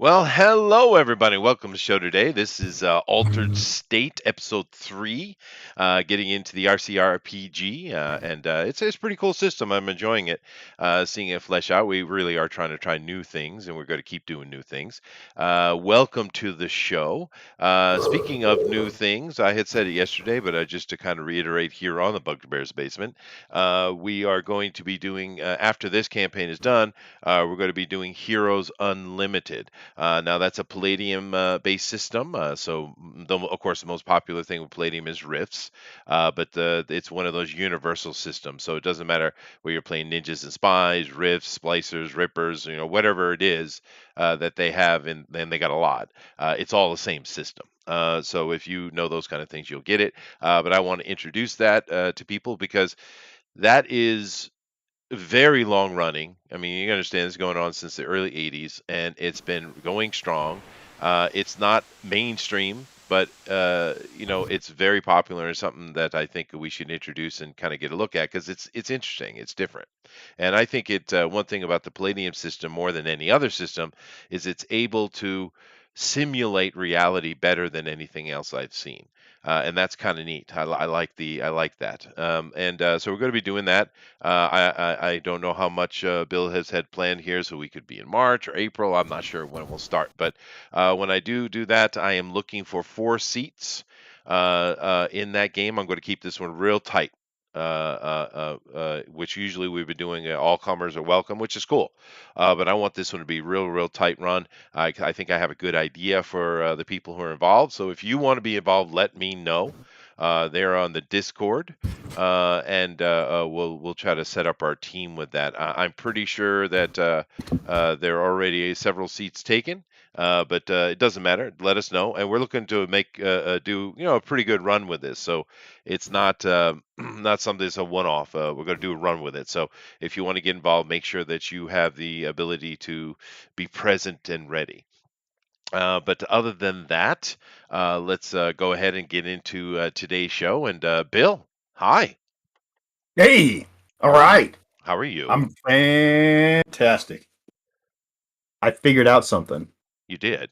Well, hello everybody. Welcome to the show today. This is Altered State, episode 3, getting into the RCRPG, and it's a pretty cool system. I'm enjoying it, seeing it flesh out. We really are trying to try new things, and we're going to keep doing new things. Welcome to the show. Speaking of new things, I had said it yesterday, but just to kind of reiterate here on the Bugbear's Basement, we are going to be doing, after this campaign is done, we're going to be doing Heroes Unlimited. Now that's a Palladium based system. Of course, the most popular thing with Palladium is Rifts, but it's one of those universal systems. So it doesn't matter whether you're playing ninjas and spies, Rifts, splicers, rippers, whatever it is that they have, and they got a lot. It's all the same system. So if you know those kind of things, you'll get it. But I want to introduce that to people because that is very long running. I mean, you understand it's going on since the early 80s and it's been going strong. It's not mainstream, but it's very popular and something that I think we should introduce and kind of get a look at because it's interesting, it's different. And I think one thing about the Palladium system more than any other system is it's able to simulate reality better than anything else I've seen. And that's kind of neat. I like that. And so we're going to be doing that. I don't know how much Bill has had planned here, so we could be in March or April. I'm not sure when we'll start, but when I do that, I am looking for 4 seats in that game. I'm going to keep this one real tight. Which usually we've been doing all comers are welcome, which is cool. But I want this one to be real tight run. I think I have a good idea for the people who are involved. So if you want to be involved, let me know. They're on the Discord, and we'll try to set up our team with that. I'm pretty sure that there are already several seats taken. But it doesn't matter. Let us know, and we're looking to make do a pretty good run with this. So it's not not something that's a one-off. We're going to do a run with it. So if you want to get involved, make sure that you have the ability to be present and ready. But other than that, let's go ahead and get into today's show. And Bill, hi. Hey, all How are you? right. How are you? I'm fantastic. I figured out something. You did.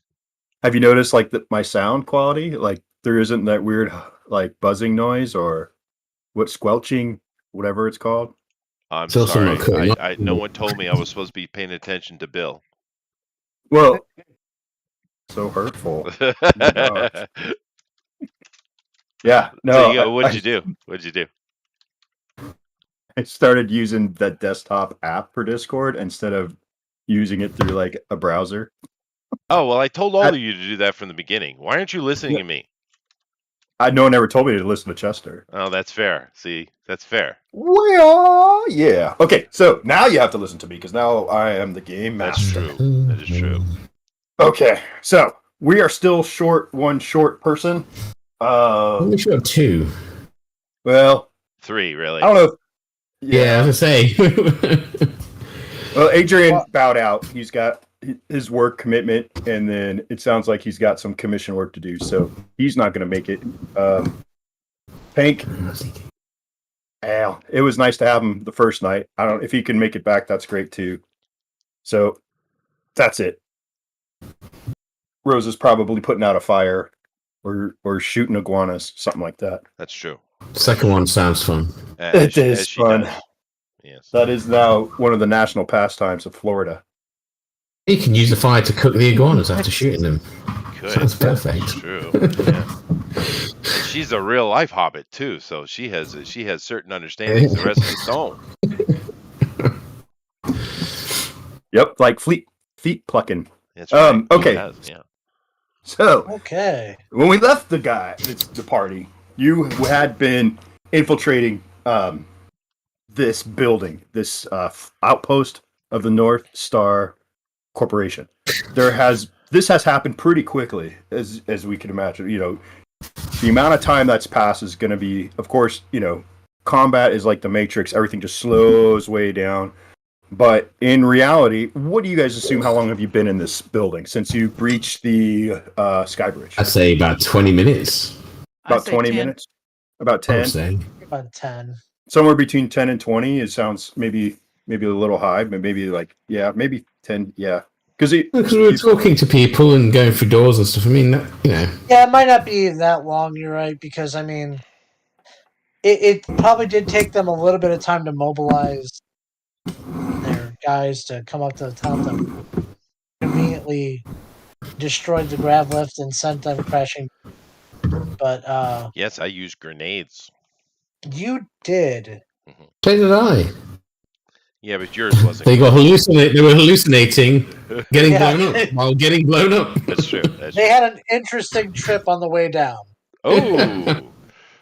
Have you noticed my sound quality? Like there isn't that weird like buzzing noise or what squelching, whatever it's called. I'm It's also not sorry. cutting No one told me I was supposed to be paying attention to Bill. Well, so hurtful. Oh my gosh. Yeah, So no, what'd you do? What'd you do? I started using that desktop app for Discord instead of using it through like a browser. Oh, well, I told all of you to do that from the beginning. Why aren't you listening to me? No one ever told me to listen to Chester. Oh, that's fair. See, that's fair. Well, yeah. Okay, so now you have to listen to me because now I am the game master. That's true. That is true. Okay, so we are still one short person. We should have 2. Well, 3, really. I don't know. Yeah, I was gonna say. Well, Adrian bowed out. He's got his work commitment, and then it sounds like he's got some commission work to do, so he's not going to make it. Pink, it was nice to have him the first night. I don't if he can make it back. That's great too. So that's it. Rose is probably putting out a fire or shooting iguanas, something like that. That's true. Second one sounds fun. It is fun. Yes. That is now one of the national pastimes of Florida. You can use the fire to cook the iguanas after shooting them. Good. Sounds perfect. True. Yeah. And she's a real life hobbit too, so she has certain understandings the rest of us don't. Yep, like feet plucking. That's right. Okay. Yeah. So Okay. when we left the party, you had been infiltrating this building, this outpost of the North Star Corporation. This has happened pretty quickly, as we can imagine. The amount of time that's passed is going to be, of course, combat is like the Matrix. Everything just slows way down. But in reality, what do you guys assume? How long have you been in this building since you breached the sky bridge? I'd say about 20 minutes. About 20 minutes? About 10? About 10. Somewhere between 10 and 20. It sounds maybe a little high, but maybe maybe 10. Yeah, Because Because we were talking to people and going through doors and stuff. I mean, Yeah, it might not be that long. You're right, because I mean, it probably did take them a little bit of time to mobilize their guys to come up to the top that conveniently destroyed the grav lift and sent them crashing. But Yes, I use grenades. you did. so did I. Yeah, but yours wasn't. They got They were hallucinating, getting Yeah. blown up while getting blown up. That's true. That's They true. had an interesting trip on the way down. Oh,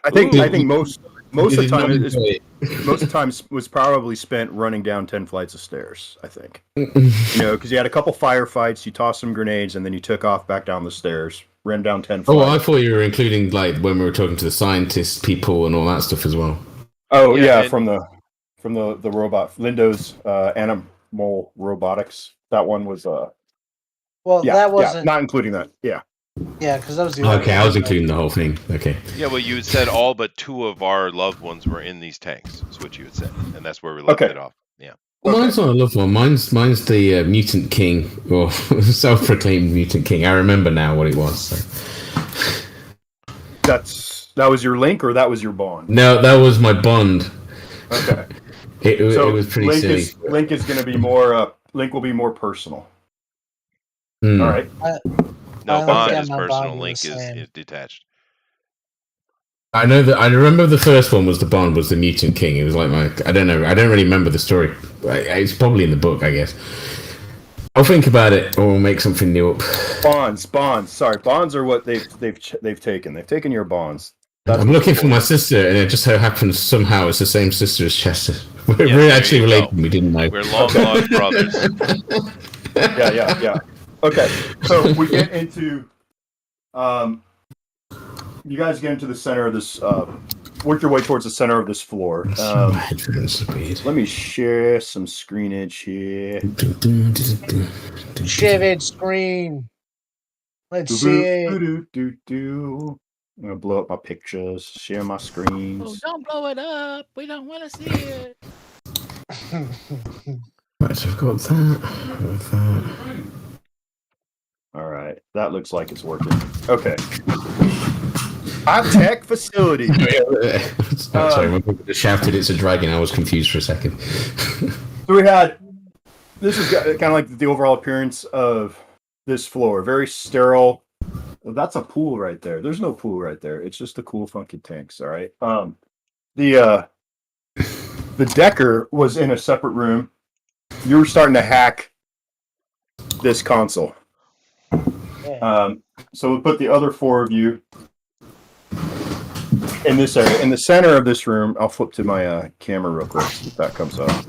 I think Ooh. most They of the did not time enjoy it. most of the time was probably spent running down 10 flights of stairs. I think because you had a couple firefights, you tossed some grenades, and then you took off back down the stairs, ran down 10 Oh, I flights. thought you were including like when we were talking to the scientists, people, and all that stuff as well. Oh Yeah, yeah, and- from the robot Lindo's animal robotics. That one was Well, that wasn't. not including that. Yeah. Yeah, because that was the. Okay, I was including the whole thing. Okay. yeah. Well, you had said all but 2 of our loved ones were in these tanks. Is what you had said, and that's where we left Okay. it off. Yeah. Well, Okay. mine's not a loved one. Mine's the mutant king, or self-proclaimed mutant king. I remember now what it was. So. That was your link, or that was your bond? No, that was my bond. Okay. It So was pretty Link silly. Link is going to be more. Link will be more personal. Hmm. All right. No, I bond like is that my personal. bond Link was the same. is detached. I know that. I remember the first one was the Bond, was the mutant king. It was like my. I don't know. I don't really remember the story. It's probably in the book, I guess. I'll think about it, or we'll make something new up. Bonds. Sorry, bonds are what they've taken. They've taken your bonds. That's I'm what looking it's for my sister, and it just so happens somehow it's the same sister as Chester. We're Yeah, really there actually you related. go. We didn't know. We're long lost brothers. Yeah. Okay, so we get into, you guys get into the center of this. Work your way towards the center of this floor. My headphones speed. Let me share some screenage here. Share it screen. Let's see it. I'm gonna blow up my pictures. Share my Oh, screens. don't blow it up. We don't want to see it. Right, so I've got that. All right, that looks like it's working. Okay. High tech facility. Sorry, when people shouted it's a dragon, I was confused for a second. So we had. This is kind of like the overall appearance of this floor. Very sterile. Well, that's a pool right there. There's no pool right there. It's just the cool, funky tanks. All right. The decker was in a separate room. You were starting to hack this console. So we'll put the other 4 of you in this area. In the center of this room, I'll flip to my camera real quick if that comes up.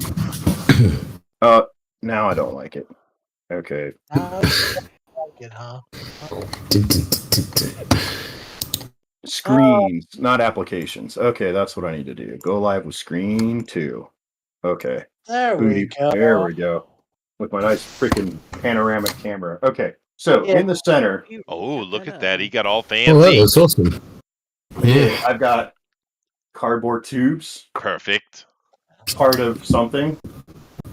Now I don't like it. Okay. Like it, huh? Screens, not applications. Okay, that's what I need to do. Go live with screen 2. Okay. There we go. There we go. With my nice freaking panoramic camera. Okay. So Yeah. in the center, Oh, look at that. He got all Oh, that fancy. was awesome. Yeah. I've got cardboard tubes, Perfect. part of something.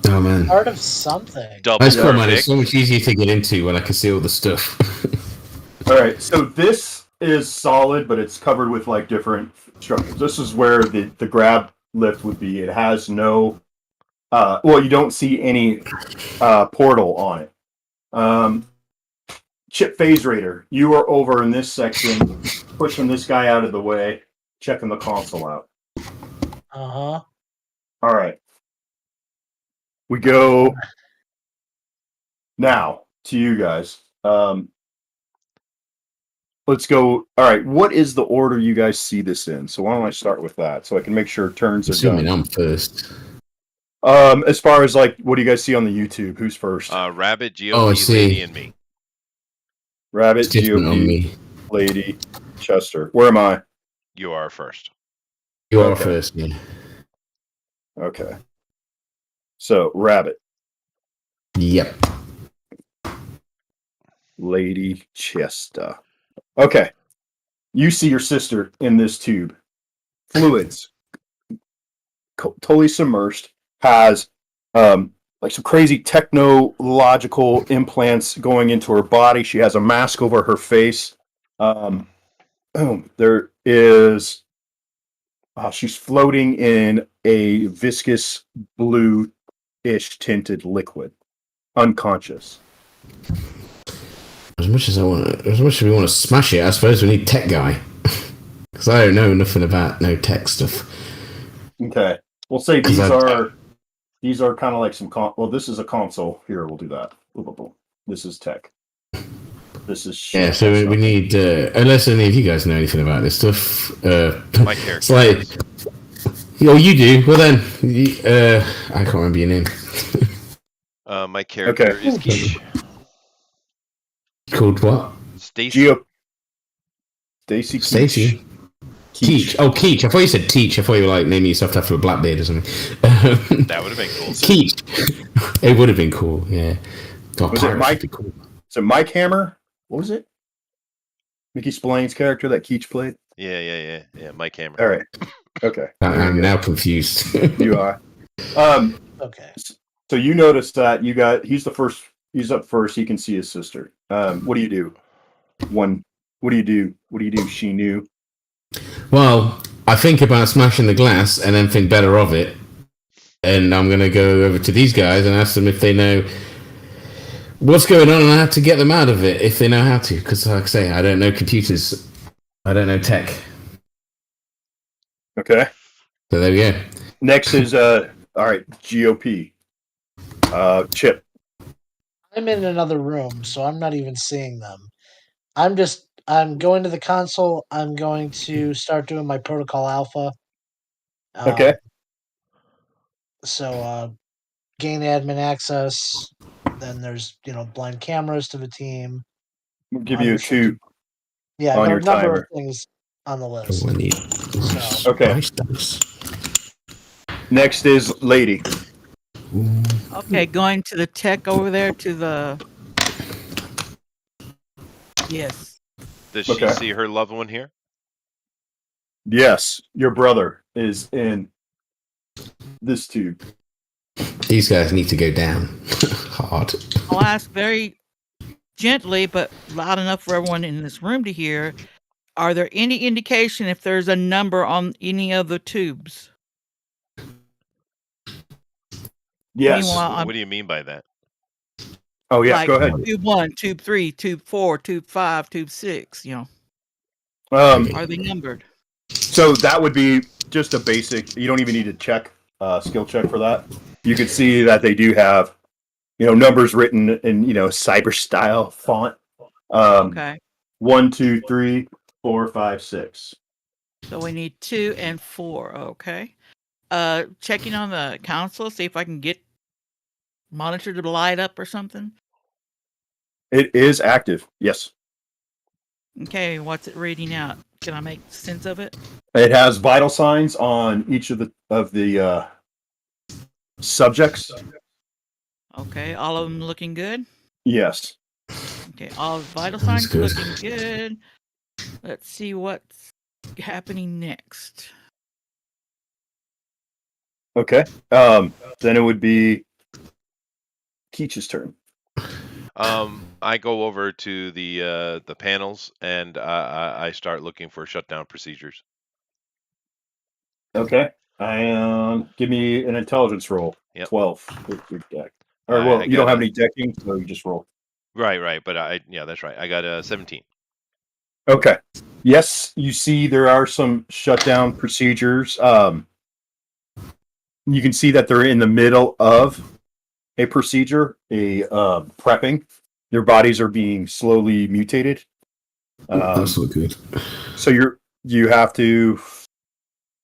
Oh man. Part of something. Double That's cool, man. It's perfect. so much easier to get into when I can see all the stuff. All right. So this is solid, but it's covered with like different structures. This is where the grab lift would be. It has no, well, you don't see any portal on it. Chip phase radar. You are over in this section, pushing this guy out of the way, checking the console out. Uh-huh. All right. We go now to you guys. Let's go. All right. What is the order you guys see this in? So why don't I start with that so I can make sure turns are Assuming done. I'm first. As far as like, what do you guys see on the YouTube? Who's first? Rabbit, GOP, Oh, I see. Lady, and me. Rabbit, It's different on GOP, me. Lady, Chester. Where am I? You are first. You are Okay. first, yeah. Okay. So Rabbit, Yep. Lady, Chester. Okay. You see your sister in this tube. Fluids. Totally submersed. Has like some crazy technological implants going into her body. She has a mask over her face. There is she's floating in a viscous blue-ish tinted liquid, unconscious. As much as we want to smash it, I suppose we need tech guy. Because I don't know nothing about no tech stuff. Okay, we'll say these are kind of like some well, this is a console. Here, we'll do that. Boom, boom, boom. This is tech. This is shit. Yeah, so we need, unless any of you guys know anything about this stuff. My character. It's like, you do. Well then, I can't remember your name. My character is Quiche. Called what? Stacy. Stacy. Stacy. Keech. Oh, Keech. I thought you said Teach. I thought you were like naming yourself after a Blackbeard or something. That would have been cool. Keech. It would have been cool, yeah. God, was it Mike? Cool. So Mike Hammer? What was it? Mickey Spillane's character that Keech played? Yeah. Mike Hammer. All right. Okay. I'm now confused. You are. Okay. So you noticed that he's up first. He can see his sister. What do you do? What do you do? She knew. Well, I think about smashing the glass and then think better of it. And I'm going to go over to these guys and ask them if they know what's going on and how to get them out of it, if they know how to. Because, like I say, I don't know computers. I don't know tech. Okay. So there we go. Next is, all right, GOP. Chip. I'm in another room, so I'm not even seeing them. I'm going to the console. I'm going to start doing my protocol alpha. Okay. So gain admin access. Then there's blind cameras to the team. We'll give you a 2. Yeah, on I your got a number timer. of things on the list. So, okay. Next is Lady. Okay, going to the tech over there to the. Yes. Does she see her loved one here? Yes, your brother is in this tube. These guys need to go down hard. I'll ask very gently, but loud enough for everyone in this room to hear. Are there any indication if there's a number on any of the tubes? Yes. What do you mean by that? Oh, yeah, like go ahead. Tube 1, Tube 3, Tube 4, Tube 5, Tube 6, Are they numbered? So that would be just a basic, you don't even need to check, skill check for that. You can see that they do have, numbers written in, cyber style font. Okay. 1, 2, 3, 4, 5, 6. So we need 2 and 4. Okay. Checking on the console, see if I can get monitor to light up or something. It is active. Yes. Okay. What's it reading out? Can I make sense of it? It has vital signs on each of the subjects. Okay. All of them looking good? Yes. Okay. All vital signs looking good. Let's see what's happening next. Okay. Then it would be Keech's turn. I go over to the panels and I start looking for shutdown procedures. Okay. Give me an intelligence roll. Yep. 12 with your deck. Or well, you don't have any decking, so you just roll. Right. But that's right. I got a 17. Okay. Yes, you see there are some shutdown procedures. You can see that they're in the middle of a procedure, a prepping. Their bodies are being slowly mutated. That's not good. So you're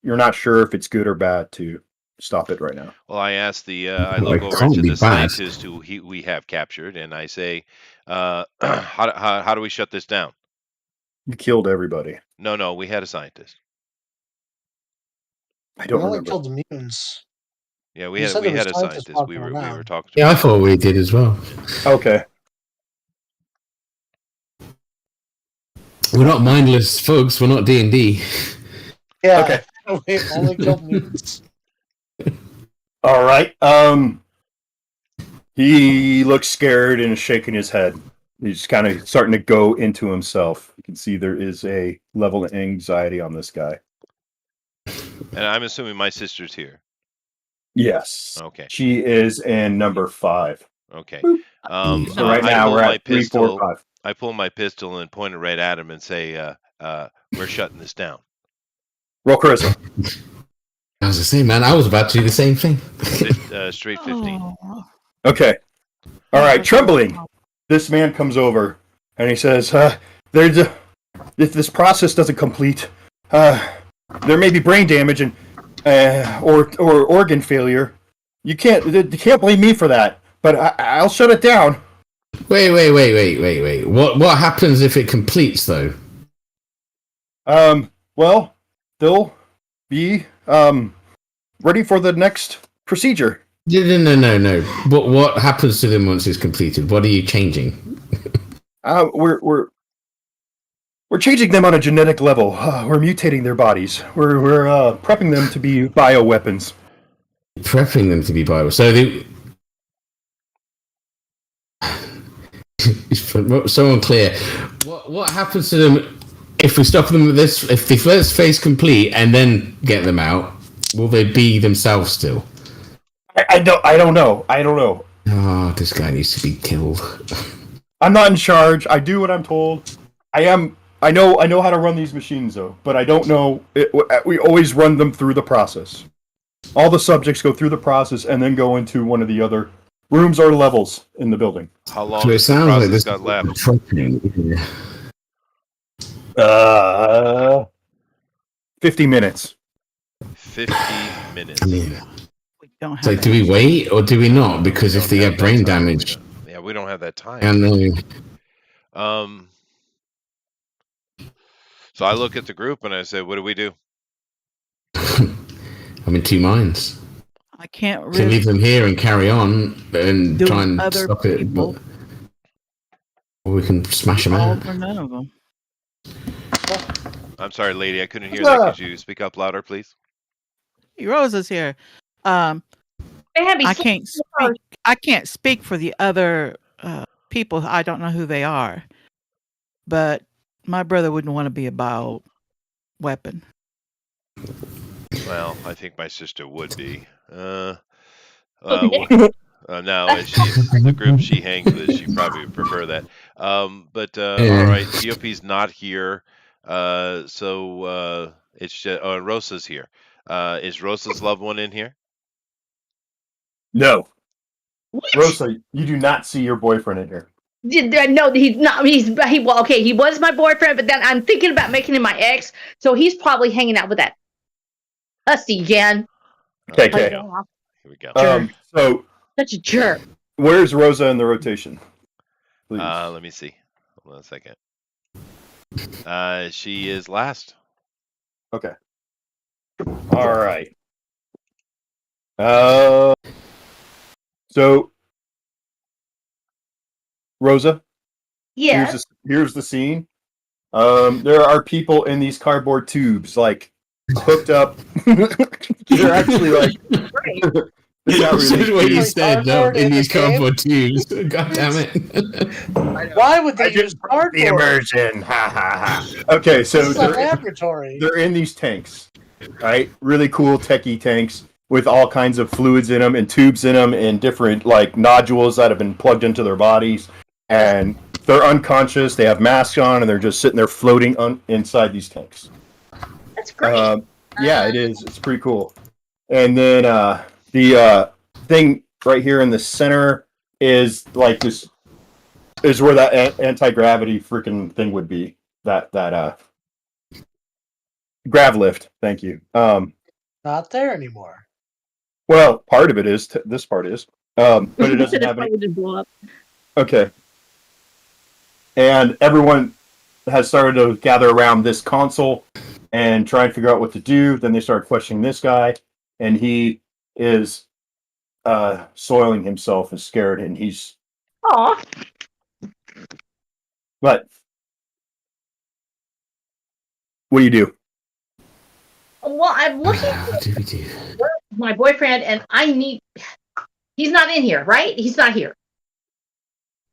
not sure if it's good or bad to stop it right now. Well, I asked I look over to the scientist who we have captured, and I say, how do we shut this down? You killed everybody. No, we had a scientist. I don't only remember. killed the mutants. Yeah, we had a scientist. We were talking to. Yeah, I thought we did as well. Okay. We're not mindless folks. We're not D&D. Yeah. Okay. We only killed mutants. All right. He looks scared and is shaking his head. He's kind of starting to go into himself. You can see there is a level of anxiety on this guy. And I'm assuming my sister's here. Yes. Okay. She is in number 5. Okay. No, So right now we're at 3, 4, 5. I pull my pistol and point it right at him and say, "We're shutting this down." Roll charisma. I was the same, man. I was about to do the same thing. Straight 15. Oh. Okay. All right. Trembling. This man comes over and he says, if this process doesn't complete, there may be brain damage and or organ failure. You can't blame me for that, but I'll shut it down. Wait. What happens if it completes, though? Well, they'll be ready for the next procedure. No. What happens to them once it's completed? What are you changing? We're changing them on a genetic level. We're mutating their bodies. We're prepping them to be bioweapons. Prepping them to be bio. So it's so unclear. What happens to them if we stop them with this? If the first phase complete and then get them out, will they be themselves still? I don't know. Oh, this guy needs to be killed. I'm not in charge. I do what I'm told. I know how to run these machines though, but I don't know. We always run them through the process. All the subjects go through the process and then go into one of the other rooms or levels in the building. How long So it does the sounds like process this got left? 50 minutes. 50 minutes. I mean, We don't have so do we wait or do we not? Because if they don't get have that brain time. damage, Yeah, we don't have that time. and So I look at the group and I say, "What do we do?" I'm in two minds. I can't We can really leave them here and carry on and do try and other stop it, people. but, or we can smash them all out. or none of them. I'm sorry, lady, I couldn't hear that. Could you speak up louder, please? Rosa's here. I can't speak. I can't speak for the other people. I don't know who they are, but my brother wouldn't want to be a bio weapon. Well, I think my sister would be. Okay. Now, as she's the group she hangs with, she probably would prefer that. But all right, COP's not here, so it's just, oh, and Rosa's here. Is Rosa's loved one in here? No, What? Rosa, you do not see your boyfriend in here. No, he's not. Well, okay, he was my boyfriend, but then I'm thinking about making him my ex, so he's probably hanging out with that hussy Jen. Okay. Here we go. So Such a jerk. where's Rosa in the rotation? Please. Let me see. Hold on a second. She is last. Okay. All right. So Rosa, Yeah. here's the scene. There are people in these cardboard tubes, like hooked up. They're actually like. They're not This is really what you tubes. said, though, Cardboard in in these the game? cardboard tubes. God damn it. Why would they I use just broke the cardboard? immersion. Ha ha ha. Okay, so This is a laboratory. they're in these tanks, right? Really cool techie tanks with all kinds of fluids in them and tubes in them and different like nodules that have been plugged into their bodies, and they're unconscious. They have masks on and they're just sitting there floating inside these tanks. That's great. Yeah, it is. It's pretty cool. And then the thing right here in the center is like this is where that anti-gravity freaking thing would be. That grav lift. Thank you. Not there anymore. Well, part of it is. This part is. But it doesn't have any. It just blew up. Okay. And everyone has started to gather around this console and try and figure out what to do. Then they start questioning this guy, and he is soiling himself and scared, and he's. Aw. But what do you do? Well, I'm looking What do we do? for my boyfriend, and he He's not in here, right? He's not here.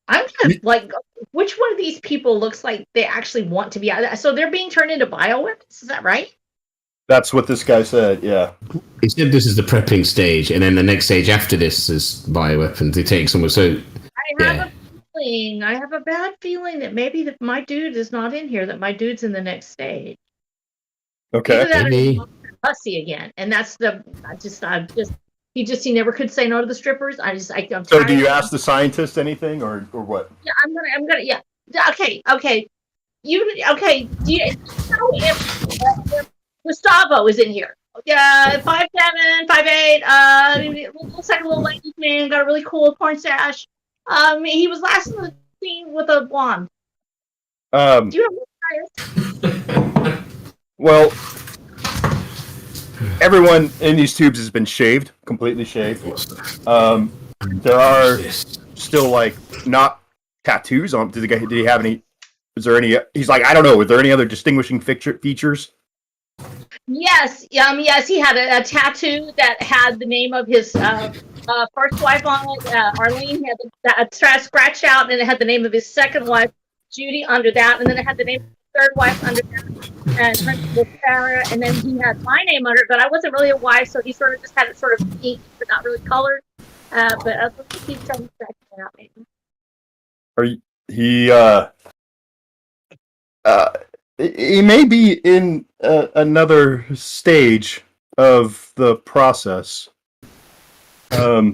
I'm kind of like, which one of these people looks like they actually want to be out? So they're being turned into bioweapons. Is that right? That's what this guy said. Yeah. He said this is the prepping stage, and then the next stage after this is bioweapons. He takes them. So I have a bad feeling that maybe my dude is not in here. That my dude's in the next stage. Okay. maybe. Pussy again, and that's he never could say no to the strippers. I'm So do you ask the scientist anything or what? Yeah, I'm gonna yeah. Okay. Do you know if Gustavo is in here? Yeah, 5'7", 5'8". Looks like a little ladies man. Got a really cool corn stash. He was last in the scene with a blonde. Do you know who that is? Well, everyone in these tubes has been shaved, completely shaved. There are still like not tattoos on. Did he have any? Is there any? He's like, I don't know. Are there any other distinguishing features? Yes. Yes, he had a tattoo that had the name of his first wife on it. Arlene had that scratched out, and it had the name of his second wife, Judy, under that, and then it had the name of his third wife under that. And her name was Sarah, and then he had my name under it, but I wasn't really a wife, so he sort of just had it sort of pink, but not really colored. But I think he's trying to scratch it out, maybe. He may be in another stage of the process. I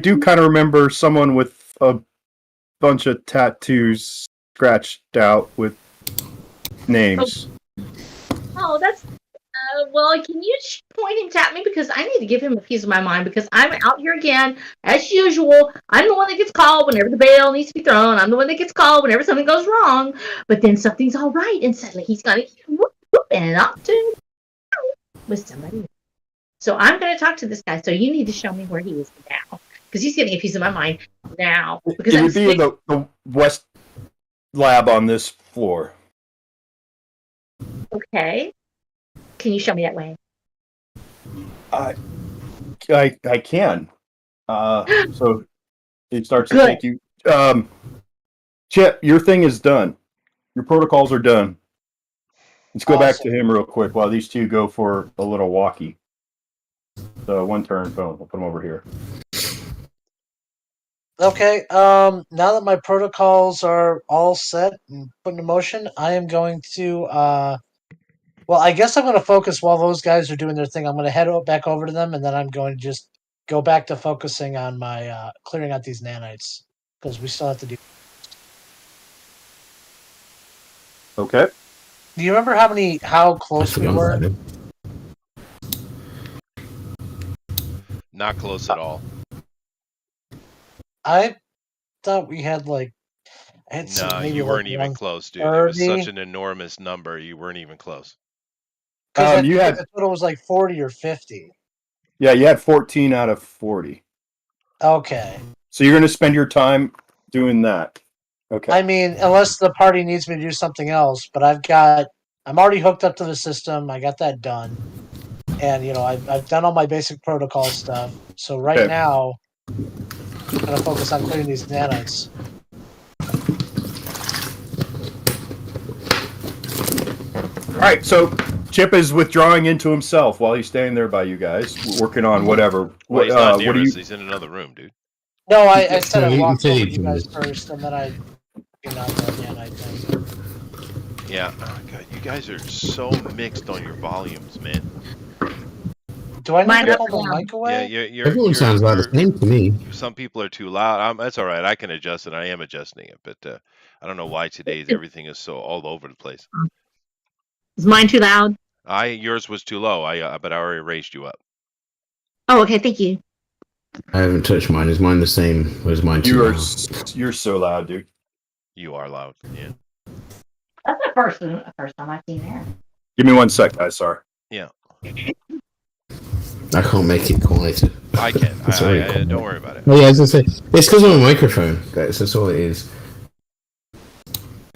do kind of remember someone with a bunch of tattoos scratched out with names. Oh, that's well. Can you point him at me, because I need to give him a piece of my mind, because I'm out here again as usual. I'm the one that gets called whenever the bail needs to be thrown. I'm the one that gets called whenever something goes wrong. But then something's all right, and suddenly he's gonna whoop, whoop, and up to with somebody. So I'm gonna talk to this guy. So you need to show me where he is now, because he's getting a piece of my mind now. Because it would be in the west lab on this floor. Okay. Can you show me that way? I can. So it starts to Good. take you. Chip, your thing is done. Your protocols are done. Let's go back to him real quick while these two go for a little walkie. So one turn, boom. We'll put him over here. Okay. Now that my protocols are all set and put into motion, I am going to. Well, I guess I'm going to focus while those guys are doing their thing. I'm going to head back over to them, and then I'm going to just go back to focusing on my clearing out these nanites, because we still have to do. Okay. Do you remember how close we were? Not close at all. I thought we had like. No, you weren't even close, dude. It was such an enormous number. You weren't even close. Because you had the total was like 40 or 50. Yeah, you had 14 out of 40. Okay. So you're going to spend your time doing that. Okay. I mean, unless the party needs me to do something else, but I'm already hooked up to the system. I got that done. And, I've done all my basic protocol stuff. So right now, I'm going to focus on clearing these nanites. All right, so Chip is withdrawing into himself while he's staying there by you guys, working on whatever. Well, he's not near us. He's in another room, dude. No, I said I walked over to you guys first, and then I out the nanite thing. Yeah, oh God, you guys are so mixed on your volumes, man. Do I need to pull the mic away? Yeah, everyone sounds about the same to me. Some people are too loud. That's all right. I can adjust it. I am adjusting it, but I don't know why today's everything is so all over the place. Is mine too loud? Yours was too low. But I already raised you up. Oh, okay. Thank you. I haven't touched mine. Is mine the same? Or is mine too loud? You're so loud, dude. You are loud. Yeah. That's the first time I've seen that. Give me 1 sec, guys. Sorry. Yeah. I can't make it quieter. I can. Don't worry about it. Oh, yeah, as I say, it's because of my microphone, guys. That's all it is.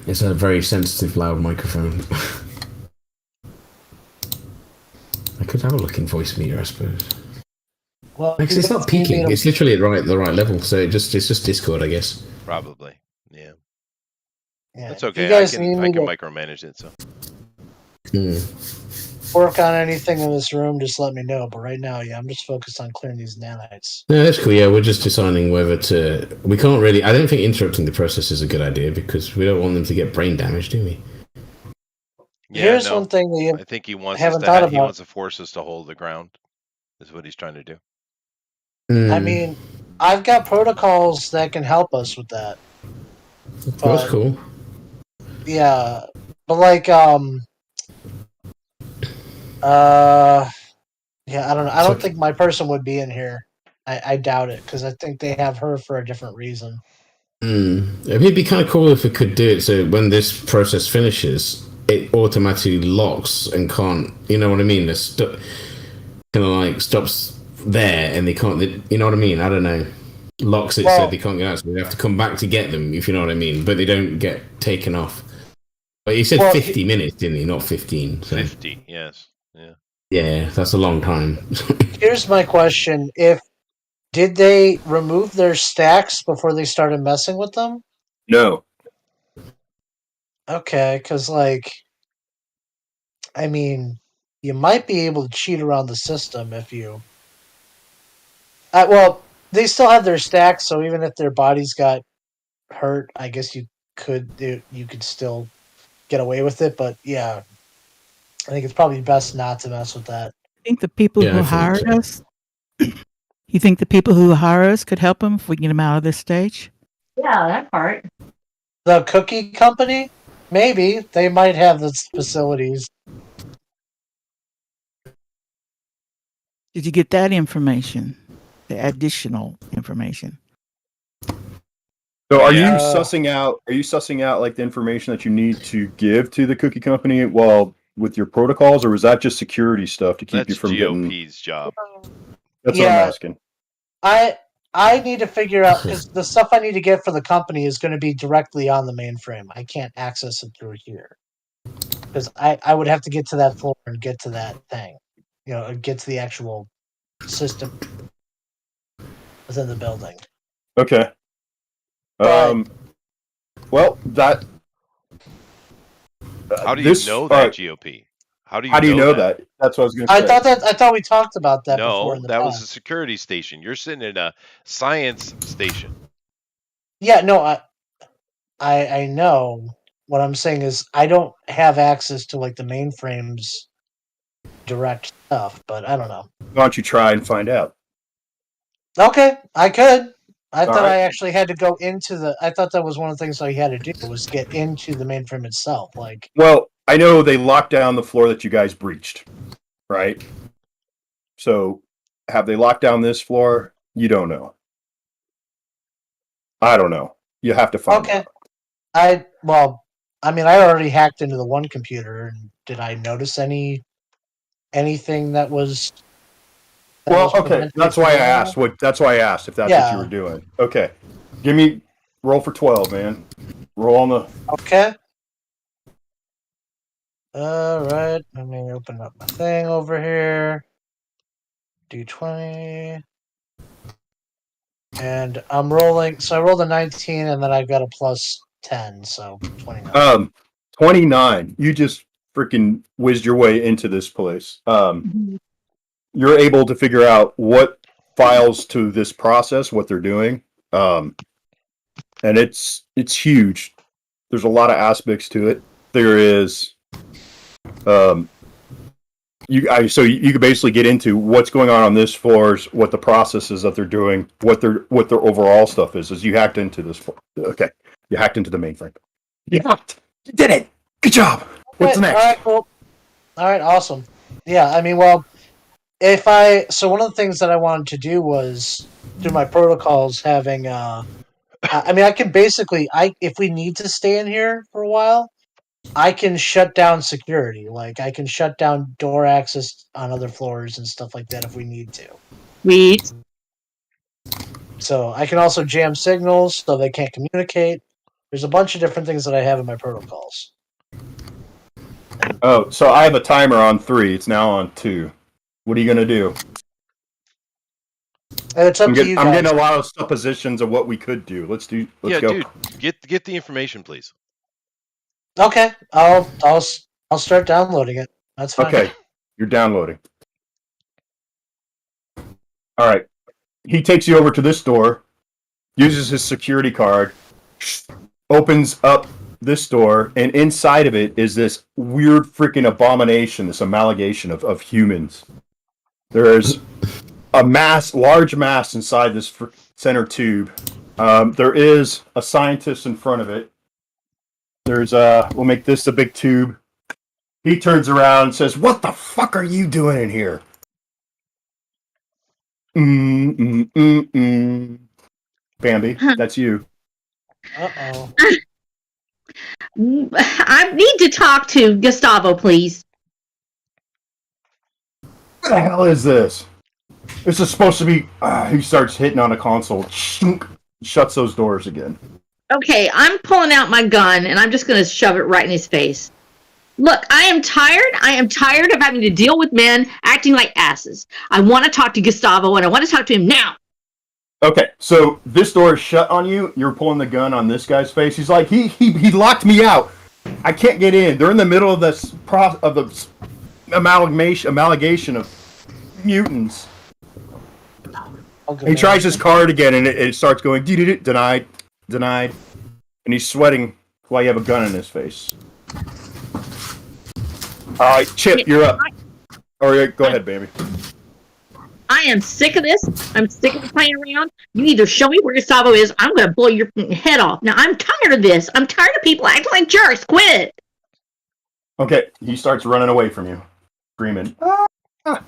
It's a very sensitive, loud microphone. I could have a look in voice meter, I suppose. Well, Because it's not peaking. It's literally at the right level. So it's just Discord, I guess. Probably. Yeah. Yeah. That's If you okay. I guys can need me to micromanage it. So. work on anything in this room, just let me know. But right now, yeah, I'm just focused on clearing these nanites. No, that's cool. Yeah, we're just deciding whether to. We can't really. I don't think interrupting the process is a good idea because we don't want them to get brain damage, do we? Yeah, Here's no. one thing that you I think he wants haven't thought about. He wants to force us to hold the ground. Is what he's trying to do. I mean, I've got protocols that can help us with that. Well, that's cool. Yeah, but like, yeah, I don't know. I don't think my person would be in here. I doubt it because I think they have her for a different reason. It'd be kind of cool if we could do it so when this process finishes, it automatically locks and can't. You know what I mean? It's kind of like stops there, and they can't. You know what I mean? I don't know. Locks it so they can't get out. So we have to come back to get them, if you know what I mean. But they don't get taken off. But he said 50 minutes, didn't he? Not 15. So. 50, yes. Yeah. Yeah, that's a long time. Here's my question: did they remove their stacks before they started messing with them? No. Okay, because I mean, you might be able to cheat around the system if you. Well, they still have their stacks, so even if their bodies got hurt, I guess you could still get away with it. But yeah, I think it's probably best not to mess with that. I think the people who hired us. You think the people who hire us could help them if we get them out of this stage? Yeah, that part. The cookie company, maybe they might have the facilities. Did you get that information? The additional information. So are you sussing out like the information that you need to give to the cookie company while with your protocols, or was that just security stuff to keep you from GOP's job. That's what I'm asking. I need to figure out because the stuff I need to get for the company is going to be directly on the mainframe. I can't access it through here because I would have to get to that floor and get to that thing, get to the actual system within the building. Okay. Well, that. How do you know that, GOP? How do you know that? That's what I was going to say. I thought we talked about that before. No, that was a security station. You're sitting in a science station. Yeah, no, I know. What I'm saying is I don't have access to like the mainframe's direct stuff, but I don't know. Why don't you try and find out? Okay, I could. I thought I actually had to go into the. I thought that was one of the things I had to do was get into the mainframe itself. Well, I know they locked down the floor that you guys breached, right? So, have they locked down this floor? You don't know. I don't know. You have to find out. I already hacked into the one computer, and did I notice anything that was? Okay. That's why I asked. That's why I asked if that's what you were doing. Okay. Roll for 12, man. Roll on the. Okay. All right. Let me open up my thing over here. D20. And I'm rolling. So I rolled a 19, and then I've got a plus 10, so 29. 29. You just freaking whizzed your way into this place. You're able to figure out what files to this process, what they're doing, and it's huge. There's a lot of aspects to it. There is, so you could basically get into what's going on this floor, what the processes that they're doing, what their overall stuff is. As you hacked into this, okay, you hacked into the mainframe. Yeah, you did it. Good job. What's next? All right, cool. All right, awesome. Yeah, I mean, well. So one of the things that I wanted to do was through my protocols having I can basically if we need to stay in here for a while, I can shut down security. Like I can shut down door access on other floors and stuff like that if we need to. Sweet. So I can also jam signals so they can't communicate. There's a bunch of different things that I have in my protocols. Oh, so I have a timer on 3. It's now on 2. What are you going to do? And it's up to you guys. I'm getting a lot of suppositions of what we could do. Let's go. Dude, get the information, please. Okay, I'll start downloading it. That's fine. Okay, you're downloading. All right. He takes you over to this door, uses his security card, opens up this door, and inside of it is this weird freaking abomination, this amalgamation of humans. There's a large mass inside this center tube. There is a scientist in front of it. We'll make this a big tube. He turns around and says, "What the fuck are you doing in here?" Bambi, that's you. Uh-oh. I need to talk to Gustavo, please. What the hell is this? This is supposed to be... he starts hitting on a console. Shuts those doors again. Okay, I'm pulling out my gun, and I'm just going to shove it right in his face. Look, I am tired. I am tired of having to deal with men acting like asses. I want to talk to Gustavo, and I want to talk to him now. Okay, so this door is shut on you. You're pulling the gun on this guy's face. He's like, he locked me out. I can't get in. They're in the middle of this of the amalgamation of mutants. He tries his card again, and it starts going denied, and he's sweating while you have a gun in his face. All right, Chip, you're up. Or go ahead, baby. I am sick of this. I'm sick of playing around. You either show me where Gustavo is, or I'm going to blow your head off. Now, I'm tired of this. I'm tired of people acting like jerks. Quit. Okay, he starts running away from you, screaming. I'm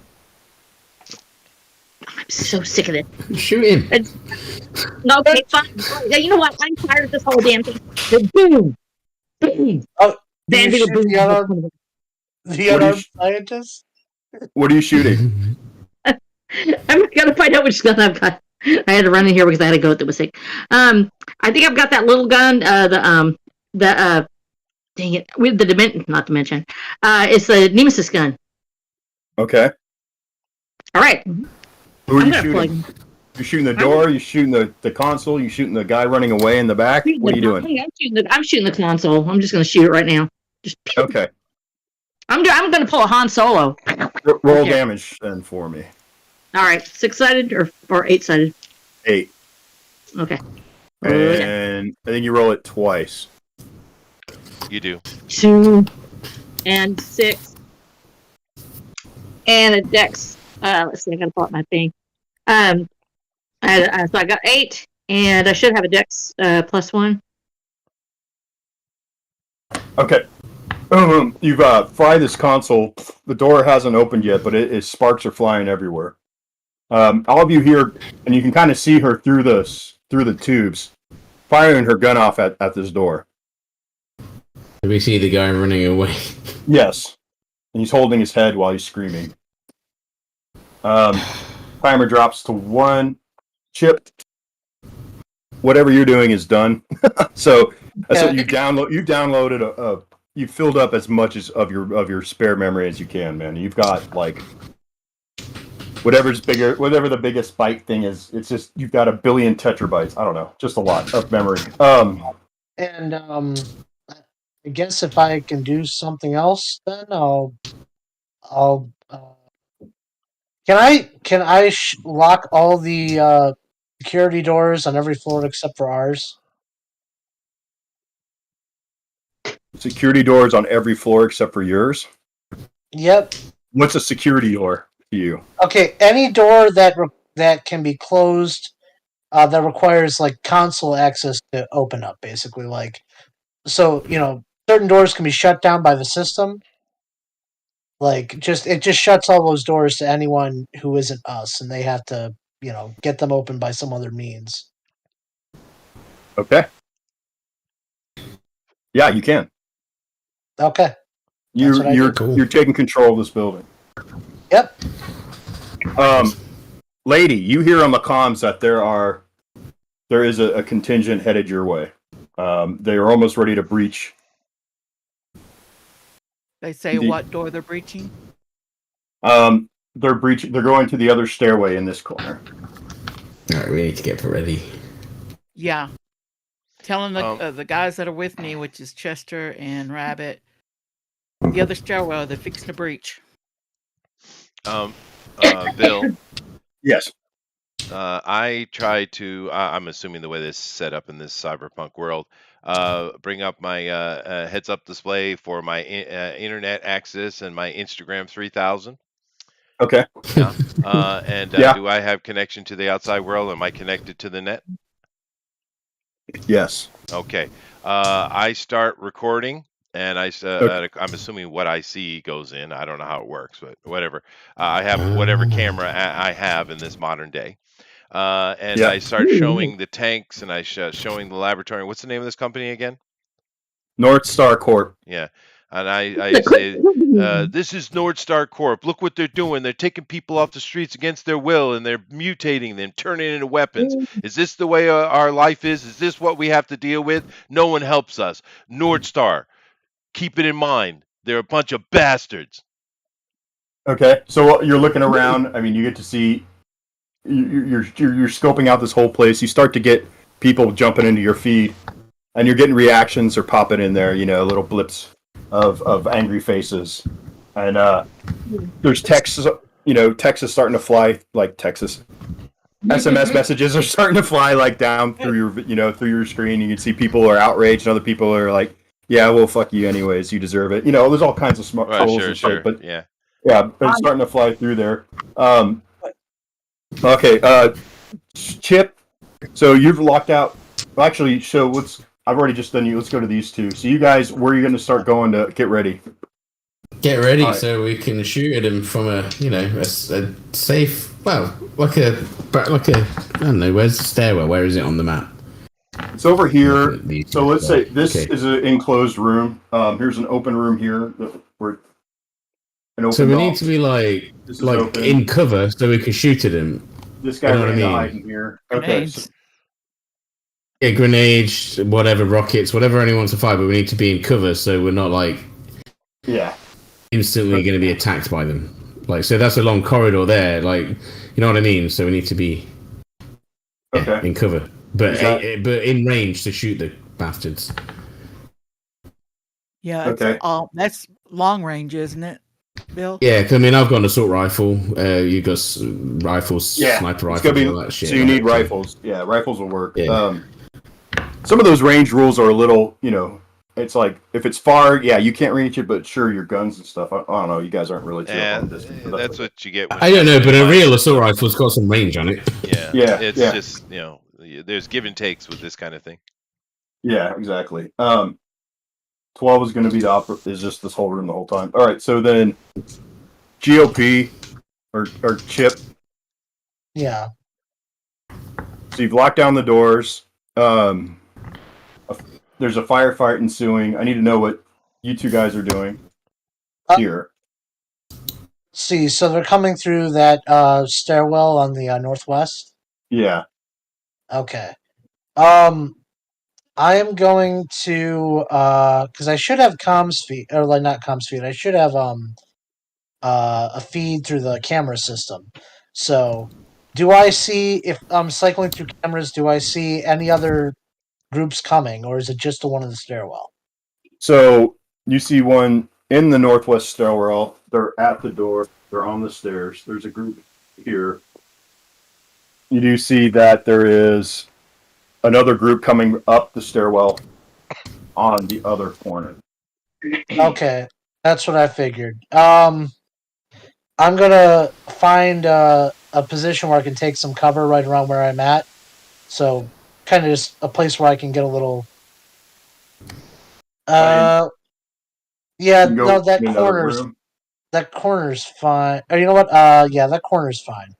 so sick of it. Shoot him. Okay, fine. You know what? I'm tired of this whole damn thing. Boom. Boom. Oh, Bambi, boom. The unarmed scientist? What are you shooting? I'm gonna find out which gun I've got. I had to run in here because I had a goat that was sick. I think I've got that little gun. Dang it, with the not dimension. It's the Nemesis gun. Okay. All right. Who are you shooting? You shooting the door? You shooting the console? You shooting the guy running away in the back? What are you doing? I'm shooting the console. I'm just gonna shoot it right now. Just okay. I'm gonna pull a Han Solo. Roll damage then for me. All right, 6-sided or 8-sided? 8. Okay. And I think you roll it twice. You do. 2 and 6 and a dex. Let's see, I gotta pull up my thing. So I got 8, and I should have a dex +1. Okay. You've fried this console. The door hasn't opened yet, but sparks are flying everywhere. All of you here, and you can kind of see her through the tubes, firing her gun off at this door. Do we see the guy running away? Yes. And he's holding his head while he's screaming. Timer drops to 1. Chip, whatever you're doing is done. So you downloaded you filled up as much of your spare memory as you can, man. You've got like whatever the biggest byte thing is. It's just you've got a billion tetrabytes. I don't know, just a lot of memory. And I guess if I can do something else, then I'll. Can I lock all the security doors on every floor except for ours? Security doors on every floor except for yours? Yep. What's a security door to you? Okay, any door that can be closed that requires like console access to open up, basically. Like, so certain doors can be shut down by the system. Like, it just shuts all those doors to anyone who isn't us, and they have to get them open by some other means. Okay. Yeah, you can. Okay. You're taking control of this building. Yep. Lady, you hear on the comms that there is a contingent headed your way. They are almost ready to breach. They say what door they're breaching? They're breaching. They're going to the other stairway in this corner. All right, we need to get ready. Yeah. Telling the guys that are with me, which is Chester and Rabbit, the other stairwell, they're fixing the breach. Bill. Yes. I try to. I'm assuming the way this is set up in this cyberpunk world, bring up my heads-up display for my internet access and my Instagram 3000. Okay. Yeah. And Yeah. do I have connection to the outside world? Am I connected to the net? Yes. Okay. I start recording, and Okay. I'm assuming what I see goes in. I don't know how it works, but whatever. I have whatever camera I have in this modern day. And Yeah. I start showing the tanks, and showing the laboratory. What's the name of this company again? North Star Corp. Yeah, and I say, this is Nord Star Corp. Look what they're doing. They're taking people off the streets against their will, and they're mutating them, turning into weapons. Is this the way our life is? Is this what we have to deal with? No one helps us. Nord Star, keep it in mind. They're a bunch of bastards. Okay. So you're looking around. I mean, you get to see. You're scoping out this whole place. You start to get people jumping into your feed, and you're getting reactions or popping in there. Little blips of angry faces, and there's texts. Text is starting to fly like Texas. SMS messages are starting to fly like down through your screen. You can see people are outraged, and other people are like, "Yeah, well, fuck you anyways. You deserve it." There's all kinds of smart trolls Sure, and shit, but yeah. yeah, but it's starting to fly through there. Okay, Chip. So you've locked out. Well, actually, so I've already just done you. Let's go to these two. So you guys, where are you going to start going to get ready? Get ready Right. so we can shoot at him from a safe, like a I don't know, where's the stairwell? Where is it on the map? It's over here. These So let's say this okay. is an enclosed room. Here's an open room here. So we need to be like open. in cover so we can shoot at him. This guy's what I mean? hiding here. Grenades. Okay. Yeah, grenades, whatever, rockets, whatever anyone wants to fire, but we need to be in cover so we're not instantly going to be attacked by them. So that's a long corridor there, you know what I mean? So we need to be in cover, but in range to shoot the bastards. Yeah, that's long range, isn't it, Bill? Yeah, because I've got an assault rifle. You got rifles, sniper rifles, all that shit. So you need rifles. Yeah, rifles will work. Yeah. Some of those range rules are a little, it's like if it's far, you can't reach it, but sure, your guns and stuff. I don't know. You guys aren't really too on this. That's what you get. I don't know, but a real assault rifle's got some range on it. Yeah, it's just there's give and takes with this kind of thing. Yeah, exactly. 12 is going to be is just this whole room the whole time. All right, so then GOP or Chip. Yeah. So you've locked down the doors. There's a firefight ensuing. I need to know what you two guys are doing here. See, so they're coming through that stairwell on the northwest? Yeah. Okay. I am going to because I should have comms feed, or not comms feed. I should have a feed through the camera system. So, do I see, if I'm cycling through cameras, do I see any other groups coming, or is it just the one in the stairwell? So you see one in the northwest stairwell. They're at the door. They're on the stairs. There's a group here. You do see that there is another group coming up the stairwell on the other corner. Okay, that's what I figured. I'm gonna find a position where I can take some cover right around where I'm at. So, kind of just a place where I can get a little. Yeah, no, that corner's fine. Or you know what? Yeah, that corner's fine.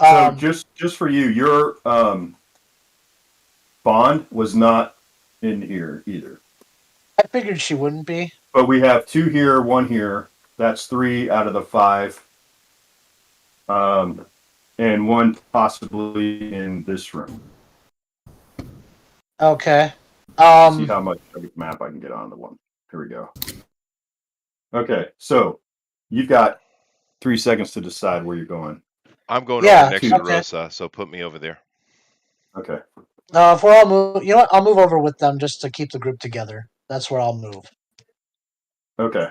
So just for you, your Bond was not in here either. I figured she wouldn't be. But we have 2 here, 1 here. That's 3 out of the 5. And 1 possibly in this room. Okay. See how much of a map I can get on the one. Here we go. Okay, so you've got 3 seconds to decide where you're going. I'm going Yeah, over next to okay. Rosa, so put me over there. Okay. If we're all move, you know what? I'll move over with them just to keep the group together. That's where I'll move. Okay.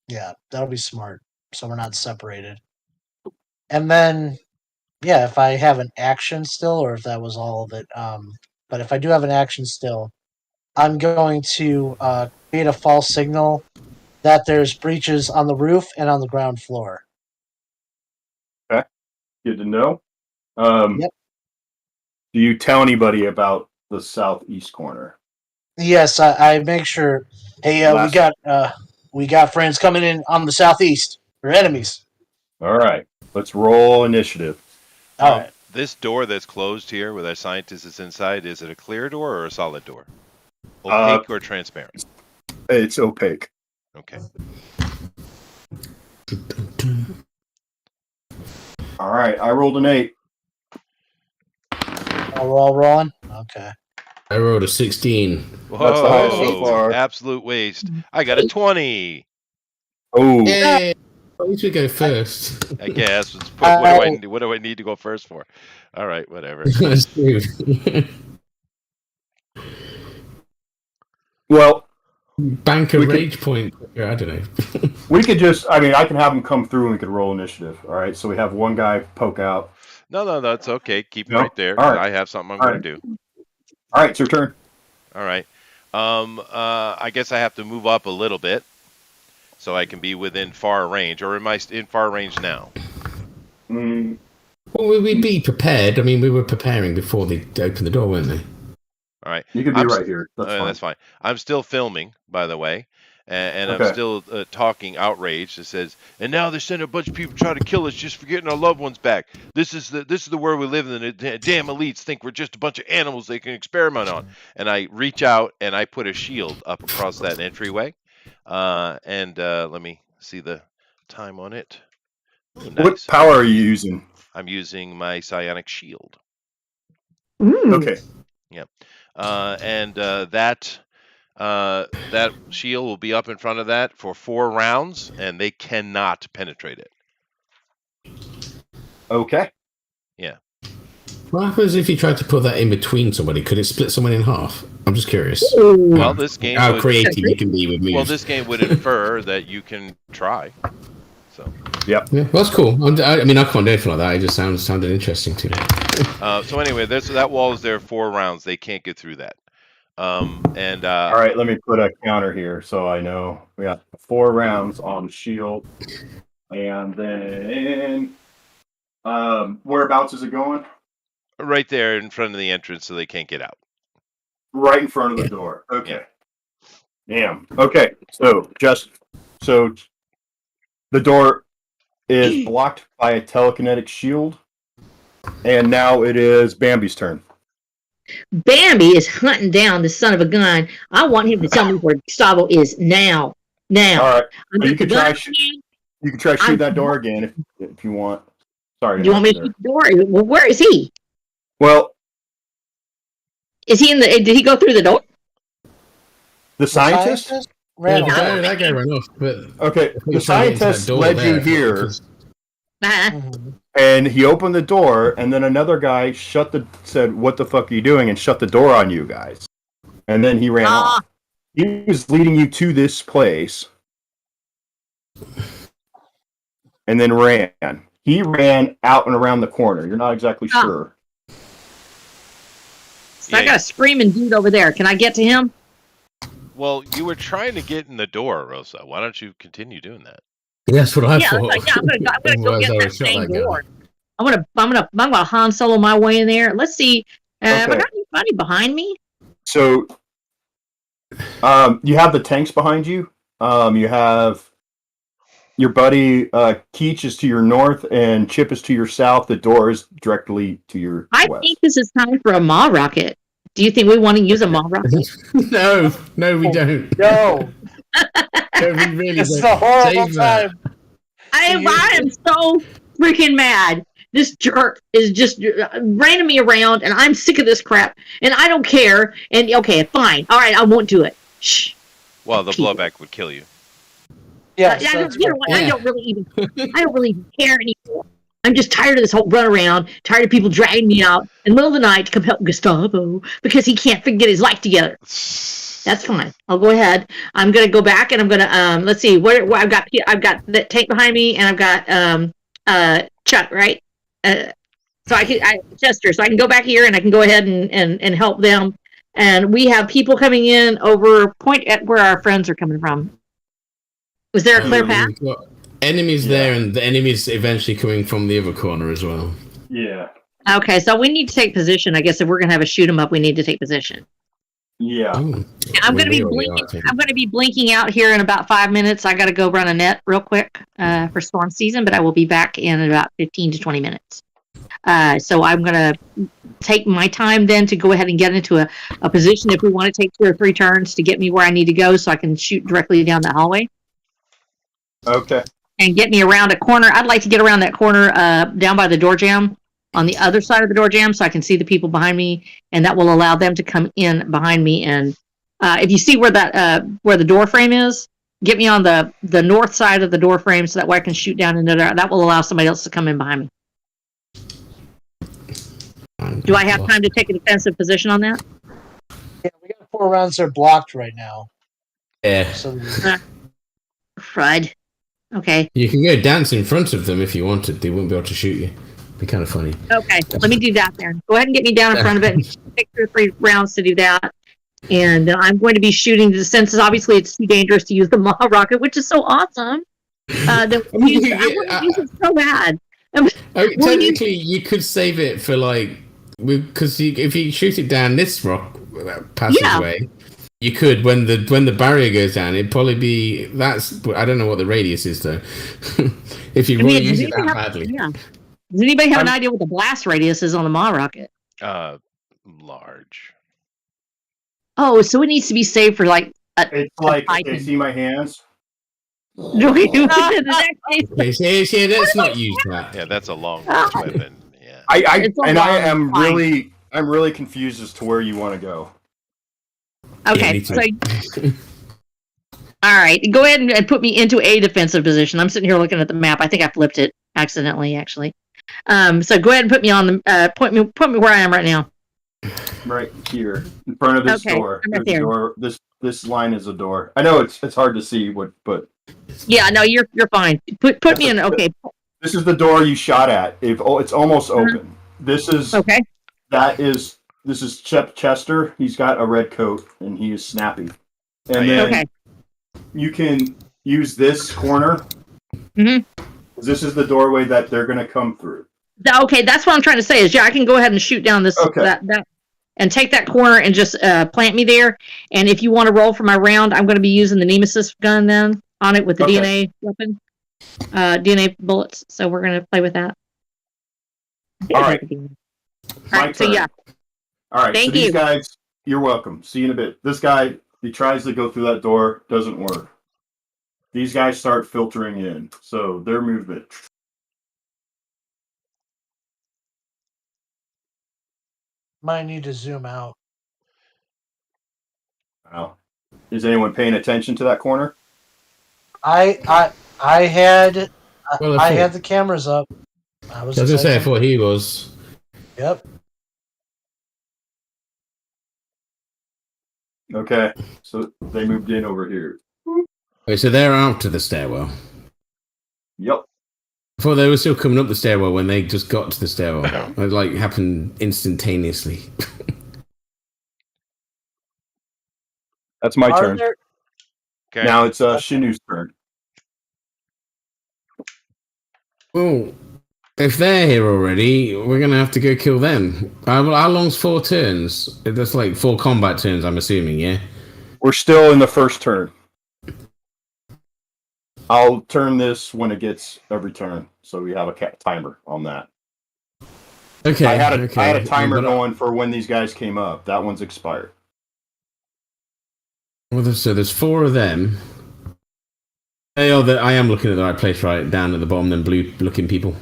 Yeah, that'll be smart. So we're not separated. And then, yeah, if I have an action still, or if that was all of it. But if I do have an action still, I'm going to create a false signal that there's breaches on the roof and on the ground floor. Okay. Good to know. Yep. Do you tell anybody about the southeast corner? Yes, I make sure. Hey, we got friends coming in on the southeast. Or enemies. All right. Let's roll initiative. All right. This door that's closed here with our scientist that's inside, is it a clear door or a solid door? Opaque or transparent? It's opaque. Okay. All right. I rolled an 8. We're all rolling? Okay. I rolled a 16. Whoa, That's the highest so far. Absolute waste. I got a 20. Oh. Yay! At least we go first. I guess. What do I need to go first for? All right, whatever. That's true. Well, Bank a rage point. I don't know. we could just, I mean, I can have them come through and we could roll initiative. All right. So we have one guy poke out. No, it's okay. Keep it No? right there. All right. I have something I'm All going to do. All right. It's your turn. All right. I guess I have to move up a little bit so I can be within far range. Or am I in far range now? Mm, Well, we'd be prepared. I mean, we were preparing before they opened the door, weren't they? All right. you can be right here. That's fine. That's fine. I'm still filming, by the way, and Okay. I'm still talking outraged. It says, and now they're sending a bunch of people trying to kill us just for getting our loved ones back. This is the world we live in. The damn elites think we're just a bunch of animals they can experiment on. And I reach out and I put a shield up across that entryway. And let me see the time on it. Ooh, nice. What power are you using? I'm using my psionic shield. Okay. Yep. And that shield will be up in front of that for 4 rounds, and they cannot penetrate it. Okay. Yeah. What happens if you tried to put that in between somebody? Could it split someone in half? I'm just curious. Well, this game. How creative you can be with moves. Well, this game would infer that you can try. So. Yep. Yeah, well, that's cool. I mean, I can't do anything like that. It just sounded interesting to me. So anyway, that wall is there 4 rounds. They can't get through that. All right, let me put a counter here so I know. We got 4 rounds on the shield. And then whereabouts is it going? Right there in front of the entrance so they can't get out. Right in front of the door. Okay. Damn. Okay. So the door is blocked by a telekinetic shield. And now it is Bambi's turn. Bambi is hunting down the son of a gun. I want him to tell me where Gustavo is now. All right. So you can try I'm- shoot that door again if you want. Sorry. You want me to shoot the door? Well, where is he? Well, Is he in the? Did he go through the door? the scientist? Ran Yeah, away. that guy ran off. But Okay, the You're trying to get into that scientist door led you there. here, Mhm. and he opened the door, and then another guy said, "What the fuck are you doing?" and shut the door on you guys. And then he ran off. He was leading you to this place, and then ran. He ran out and around the corner. You're not exactly sure. So I got a screaming dude over there. Can I get to him? Well, you were trying to get in the door, Rosa. Why don't you continue doing that? that's what I Yeah, thought. I'm gonna go Otherwise, get I that would've shot same that guy. door. I'm gonna Han Solo my way in there. Let's see. Have I got anybody behind me? So, you have the tanks behind you. You have your buddy Keach is to your north, and Chip is to your south. The door is directly to your I west. think this is time for a maw rocket. Do you think we want to use a maw rocket? No, we don't. No, No, we really it's don't. a horrible Save that. time. I am so freaking mad. This jerk is just reining me around, and I'm sick of this crap, and I don't care. And okay, fine, all right, I won't do it. Shh. Well, the blowback would kill you. Yeah, You know what? I don't really even care anymore. I'm just tired of this whole runaround, tired of people dragging me out in the middle of the night to come help Gustavo because he can't get his life together. That's fine. I'll go ahead. I'm gonna go back and I'm gonna let's see where I've got the tank behind me and I've got Chuck, right? So Chester, so I can go back here and I can go ahead and help them. And we have people coming in over point at where our friends are coming from. Was there a clear path? Enemies there, and the enemies eventually coming from the other corner as well. Yeah. Okay, so we need to take position. I guess if we're gonna have a shoot 'em up, we need to take position. Yeah. I'm gonna be blinking. I'm gonna be blinking out here in about 5 minutes. I gotta go run a net real quick for storm season, but I will be back in about 15 to 20 minutes. So I'm gonna take my time then to go ahead and get into a position if we want to take 2 or 3 turns to get me where I need to go, so I can shoot directly down that hallway. Okay. And get me around a corner. I'd like to get around that corner down by the door jamb on the other side of the door jamb so I can see the people behind me, and that will allow them to come in behind me. And if you see where that where the door frame is, get me on the north side of the door frame so that way I can shoot down into there. That will allow somebody else to come in behind me. Do I have time to take a defensive position on that? Yeah, we got 4 rounds that are blocked right now. Yeah. So Crud. Okay. You can go dance in front of them if you wanted. They wouldn't be able to shoot you. Be kind of funny. Okay. Let me do that then. Go ahead and get me down in front of it and take 2 or 3 rounds to do that. And I'm going to be shooting the senses. Obviously, it's too dangerous to use the Maha rocket, which is so awesome. I want to use it so bad. Technically, you could save it for because if you shoot it down this rock passageway, you could when the barrier goes down. It'd probably be I don't know what the radius is though. If you want to use it that badly, yeah. Does anybody have an idea what the blast radius is on the Maha rocket? Large. Oh, so it needs to be saved for It's like, okay, see my hands? Do we do let's not use that. Yeah, that's a long weapon. Yeah. I'm really confused as to where you want to go. Okay, so all right, go ahead and put me into a defensive position. I'm sitting here looking at the map. I think I flipped it accidentally, actually. So go ahead and put me on the point me where I am right now. Right here, in front of this door. Right there. Door. This line is a door. I know it's hard to see but yeah, no, you're fine. Put me in. Okay. This is the door you shot at. It's almost open. This is okay. This is Chester. He's got a red coat and he is snappy. And then you can use this corner. Mm-hmm. This is the doorway that they're going to come through. Okay, that's what I'm trying to say. Is I can go ahead and shoot down this that and take that corner and just plant me there. And if you want to roll for my round, I'm going to be using the Nemesis gun then on it with the DNA weapon, DNA bullets. So we're going to play with that. All right. So yeah. All right. Thank you. These guys, you're welcome. See you in a bit. This guy, he tries to go through that door, doesn't work. These guys start filtering in, so their movement. might need to zoom out. Wow. Is anyone paying attention to that corner? I had the cameras up. I was going to say, I thought he was. Yep. Okay, so they moved in over here. Wait, so they're out to the stairwell? Yep. I thought they were still coming up the stairwell when they just got to the stairwell. It happened instantaneously. That's my turn. Okay. Now it's Shinu's turn. Well, if they're here already, we're going to have to go kill them. How long's 4 turns? That's 4 combat turns, I'm assuming, yeah? We're still in the first turn. I'll turn this when it gets every turn, so we have a timer on that. Okay. I had a timer going for when these guys came up. That one's expired. Well, so there's 4 of them. I am looking at the right place, right down at the bottom. Them blue-looking people.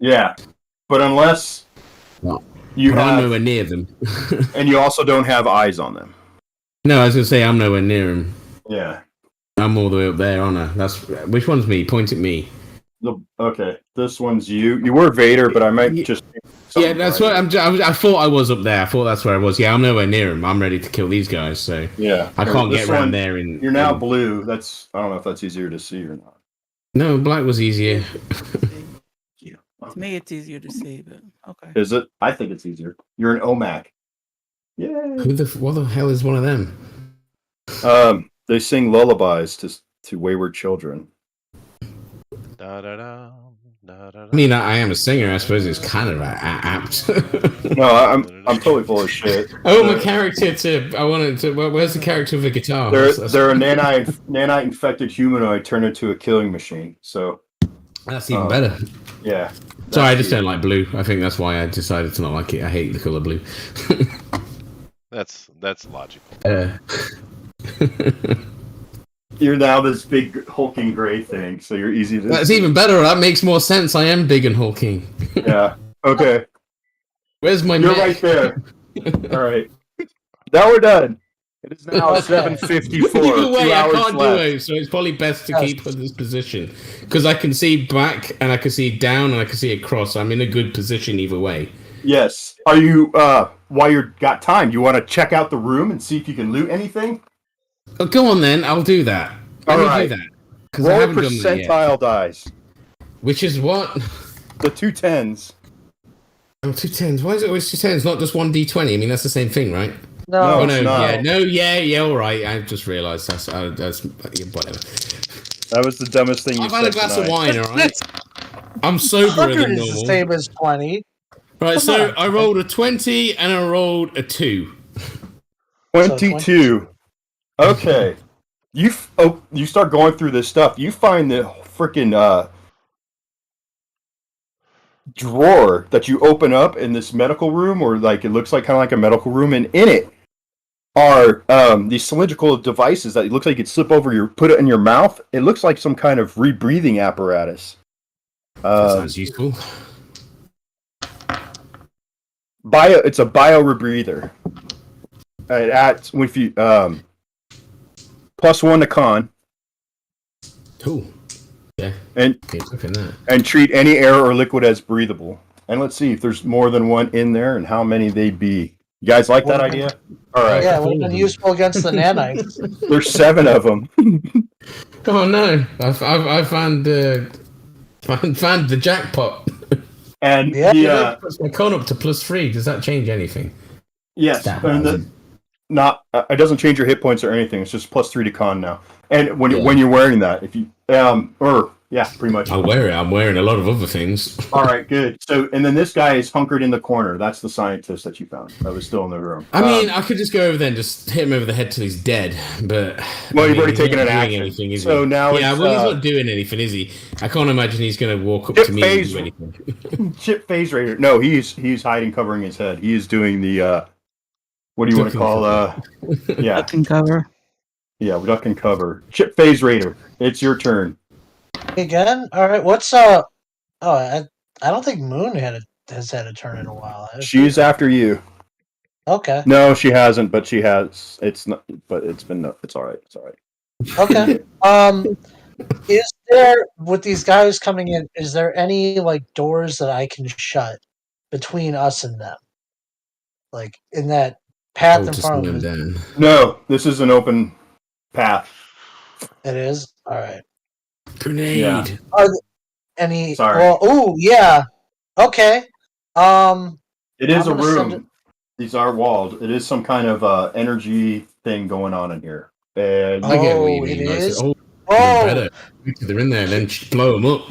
Yeah, but unless you have, I'm nowhere near them, and you also don't have eyes on them. No, I was gonna say I'm nowhere near them. Yeah, I'm all the way up there, aren't I? Which one's me? Point at me. Okay, this one's you. You were Vader, but I might just. Yeah, that's what I thought I was up there. I thought that's where I was. Yeah, I'm nowhere near him. I'm ready to kill these guys, so yeah, I can't get around there. You're now blue. That's I don't know if that's easier to see or not. No, black was easier. To me, it's easier to see, but okay. Is it? I think it's easier. You're an OMAC. Yeah. What the hell is one of them? They sing lullabies to wayward children. Da, da, da, da, da, I mean, I am a singer. I suppose it's kind of apt. No, I'm totally full of shit. Oh, my character I wanted to. Where's the character with the guitar? They're a nanite infected humanoid turned into a killing machine. So that's even better. Yeah. Sorry, I just don't like blue. I think that's why I decided to not like it. I hate the color blue. That's logical. You're now this big hulking gray thing, so you're easy to. That's even better. That makes more sense. I am big and hulking. Yeah. Okay. Where's my? You're right there. All right. Now we're done. It is now 7:54. Either way, I can't do left. it, so it's probably best to keep in this position because I can see back and I can see down and I can see across. I'm in a good position either way. Yes. Are you? While you got time, you want to check out the room and see if you can loot anything? Oh, go on then. I'll do that. Let me do that because I haven't done that yet. Percentile dice. Which is what? The 2 10s. Oh, 2 10s. Why is it always 2 10s? Not just 1d20. I mean, that's the same thing, right? No, oh, no, yeah, all right. I just realised that's whatever. That was the dumbest thing you I've said. had a glass of wine, all right. I'm soberer than normal. Is the same as 20. Right, so I rolled a 20 and I rolled a 2. 22. Okay. You start going through this stuff. You find the freaking drawer that you open up in this medical room, or like it looks like kind of like a medical room, and in it are these cylindrical devices that it looks like you could slip over put it in your mouth. It looks like some kind of rebreathing apparatus. That sounds useful. It's a bio rebreather. If you +1 to con. Cool. Yeah. And treat any air or liquid as breathable. And let's see if there's more than one in there and how many they'd be. You guys like that idea? All right. Yeah, it would have been useful against the nanites. There's 7 of them. Oh no! I found the jackpot. And puts my con up to +3. Does that change anything? Yes. It doesn't change your hit points or anything. It's just +3 to con now. And when you're wearing that, if you pretty much. I'll wear it. I'm wearing a lot of other things. All right, good. So, and then this guy is hunkered in the corner. That's the scientist that you found. That was still in the room. I mean, I could just go over there and just hit him over the head till he's dead. But you've already taken an action. Anything, so now, he's not doing anything, is he? I can't imagine he's going to walk up to me and do anything. Chip Phase Raider. No, he's hiding, covering his head. He is doing the what do you want to call duck and cover. Yeah, duck and cover. Chip Phase Raider. It's your turn. Again? All right. What's I don't think Moon has had a turn in a while. She's after you. Okay. No, she hasn't, but she has. It's not. But it's been. It's all right. It's all right. Okay. Is there, with these guys coming in, is there any like doors that I can shut between us and them? Like in that path in front of them? No, this is an open path. It is? All right. Grenade. Yeah. Are there any? Sorry. Well, oh yeah. Okay. It is a room. These are walled. It is some kind of energy thing going on in here. And it is. They're in there, and then blow them up.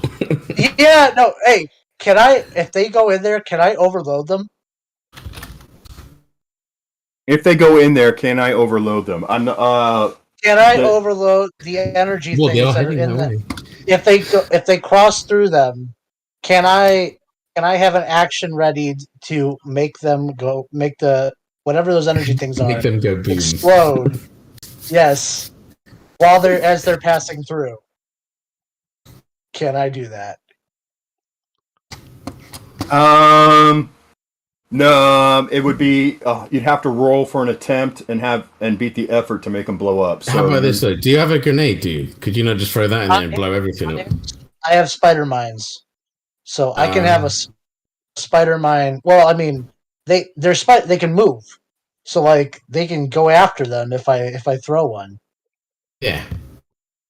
Yeah. No. Hey, can I? If they go in there, can I overload them? If they go in there, can I overload them? Can I overload the energy things that are in there? If they cross through them, can I have an action ready to make the whatever those energy things are make them go boom. Explode? Yes, as they're passing through. Can I do that? No, it would be you'd have to roll for an attempt and beat the effort to make them blow up. So how about this though? Do you have a grenade, dude? Could you not just throw that in there and blow everything up? I have spider mines, so I can have a spider mine. Well, I mean, they can move, so like they can go after them if I throw one. Yeah.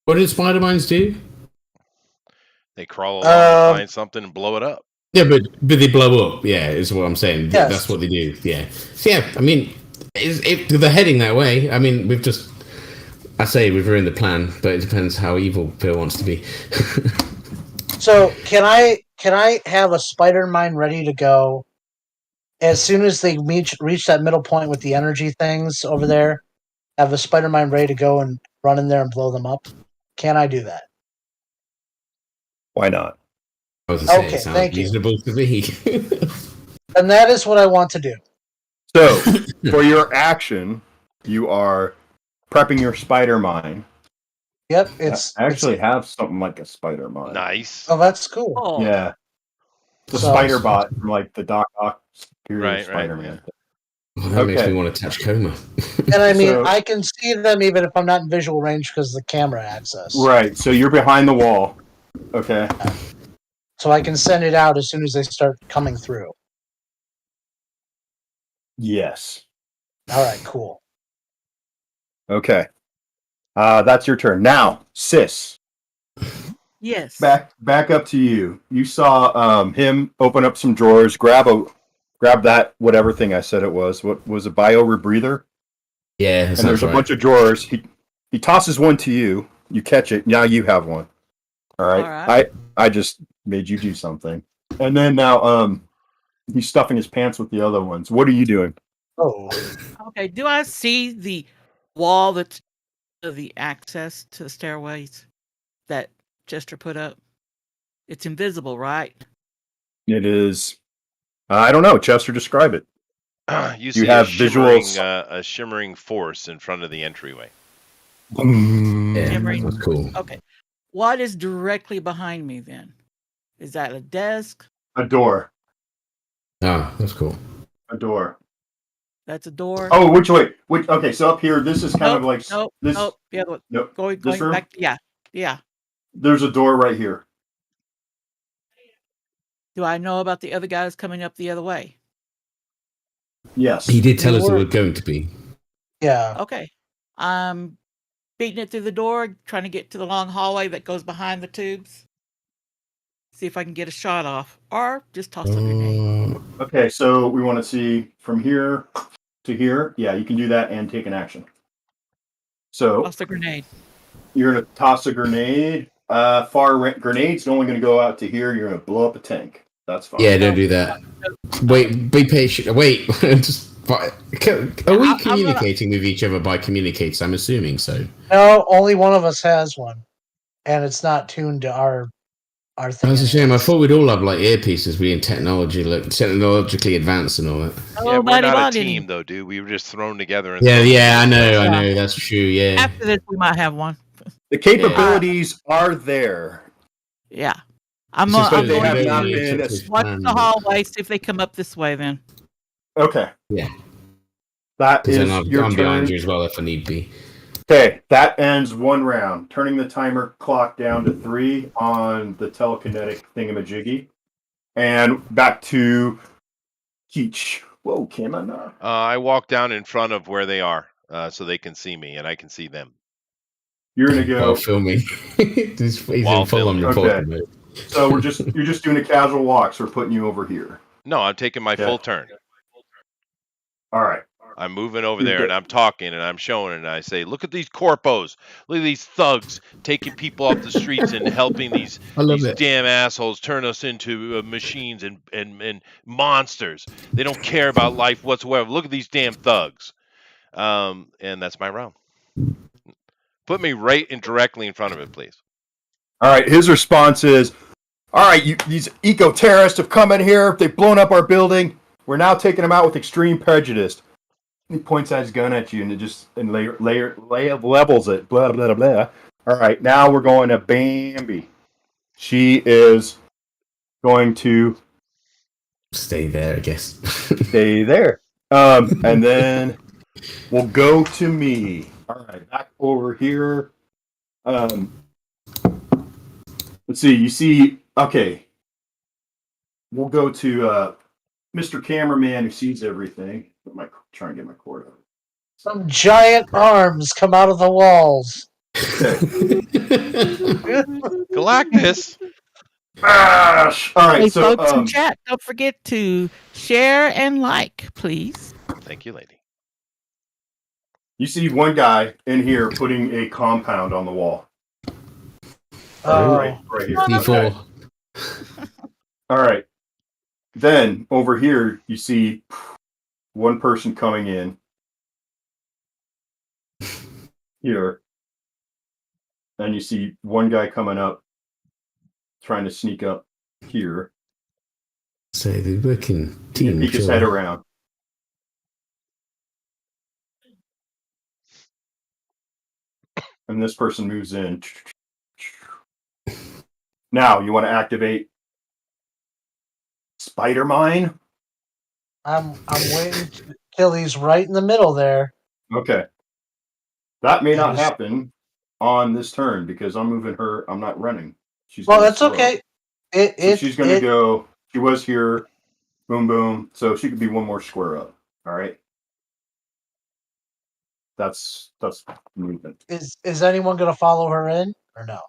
What did spider mines do? They crawl along and Um, find something and blow it up. Yeah, but they blow up. Yeah, is what I'm saying. Yes. That's what they do. Yeah. So, yeah, I mean, they're heading that way. I mean, I say we've ruined the plan, but it depends how evil Phil wants to be. so can I have a spider mine ready to go as soon as they reach that middle point with the energy things over there? Have a spider mine ready to go and run in there and blow them up? Can I do that? Why not? I was gonna say, Okay, it sounds thank you. reasonable to me. And that is what I want to do. So, for your action, you are prepping your spider mine. Yep, I actually have something like a spider mine. Nice. Oh, that's cool. Oh, Yeah. The So- spider bot from like the Doc Ock Superior Right, Spider-Man. Oh, that makes Okay. me want to touch Coma. And I mean, So- I can see them even if I'm not in visual range because of the camera access. Right. So you're behind the wall. Okay. So I can send it out as soon as they start coming through. Yes. All right, cool. Okay. That's your turn. Now, Sis, yes. back up to you. You saw him open up some drawers, grab that whatever thing I said it was. What was a bio rebreather? Yeah, And there's a bunch of drawers. He tosses one to you. You catch it. Now you have one. All right. All right. I just made you do something. And then now he's stuffing his pants with the other ones. What are you doing? Oh, Okay. Do I see the wall that's the access to the stairways that Chester put up? It's invisible, right? It is. I don't know. Chester, describe it. You see have a shimmering, visuals? a shimmering force in front of the entryway. Yeah, Shimmering. that's cool. Okay. What is directly behind me then? Is that a desk? A door. Oh, that's cool. A door. That's a door? Oh, which way? Okay, so up here, this is kind of like Nope. this. Nope. The other one. Nope. Going This room? back. Yeah. Yeah. There's a door right here. Do I know about the other guys coming up the other way? Yes. He did tell You us there were- were going to be. yeah. Okay. I'm beating it through the door, trying to get to the long hallway that goes behind the tubes. See if I can get a shot off. Or just toss a grenade. Okay, so we want to see from here to here. Yeah, you can do that and take an action. So Toss a grenade. you're gonna toss a grenade. Grenade's only gonna go out to here. You're gonna blow up a tank. That's fine. Yeah, don't do that. Wait, be patient. Wait, are we communicating with each other by communicators? I'm assuming so. No, only one of us has one, and it's not tuned to our thing. That's a shame. I anyways. thought we'd all have like earpieces, being technologically advanced and all that. Yeah, we're Nobody not a wanted team him. though, dude. We were just thrown together. And Yeah, thrown yeah, I together. know, that's true. Yeah, After this, we might have one. The capabilities are there. Yeah. I'm It's just going they that have we to not don't been need as- to watch plan the it. hallway, see if they come up this way then. Okay. Yeah. That Because is then your I'm turn. behind you as well if I need be. Okay, that ends one round. Turning the timer clock down to 3 on the telekinetic thingamajiggy. And back to Keach. Whoa, can I not? I walk down in front of where they are, so they can see me and I can see them. You're gonna go. While filming. He's While in full on filming. reporting mode. So you're just doing a casual walk, so we're putting you over here. No, I'm taking my Okay. full turn. All right. I'm moving over You're there good. and I'm talking and I'm showing and I say, look at these corpos. Look at these thugs taking people off the streets and helping these I love these it. damn assholes turn us into machines and monsters. They don't care about life whatsoever. Look at these damn thugs. And that's my round. Put me right and directly in front of it, please. All right. His response is, "All right, these eco-terrorists have come in here. They've blown up our building. We're now taking them out with extreme prejudice." He points out his gun at you and it just levels it. Blah blah blah. All right, now we're going to Bambi. She is going to Stay there, I guess. stay there. And then we'll go to me. All right, back over here. Let's see. You see. Okay. We'll go to Mr. Cameraman who sees everything. Try and get my cord out. Some giant arms come out of the walls. Okay. Galactus. All right. Hey, So folks in chat, don't forget to share and like, please. Thank you, lady. you see one guy in here putting a compound on the wall. Right here. D4. All right. Then over here, you see one person coming in here, and you see one guy coming up, trying to sneak up here. So they're working team. Peek his head around. And this person moves in. Now, you want to activate Spider Mine? I'm waiting till he's right in the middle there. Okay. That may not happen on this turn because I'm moving her. I'm not running. Well, that's okay. So she's going to go. She was here. Boom, boom. So she could be one more square up. All right. That's movement. Is anyone going to follow her in or no?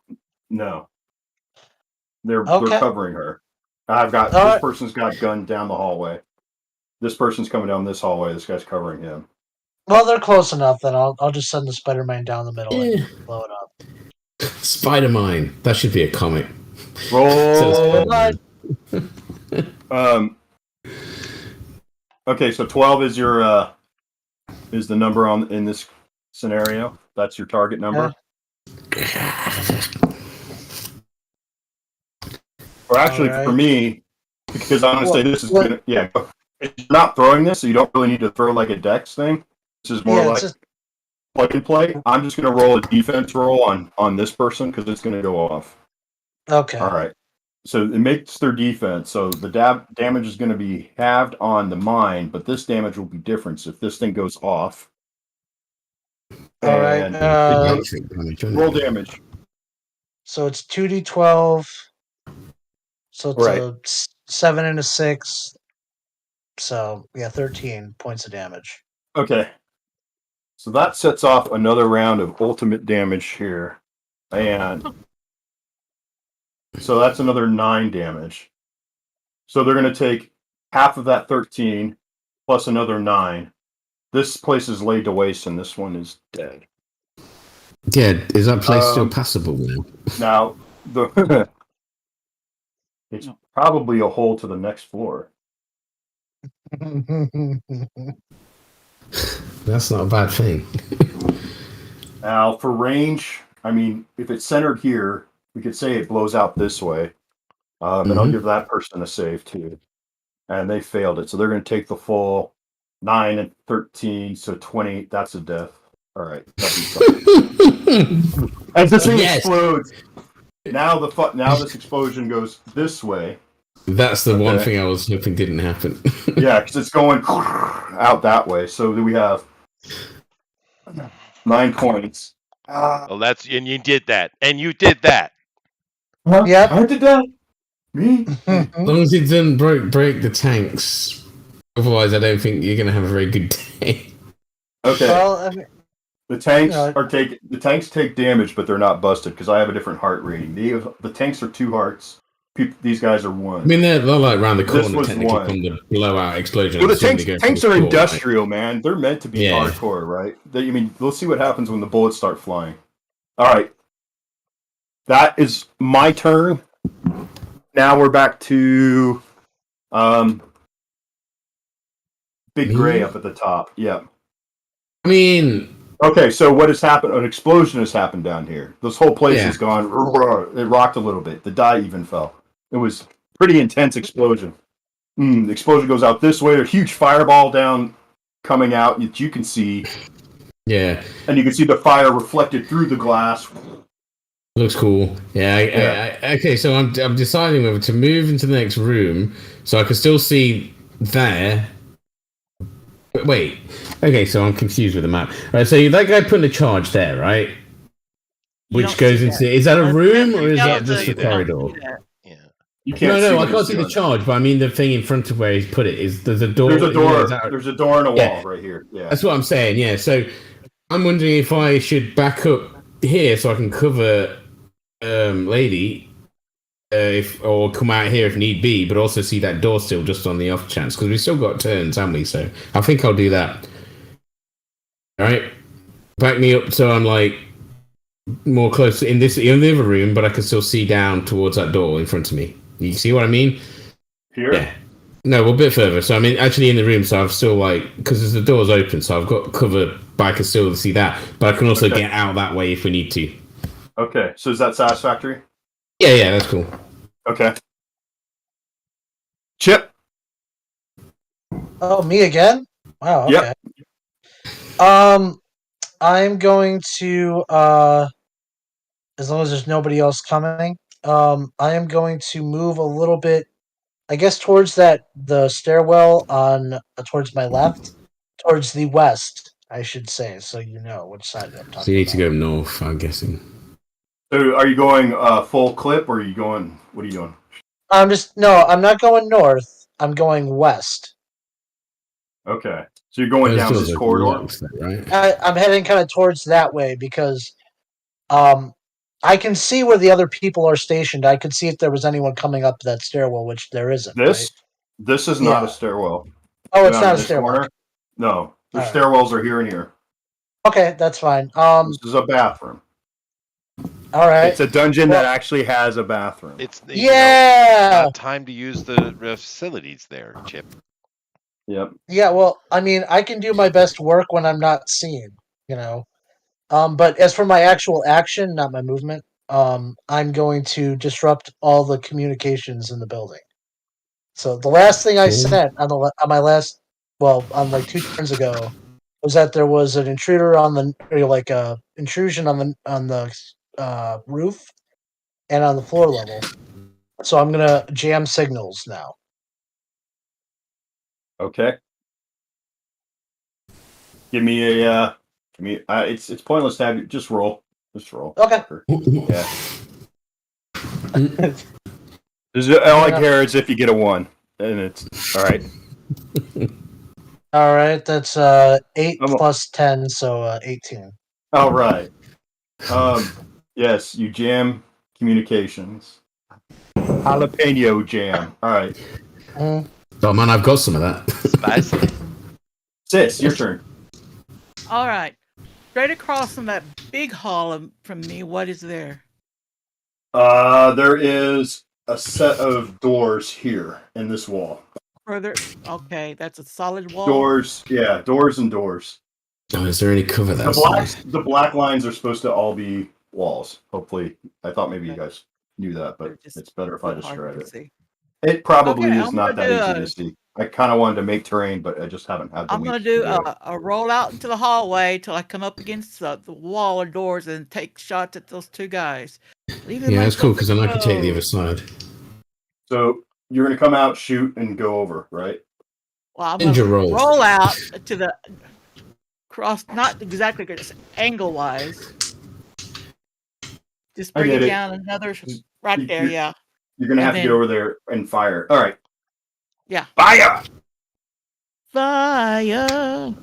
No. They're covering her. I've got this person's got gun down the hallway. This person's coming down this hallway. This guy's covering him. Well, they're close enough. Then I'll just send the Spider-Man down the middle and blow it up. Spider-Man. That should be a comic. Roll. Okay, so 12 is your is the number in this scenario. That's your target number. Or actually, for me, because I'm going to say this is going to, you're not throwing this, so you don't really need to throw like a dex thing. This is more like plug and play. I'm just going to roll a defense roll on this person because it's going to go off. Okay. All right. So it makes their defense. So the damage is going to be halved on the mine, but this damage will be different. So if this thing goes off. All right. Roll damage. So it's 2d12. So it's a 7 and a 6. So, 13 points of damage. Okay. So that sets off another round of ultimate damage here. And so that's another 9 damage. So they're going to take half of that 13 plus another 9. This place is laid to waste and this one is dead. Yeah, is that place still passable now? Now, it's probably a hole to the next floor. That's not a bad thing. Now, for range, I mean, if it's centered here, we could say it blows out this way. And I'll give that person a save too. And they failed it. So they're going to take the full 9 and 13. So 20. That's a death. All right. As this thing explodes, now this explosion goes this way. That's the one thing I was hoping didn't happen. Yeah, because it's going out that way. So we have 9 points. Well, and you did that. And you did that. Huh? Yeah, I did that. Me? As long as it didn't break the tanks. Otherwise, I don't think you're going to have a very good day. Okay. Well, the tanks take damage, but they're not busted because I have a different heart rating. The tanks are 2 hearts. These guys are 1. I mean, they're like around the corner technically from the blowout explosion. Well, the tanks are industrial, man. They're meant to be hardcore, right? We'll see what happens when the bullets start flying. All right. That is my turn. Now we're back to Big Gray up at the top. Yeah. I mean... Okay, so what has happened? An explosion has happened down here. This whole place has gone... It rocked a little bit. The die even fell. It was pretty intense explosion. The explosion goes out this way. A huge fireball coming out that you can see. Yeah. And you can see the fire reflected through the glass. Looks cool. Yeah. Okay, so I'm deciding whether to move into the next room so I can still see there. Wait. Okay, so I'm confused with the map. All right, so that guy putting a charge there, right? which goes into. Is that a room or is that just a see that. corridor? Yeah. You can't No, see I what can't he's see the doing. charge, but I mean the thing in front of where he's put it is there's a door. There's a door. Yeah, There's a door and a Yeah. wall right here. Yeah. That's what I'm saying. Yeah, so I'm wondering if I should back up here so I can cover lady, or come out here if need be, but also see that door still just on the off chance because we've still got turns, haven't we? So I think I'll do that. All right, back me up so I'm like more close in the other room, but I can still see down towards that door in front of me. You see what I mean? Here. Yeah. No, well, a bit further. So I'm actually in the room, so I've still like because the door's open, so I've got cover, but I can still see that. But I can also get out that way if we need to. Okay. So is that satisfactory? Yeah, that's cool. Okay. Chip. Oh, me again? Wow. Okay. Yep. I'm going to as long as there's nobody else coming, I am going to move a little bit, I guess, towards the stairwell on towards my left, towards the west, I should say, so you know which side I'm talking So you need to about. go north, I'm guessing. So are you going full clip or are you going? What are you doing? I'm not going north. I'm going west. Okay. So you're going Those down doors this are corridor. locked, though, right? I'm heading kind of towards that way because I can see where the other people are stationed. I could see if there was anyone coming up that stairwell, which there isn't. This Right? this is not Yeah. a stairwell. Oh, it's Down in not a this stairwell. corner? No, the All right. stairwells are here and here. Okay, that's fine. This is a bathroom. All right. It's a dungeon that actually has a bathroom. It's Yeah. not time to use the facilities there, Chip. Yep. Yeah, well, I mean, I can do my best work when I'm not seen, you know. But as for my actual action, not my movement, I'm going to disrupt all the communications in the building. So the last thing I Cool. said on my last, well, on like 2 turns ago, was that there was an intruder on the, or like a intrusion on the roof and on the floor level. So I'm gonna jam signals now. Okay. Give me a. It's pointless to have you just roll. Just roll. Okay. Yeah. All I care is if you get a 1, and it's all right. All right, that's 8 I'm a- plus 10, so 18. All right. Yes, you jam communications. Jalapeno jam. All right. Mm. Oh man, I've got some of that. Spicy. Sis, your turn. All right. Straight across from that big hall from me, what is there? There is a set of doors here in this wall. Further. Okay, that's a solid wall. Doors, yeah, doors and doors. Oh, is there any cover there? The black lines are supposed to all be walls. Hopefully, I thought maybe you guys knew that, but it's better if I describe it. See. It probably Okay, is I'm not gonna that do easy to see. I kind of wanted to make terrain, but I just haven't had the I'm week gonna to do it. a roll out into the hallway till I come up against the wall or doors and take shots at those 2 guys. Yeah, that's cool because then I can take the other side. So you're gonna come out, shoot, and go over, right? Well, I'm Ninja gonna roll. roll out to the cross, not exactly angle wise. Just bring it down another right there, yeah. You're gonna have to get over there and fire. All right. Yeah. Fire! Fire.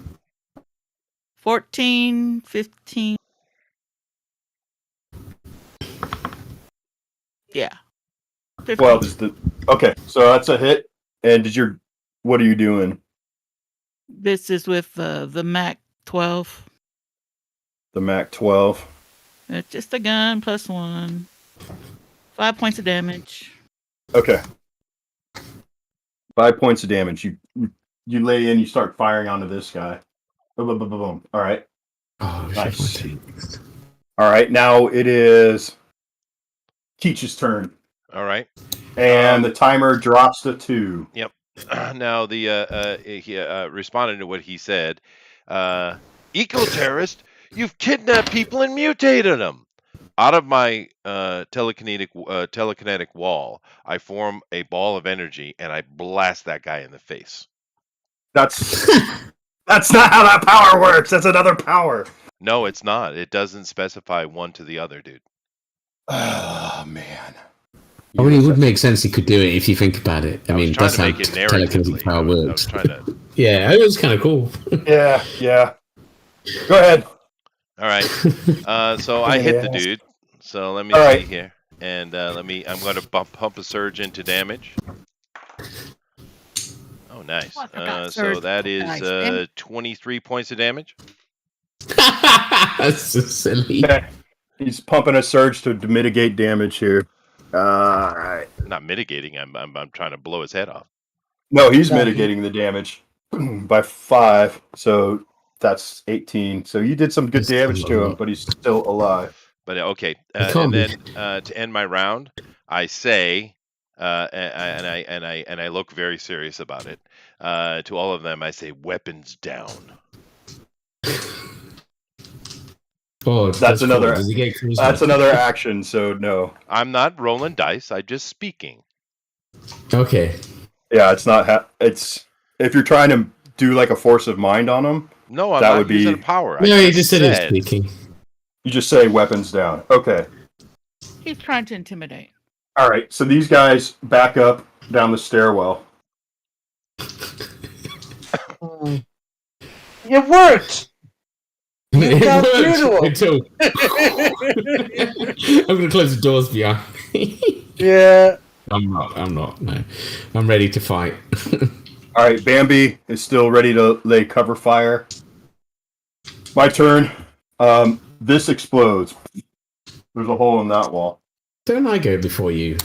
14, 15. Yeah. 15. Well, okay, so that's a hit. And what are you doing? This is with the Mac 12. The Mac 12. It's just a gun plus 1. 5 points of damage. Okay. 5 points of damage. You lay in, you start firing onto this guy. Boom, boom, boom, boom, boom. All right. Oh, nice. All right, now it is Keach's turn. All right. And the timer drops to 2. Yep. Now he responded to what he said. Eco-terrorist, you've kidnapped people and mutated them. Out of my telekinetic wall, I form a ball of energy and I blast that guy in the face. That's not how that power works. That's another power. No, it's not. It doesn't specify one to the other, dude. Oh man. I mean, it would make sense he could do it if you think about it. I mean, trying that's to how make it telekinetic narratively. power I was works. trying to. Yeah, it was kind of cool. Yeah. Go ahead. All right. So I hit the Yes. dude. So let me All see right. here, and I'm going to pump a surge into damage. Oh, nice. Oh, I forgot So surge. that Nice. is 23 points of damage. That's so silly. Okay. He's pumping a surge to mitigate damage here. All right. Not mitigating. I'm trying to blow his head off. No, he's No, mitigating the damage by 5. So that's 18. So you did some good That's damage a to him, lot. but he's still alive. But okay, It and can't be. then to end my round, I say, and I look very serious about it. To all of them, I say, weapons down. Oh, That's cool. another. Does he get charisma? That's another action. So no. I'm not rolling dice. I'm just speaking. Okay. Yeah, it's not. It's if you're trying to do like a force of mind on him, No, I'm That not would using be- a power. No, I he just said he was speaking. you just say weapons down. Okay. He's trying to intimidate. All right. So these guys back up down the stairwell. Mm. It worked. You got through to him. I'm gonna close the doors behind me. Yeah. I'm not. No, I'm ready to fight. All right. Bambi is still ready to lay cover fire. My turn. This explodes. There's a hole in that wall. Don't I go before you?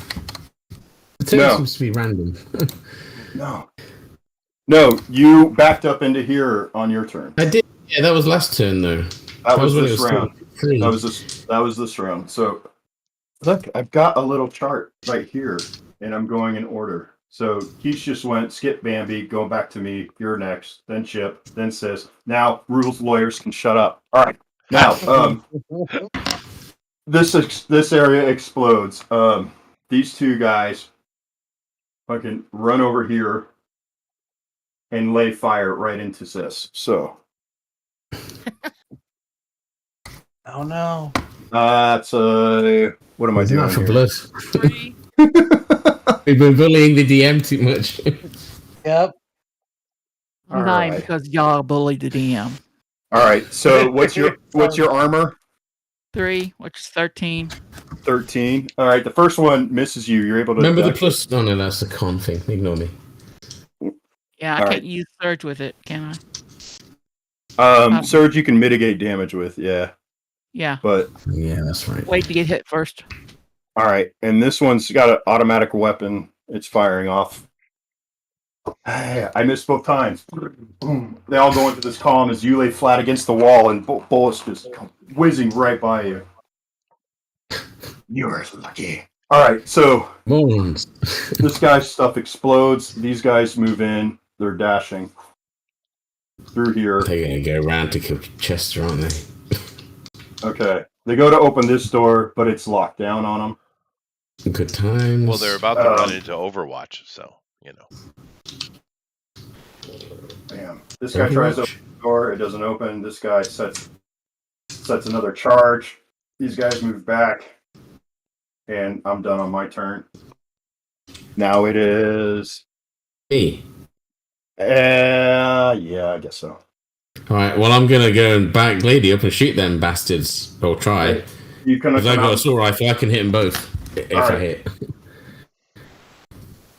The turn No. seems to be random. No, you backed up into here on your turn. I did. Yeah, that was last turn though. That was when it this was round. 3. That was this round. So look, I've got a little chart right here, and I'm going in order. So Keith just went skip Bambi, going back to me. You're next, then Chip, then Sis. Now rules lawyers can shut up. All right. Now, this area explodes. These two guys fucking run over here and lay fire right into Sis. So Oh no. that's what am I It's doing not for here? blood. 3. We've been bullying the DM too much. Yep. All 9 right. because y'all bullied the DM. All right. So what's your armor? 3, which is 13. 13. All right. The first one misses you. You're able to Remember the duck it. plus? No, that's the con thing. Ignore me. Yeah, I All can't right. use surge with it, can I? Surge you can mitigate damage with, yeah. Yeah. But Yeah, that's right. Wait to get hit first. all right, and this one's got an automatic weapon. It's firing off. I missed both times. They all go into this column as you lay flat against the wall, and bullets just come whizzing right by you. You're lucky. All right, so Morons. this guy's stuff explodes. These guys move in. They're dashing through here. They're gonna go around to kill Chester, aren't they? Okay, they go to open this door, but it's locked down on them. Good times. Well, they're about to run into Overwatch, so you know. Damn. This guy tries to open the door. It doesn't open. This guy sets another charge. These guys move back. And I'm done on my turn. Now it is... Me. Yeah, I guess so. Alright, well, I'm gonna go and back Lady up and shoot them bastards. Or try. Right. You can Because I got a assault rifle, I can hit them both. If I hit.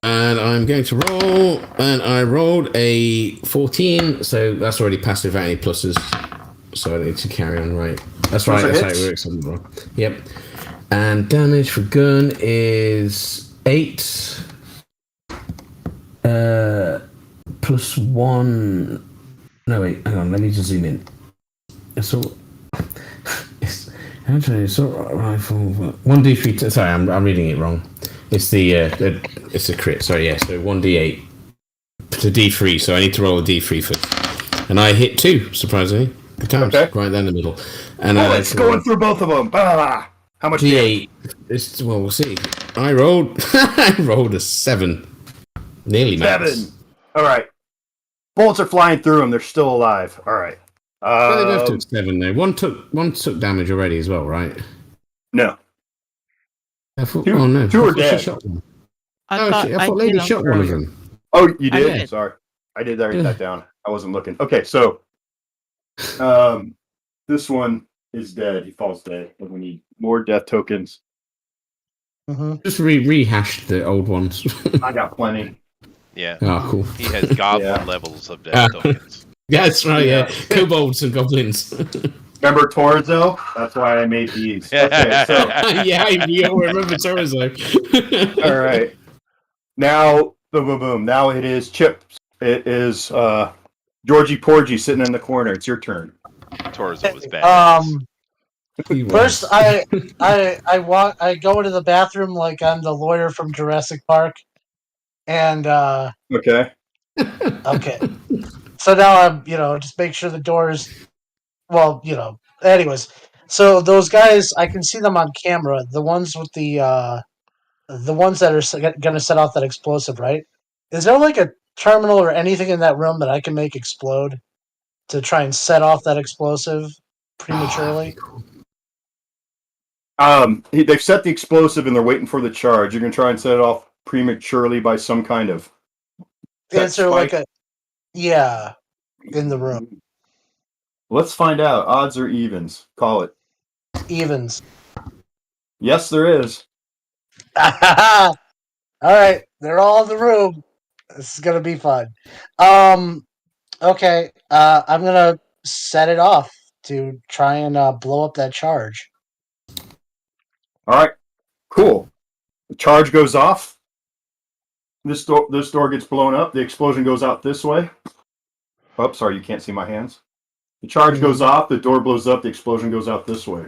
And I'm going to roll. And I rolled a 14, so that's already passed without any pluses. So I need to carry on, right? That's right, that's how it works. Yep. And damage for gun is 8. Plus 1. No, wait, hang on, let me just zoom in. Assault. Assault rifle. 1d3. Sorry, I'm reading it wrong. It's it's a crit. Sorry, yeah. So 1d8 to d3. So I need to roll a d3 for, and I hit 2. Surprisingly, good times. Okay. Right there in the middle. And it's going through both of them. Blah, blah, blah. How much d8. Well, we'll see. I rolled. I rolled a 7. Nearly max. 7. All right. Bullets are flying through them. They're still alive. All right. But they both Um, took 7 though. One took damage already as well, right? no. I thought, Two, oh no, two I are thought she dead. shot one. I thought I I thought did Lady them shot one of earlier. them. Oh, you I did? did. Sorry. I did write Yeah. that down. I wasn't looking. Okay, so this one is dead. He falls dead. And we need more death tokens. Mm-hmm. Just rehashed the old ones. I got plenty. Yeah. Oh, cool. He has goblin Yeah. levels of death tokens. Yeah, that's right. Yeah, Yeah. kobolds and goblins. Remember Torzo? That's why I made these. Okay, so Yeah, we all remember Torzo. all right. Now boom boom boom. Now it is Chips. It is Georgie Porgy sitting in the corner. It's your turn. Torzo was bad. First, I go into the bathroom like I'm the lawyer from Jurassic Park, and Okay. okay. So now I'm just make sure the doors. Well, anyways. So those guys, I can see them on camera. The ones with the ones that are going to set off that explosive, right? Is there like a terminal or anything in that room that I can make explode to try and set off that explosive prematurely? They've set the explosive and they're waiting for the charge. You're gonna try and set it off prematurely by some kind of. Is there like a in the room? Let's find out. Odds or evens? Call it. Evens. Yes, there is. All right, they're all in the room. This is gonna be fun. Okay. I'm gonna set it off to try and blow up that charge. All right. Cool. The charge goes off. This door gets blown up. The explosion goes out this way. Oh, sorry, you can't see my hands. The charge goes off. The door blows up. The explosion goes out this way.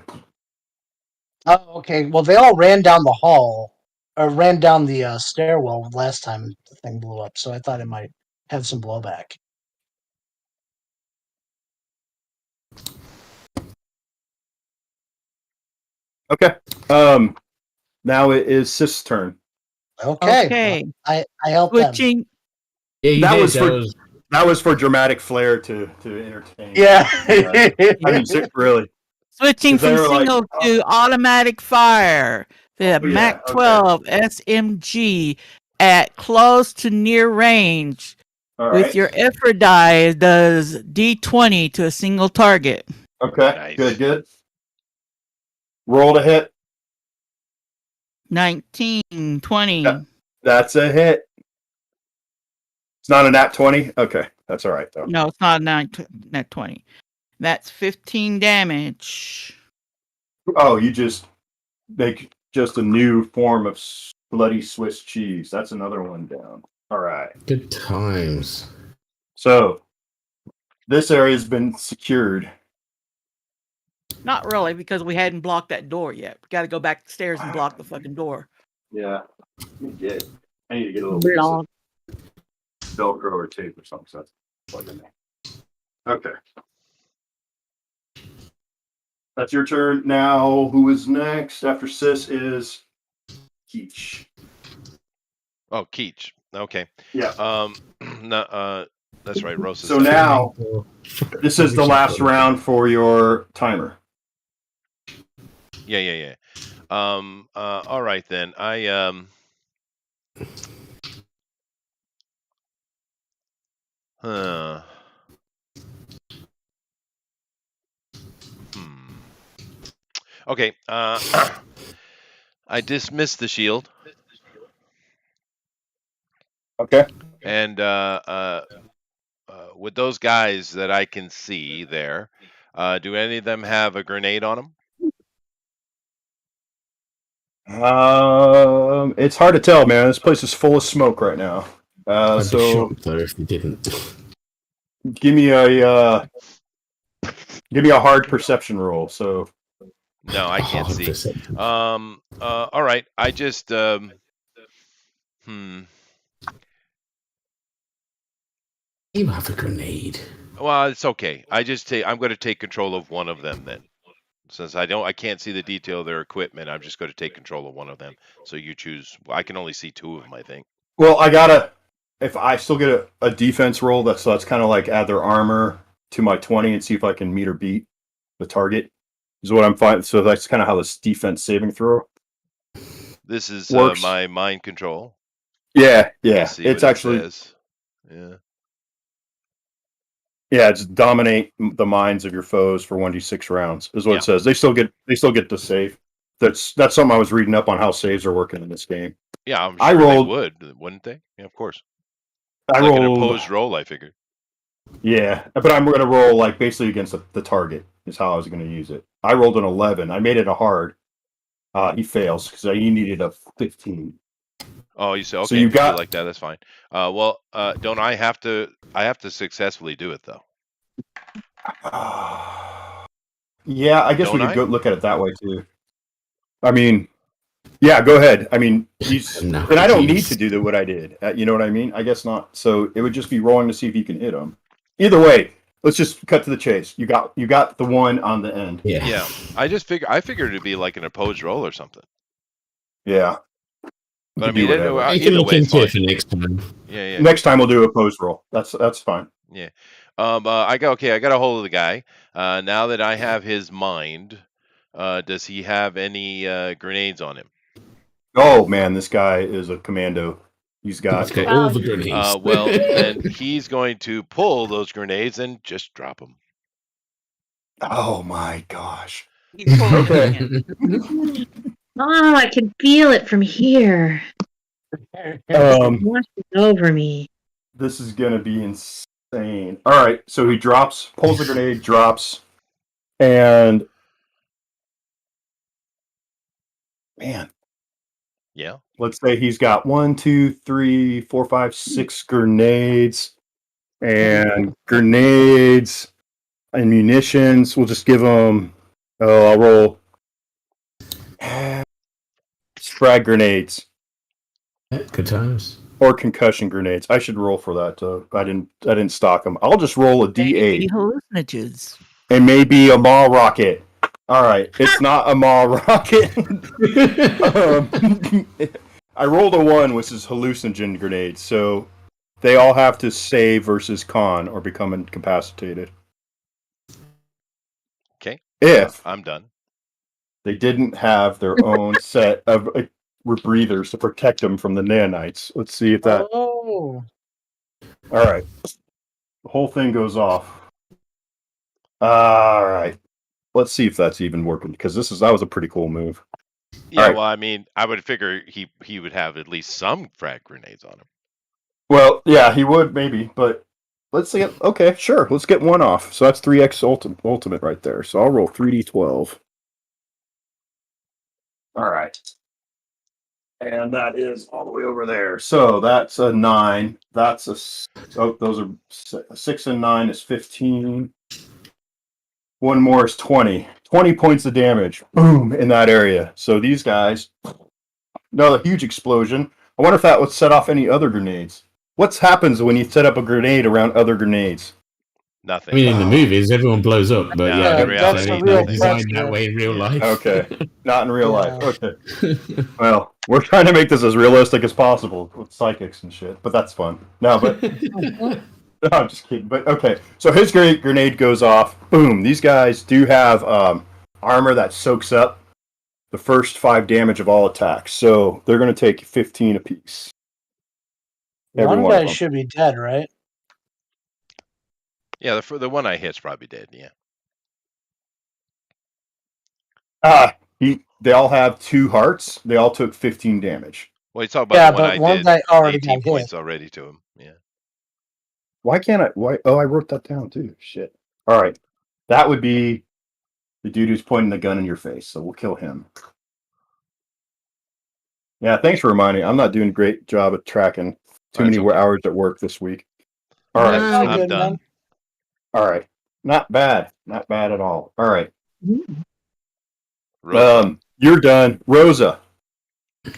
Oh, okay. Well, they all ran down the hall, or ran down the stairwell last time the thing blew up. So I thought it might have some blowback. Okay. Now it is Sith's turn. Okay. I helped them. Switching. Yeah, That was for dramatic flair to entertain. Yeah. I mean, really. Switching 'Cause they from were like, single to automatic fire. The Mac 12 SMG at close to near range. All With right. your effort die, it does D20 to a single target. Okay. Nice. Good. Roll to hit. 19, 20. That's a hit. It's not a nat 20? Okay. That's all right, though. No, it's not a nat 20. That's 15 damage. Oh, you just make just a new form of bloody Swiss cheese. That's another one down. All right. Good times. So, this area has been secured. Not really, because we hadn't blocked that door yet. We got to go back stairs and block the fucking door. Yeah. I need to get a little piece of Velcro or tape or something. So that's plug in there. Okay. That's your turn. Now, who is next after Sis is Keech. Oh, Keech. Okay. Yeah. That's right. Rosa's So now, this is the last round for your timer. Yeah. All right then. Okay. I dismissed the shield. Okay. And with those guys that I can see there, do any of them have a grenade on them? It's hard to tell, man. This place is full of smoke right now. I'd be So shocked though if you didn't. give me a hard perception roll. So No, I can't Hard see. perception. All right. I just You have a grenade. Well, it's okay. I'm going to take control of one of them then. Since I can't see the detail of their equipment, I'm just going to take control of one of them. So you choose. I can only see two of them, I think. well, if I still get a defense roll, that's kind of like add their armor to my 20 and see if I can meet or beat the target. Is what I'm finding. So that's kind of how this defense saving throw This is works. my mind control. Yeah. Let's see It's what actually it says. Yeah. Yeah, it's dominate the minds of your foes for 1d6 rounds is what it says. They still get to save. That's something I was reading up on how saves are working in this game. Yeah, I'm I sure rolled- they would, wouldn't they? Yeah, of course. I Like an rolled opposed roll, I figured. Yeah, but I'm going to roll like basically against the target is how I was going to use it. I rolled an 11. I made it a hard. He fails because he needed a 15. Oh, you say okay. So you if you got- do like that, that's fine. Well, don't I have to? I have to successfully do it though. Yeah, I guess Don't we could I? go look at it that way too. I mean, yeah, go ahead. I mean, he's No, and I don't need jeez. to do what I did. You know what I mean? I guess not. So it would just be rolling to see if you can hit him. Either way, let's just cut to the chase. You got the one on the end. Yeah. I figured it'd be like an opposed roll or something. Yeah. But I You mean, can do whatever. You can either look way, it's into it fine. for next time. Yeah. Next time we'll do a post roll. That's fine. Yeah. I got a hold of the guy. Now that I have his mind, does he have any grenades on him? Oh man, this guy is a commando. He's got Okay, all the grenades. Well, then he's going to pull those grenades and just drop them. Oh my gosh. He's pulling Okay. it in. Oh, I can feel it from here. Washes over me. This is gonna be insane. All right, so he pulls the grenade, drops, and man, Yeah. let's say he's got 1, 2, 3, 4, 5, 6 grenades, and grenades and munitions. We'll just give him. Oh, I'll roll. Frag grenades Good times. or concussion grenades. I should roll for that. I didn't stock them. I'll just roll a D8. Hallucinogens. And maybe a mall rocket. All right, it's not a mall rocket. I rolled a 1, which is hallucinogen grenades. So they all have to save versus con or become incapacitated. Okay. If I'm done. they didn't have their own set of breathers to protect them from the nanites. Let's see if that. Oh. All right. The whole thing goes off. All right. Let's see if that's even working because that was a pretty cool move. Yeah. right. Well, I mean, I would figure he would have at least some frag grenades on him. Well, yeah, he would maybe, but let's see. Okay, sure. Let's get one off. So that's 3x ultimate right there. So I'll roll 3d12. All right. And that is all the way over there. So that's a 9. That's those are 6 and 9 is 15. One more is 20. 20 points of damage. Boom, in that area. So these guys, another huge explosion. I wonder if that would set off any other grenades. What happens when you set up a grenade around other grenades? Nothing. I mean, in the movies, everyone blows up, but No, yeah, in reality, it's nothing. not designed that way in real life. Okay, not in real Yeah. life. Okay. Well, we're trying to make this as realistic as possible with psychics and shit, but that's fun. No, but no, I'm just kidding. But okay, so his grenade goes off. Boom. These guys do have armor that soaks up the first 5 damage of all attacks, so they're going to take 15 apiece. Every One one of guy them. should be dead, right? Yeah, the one I hit's probably dead. Yeah. They all have 2 hearts. They all took 15 damage. Well, you talk about Yeah, the one but I one did. guy already 18 got hit. points already to him. Yeah. Why can't I? Why? Oh, I wrote that down too. Shit. All right. That would be the dude who's pointing the gun in your face. So we'll kill him. Yeah, thanks for reminding me. I'm not doing a great job at tracking. Too That's many okay. hours at work this week. All right. No, I'm good, done. man. All right. Not bad. Not bad at all. All right. Rosa. You're done. Rosa.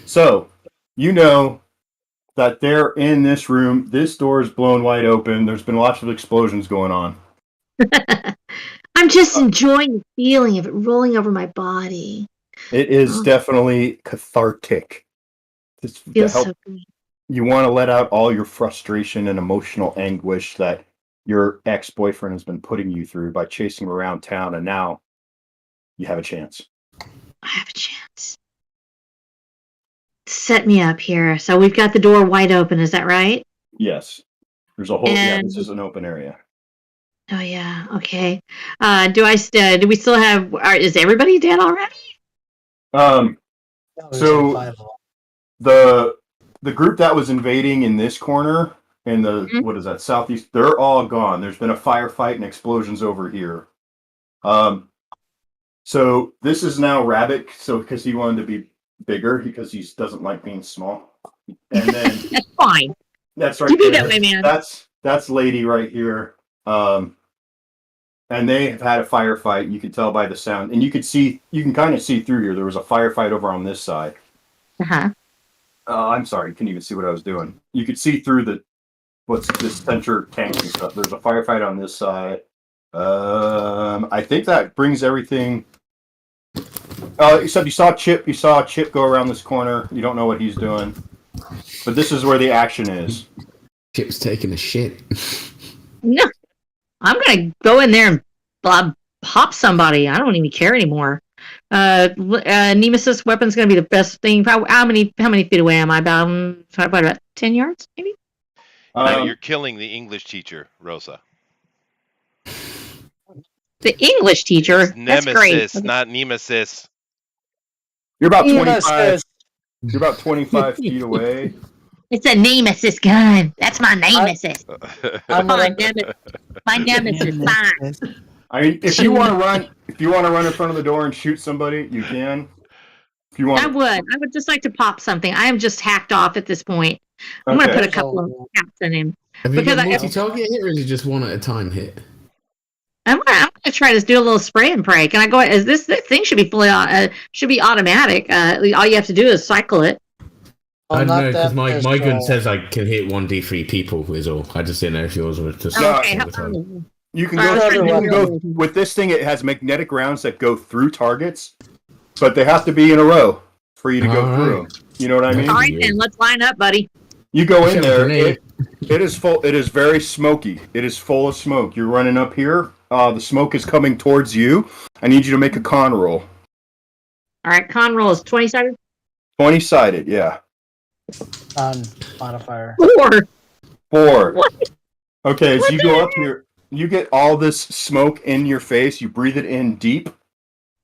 So, you know that they're in this room. This door is blown wide open. There's been lots of explosions going on. I'm just enjoying the feeling of it rolling over my body. It is definitely cathartic. It's to Feels help. so good. You want to let out all your frustration and emotional anguish that your ex-boyfriend has been putting you through by chasing him around town, and now you have a chance. I have a chance. Set me up here. So we've got the door wide open. Is that right? Yes. There's a whole. Yeah, this is an open area. Oh yeah. Okay. Do we still have? Is everybody dead already? So the group that was invading in this corner in the what is that southeast? They're all gone. There's been a firefight and explosions over here. So this is now Rabbit. So because he wanted to be bigger, because he doesn't like being small. And then that's fine. That's right. You be that way, man. That's Lady right here. And they have had a firefight. You can tell by the sound, and you can kind of see through here. There was a firefight over on this side. I'm sorry, you couldn't even see what I was doing. You could see through what's this center tank and stuff. There's a firefight on this side. I think that brings everything. Except you saw Chip go around this corner. You don't know what he's doing, but this is where the action is. Chip's taking a shit. No, I'm gonna go in there and pop somebody. I don't even care anymore. Nemesis weapon's gonna be the best thing. How many feet away am I? About 10 yards, maybe. You're killing the English teacher, Rosa. The English teacher. It's Nemesis, that's great. not Nemesis. You're about 25. You're about 25 feet away. It's a Nemesis gun. That's my Nemesis. My Nemesis. Fine. I mean, if you want to run in front of the door and shoot somebody, you can. If you want, I would just like to pop something. I am just hacked off at this point. I'm going to put a couple of caps in him. Have you got multi-target hit, or is it just one at a time hit? I'm gonna try to do a little spray and pray. Can I go? As this thing should be should be automatic. All you have to do is cycle it. I don't know, because my gun says I can hit 1d3 people is all. I just didn't know if yours was just. Okay. You can go with this thing. It has magnetic rounds that go through targets, but they have to be in a row for you to go through. You know what I mean? All right, then let's line up, buddy. You go in there. It is full. It is very smoky. It is full of smoke. You're running up here. The smoke is coming towards you. I need you to make a con roll. All right, con roll is 20-sided. 20-sided, yeah. Modifier. 4. What? Okay, so you go up here. You get all this smoke in your face. You breathe it in deep,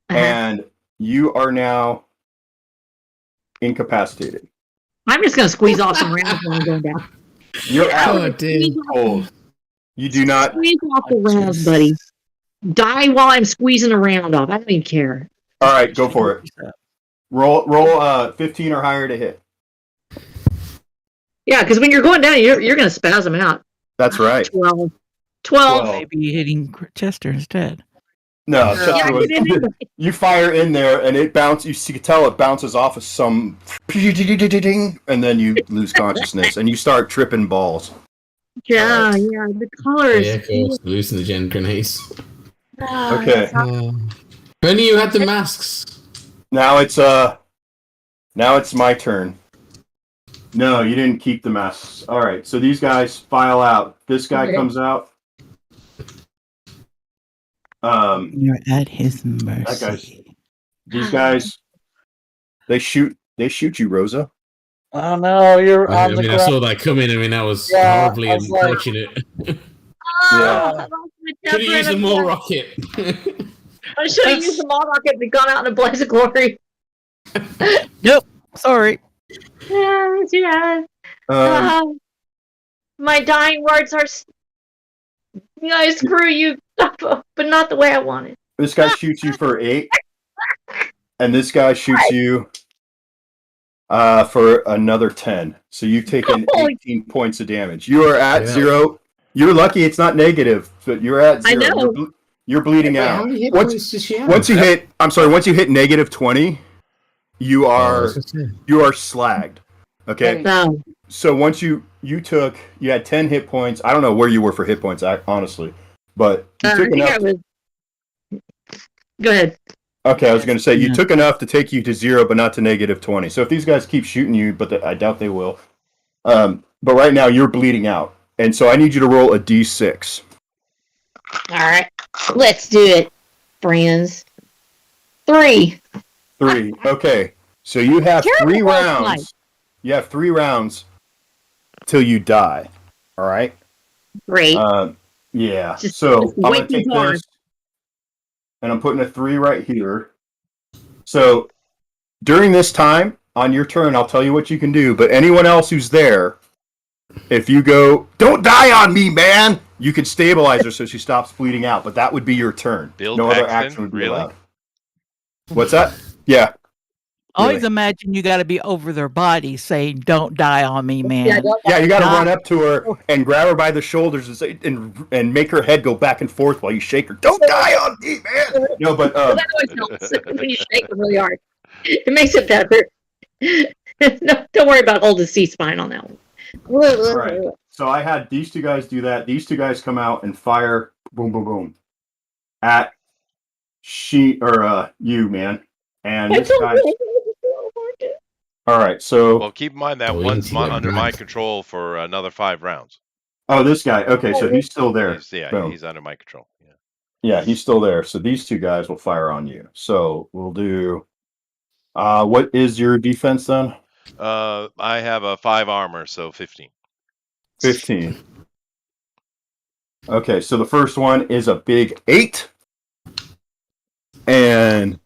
and you are now incapacitated. I'm just gonna squeeze off some rounds when I'm going down. You're out. Oh, dude. Cold. You do not squeeze off the rounds, buddy. Die while I'm squeezing a round off. I don't even care. All right, go for it. Roll 15 or higher to hit. Yeah, because when you're going down, you're gonna spasm out. That's right. 12. Maybe hitting Chester instead. No, you fire in there and it bounces. You can tell it bounces off of some, and then you lose consciousness and you start tripping balls. Yeah, the colors. Yeah, of course. Losing the gen grenades. Okay. Only you had the masks. Now it's my turn. No, you didn't keep the masks. All right, so these guys file out. This guy comes out. You're at his mercy. These guys, they shoot you, Rosa. Oh no, you're on the ground. I saw that coming. I mean, that was horribly unfortunate. Yeah. Could have used a more rocket. I should have used the mall rocket and gone out in a blaze of glory. Nope. Sorry. Yeah. My dying words are, screw you, but not the way I want it. This guy shoots you for 8, and this guy shoots you for another 10. So you've taken 18 points of damage. You are at 0. You're lucky it's not negative, but you're at 0. I know. You're bleeding out. How many hit points does she have? Once you hit negative 20, you are slagged. Okay. So once you had 10 hit points. I don't know where you were for hit points, honestly, but you took enough. Go ahead. Okay, I was going to say you took enough to take you to 0, but not to negative 20. So if these guys keep shooting you, but I doubt they will. But right now you're bleeding out, and so I need you to roll a d6. All right, let's do it, friends. 3. 3. Okay. So you have Terrible 3 roll tonight. rounds. You have 3 rounds till you die. All right. Great. Yeah. Just So I'm wait gonna take till this, and I'm putting a 3 right here. So during this time on your turn, I'll tell you what you can do. But anyone else who's there, if you go, don't die on me, man, you can stabilize her so she stops bleeding out. But that would be your turn. Bill No other Paxton, action would be really? allowed. What's that? Yeah. Always Really. imagine you got to be over their body saying, "Don't die on me, man." Yeah, you got to Not- run up to her and grab her by the shoulders and say, and make her head go back and forth while you shake her. Don't die on me, man. No, but that always helps when you shake them really hard. It makes it better. No, don't worry about holding C-spine on that one. all right. So I had these 2 guys do that. These 2 guys come out and fire, boom, boom, boom, at you, man. And this guy. All right. So. Well, keep in mind that Oh, one's easy, under man. my control for another 5 rounds. Oh, this guy. Okay, so he's still there. Boom. He's under my control. Yeah. Yeah, he's still there. So these 2 guys will fire on you. So we'll do. What is your defense then? I have a 5 armor, so 15. 15. Okay, so the first one is a big 8. And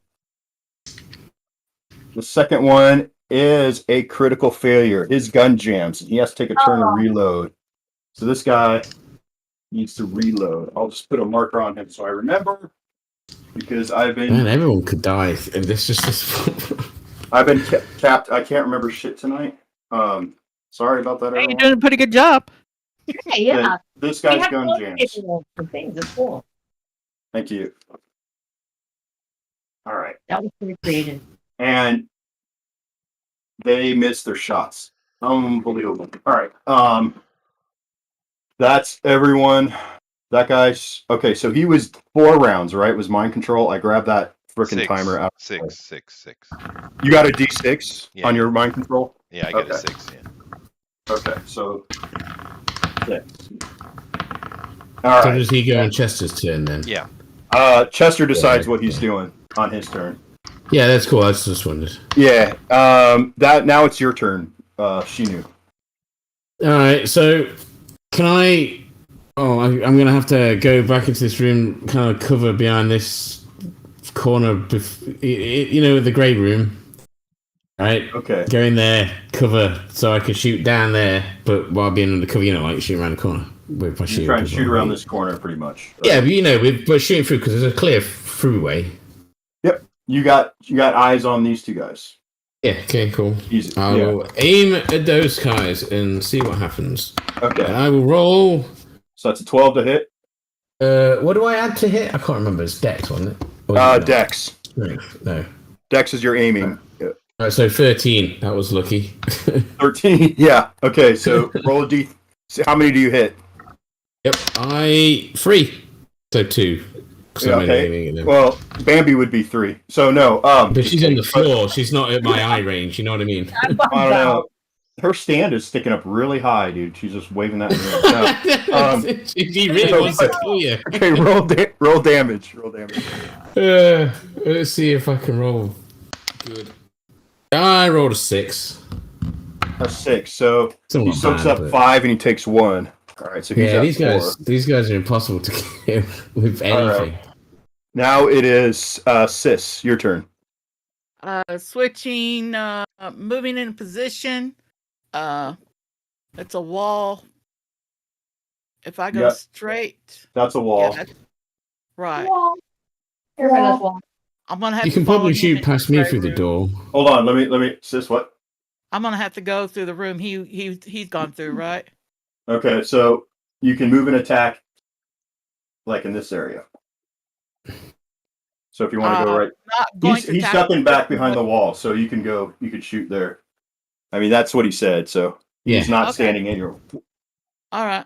the second one is a critical failure. His gun jams. He has to take a turn to reload. So this guy needs to reload. I'll just put a marker on him so I remember. Because I've been. Man, everyone could die, and this just. I've been capped. I can't remember shit tonight. Sorry about that, Hey, everyone. you're doing a pretty good job. Yeah. This guy's gun jams. Things. It's cool. Thank you. All right. That was pretty creative. And they missed their shots. Unbelievable. All right. That's everyone. That guy's okay. So he was 4 rounds, right? It was mind control. I grabbed that freaking 6, timer out. 6, 6, 6. You got a D6 Yeah. on your mind control. Yeah, I get a Okay. 6. Yeah. Okay, so 6. All So right. does he go on Chester's turn then? Yeah. Chester decides what he's doing on his turn. Yeah, that's cool. I just wondered. Yeah. That now it's your turn, Shinu. All right, so can I? Oh, I'm going to have to go back into this room, kind of cover behind this corner, the grey room. Right? Okay. Go in there, cover, so I can shoot down there, but while being undercover, like shoot around the corner with my You shield. try and as shoot well, around right? this corner, pretty much. Yeah, but we're shooting through because there's a clear throughway. Yep. You got eyes on these 2 guys. Yeah. Okay. Cool. Easy. I will aim at those guys and see what happens. Okay. And I will roll. So that's a 12 to hit. What do I add to hit? I can't remember. It's Dex, wasn't it? Or is it not? Dex. No. Dex is your aiming. All right, so 13. That was lucky. 13. Yeah. Okay. So roll a D. So how many do you hit? Yep. 3. So 2. Yeah, I'm okay. aiming at them. Well, Bambi would be 3. So no. But she's on the floor. She's not at my eye range. You know what I mean? I don't know. Her stand is sticking up really high, dude. She's just waving that in the air. No. She really wants to kill you. Okay, roll damage. Roll damage. Let's see if I can roll good. I rolled a 6. A 6. So Still he not soaks bad, up but- 5 and he takes 1. All right. So he's Yeah, at 4. these guys are impossible to kill with anything. Right. Now it is Sis. Your turn. Switching, moving in position. It's a wall. If I go Yep. straight, That's a wall. yeah, right. I'm gonna have. You to can follow probably him shoot into past the me right through the room. door. Hold on. Let me. Sis, what? I'm gonna have to go through the room he's gone through, right? Okay, so you can move and attack, like in this area. So if you want to go right, Not going to he's attack ducking the back room, behind but- the wall, so you can go. You could shoot there. I mean, that's what he said. So he's Yeah. not Okay. standing in your. All right.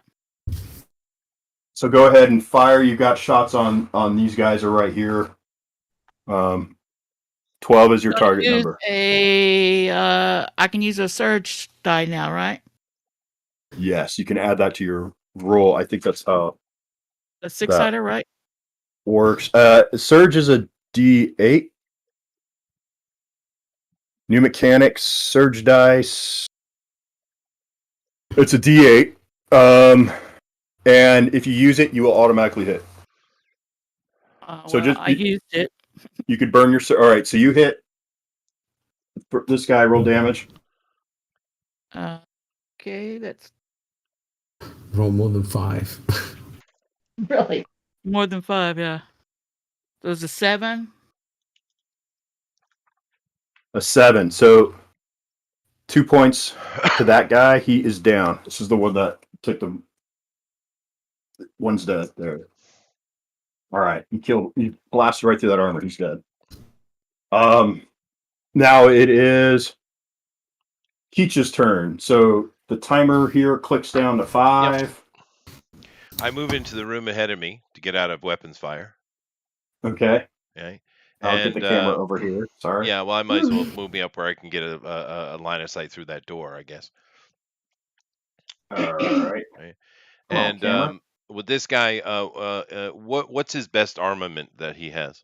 So go ahead and fire. You got shots on these guys are right here. 12 is your target Use number. I can use a surge die now, right? Yes, you can add that to your roll. I think that's how. A 6-sider, right? Works. Surge is a D8. New mechanics, surge dice. It's a D8. And if you use it, you will automatically hit. So Well, I used it. You could burn your. All right, so you hit this guy. Roll damage. Okay, that's Roll more than 5. Really? more than 5. Yeah. There's a 7. A 7. So 2 points to that guy. He is down. This is the one that took the. One's dead. There. All right, he blasted right through that armor. He's dead. Now it is Keach's turn. So the timer here clicks down to 5. Yep. I move into the room ahead of me to get out of weapons fire. Okay. Okay. I'll get the camera over here. Sorry. Yeah, well, I might as well move me up where I can get a line of sight through that door, I guess. All right. Right. And with this guy, what's his best armament that he has?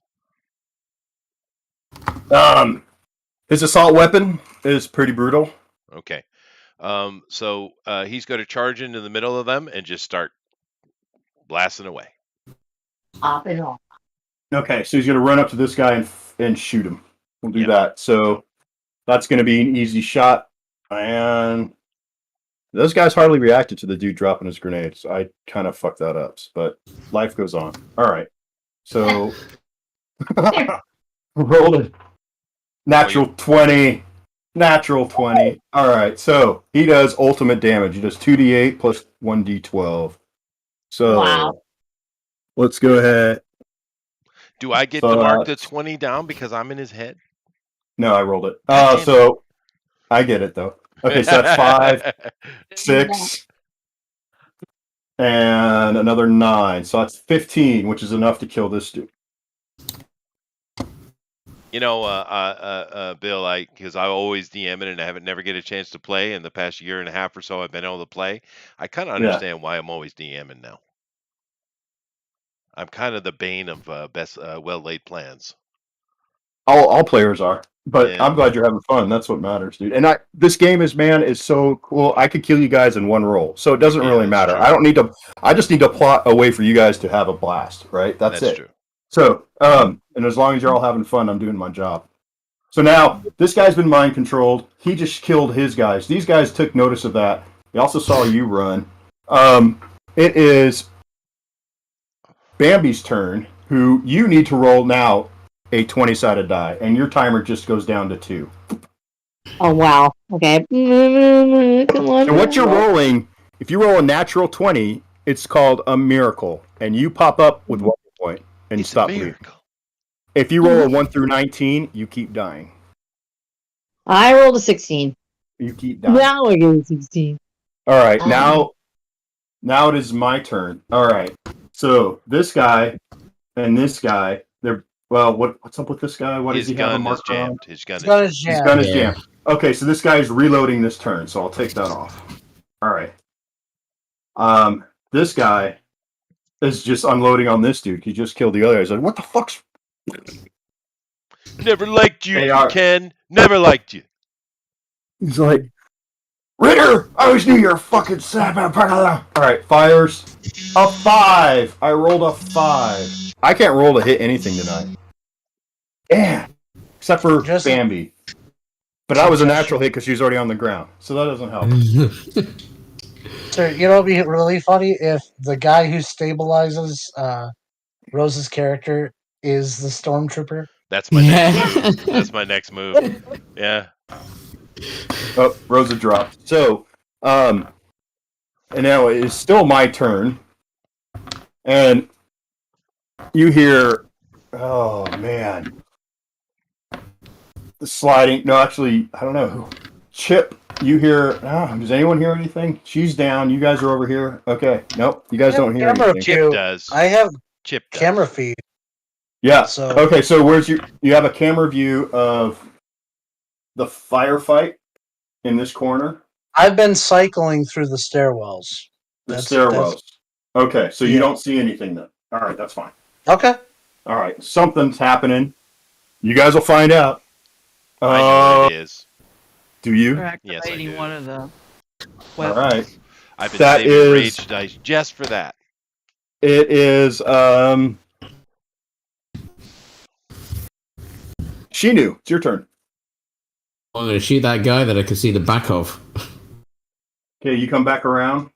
His assault weapon is pretty brutal. Okay. So he's going to charge into the middle of them and just start blasting away. Off and on. Okay, so he's going to run up to this guy and shoot him. We'll do that. So that's going to be an easy shot. And those guys hardly reacted to the dude dropping his grenades. So I kind of fucked that up, but life goes on. All right. So rolled a natural 20. Natural 20. All right. So he does ultimate damage. He does 2d8 plus 1d12. So wow. Let's go ahead. Do I get to mark the 20 down because I'm in his head? No, I rolled it. So I get it though. Okay, so that's 5, 6, and another 9. So that's 15, which is enough to kill this dude. You know, Bill, because I always DM it and I haven't never get a chance to play. In the past year and a half or so, I've been able to play. I kind of understand why I'm always DMing now. I'm kind of the bane of best well laid plans. All players are, but I'm glad you're having fun. That's what matters, dude. And this game is so cool. I could kill you guys in one roll, so it doesn't really matter. True. I just need to plot a way for you guys to have a blast, right? That's it. True. So, and as long as you're all having fun, I'm doing my job. So now this guy's been mind controlled. He just killed his guys. These guys took notice of that. They also saw you run. It is Bambi's turn, who you need to roll now a 20-sided die, and your timer just goes down to 2. Oh, wow. Okay. Come on. And what you're rolling, if you roll a natural 20, it's called a miracle, and you pop up with 1 point and stop bleeding. If you roll a 1 through 19, you keep dying. I rolled a 16. You keep dying. Now I get a 16. All right, now it is my turn. All right, so this guy and this guy, what's up with this guy? What does he have a marker on? His gun is jammed. His gun is jammed. Okay, so this guy is reloading this turn, so I'll take that off. All right. This guy is just unloading on this dude. He just killed the other guy. He's like, what the fuck's... Never liked you, Ken. Never liked you. He's like, Ritter, I always knew you were a fucking sad. All right, fires a 5. I rolled a 5. I can't roll to hit anything tonight. Yeah, except for Bambi. But that was a natural hit because she was already on the ground, so that doesn't help. So, you know, it'd be really funny if the guy who stabilizes Rose's character is the stormtrooper. That's my next move. That's my next move. Yeah. Oh, Rosa dropped. So, and now it's still my turn. And you hear, oh man, the sliding. No, actually, I don't know. Chip, you hear, does anyone hear anything? She's down. You guys are over here. Okay. Nope. You guys don't hear anything. Chip does. I have Chip does. Camera feed. Yeah. So okay. So where's you have a camera view of the firefight in this corner? I've been cycling through the stairwells. Stairwells. Okay, so you don't see anything then. All right, that's fine. Okay. All right, something's happening. You guys will find out. I know what it is. Do you? They're Yes, I activating do. one of the All weapons. right. I've been That saving is- rage dice just for that. It is Shinu, it's your turn. I'm going to shoot that guy that I can see the back of. Okay, you come back around.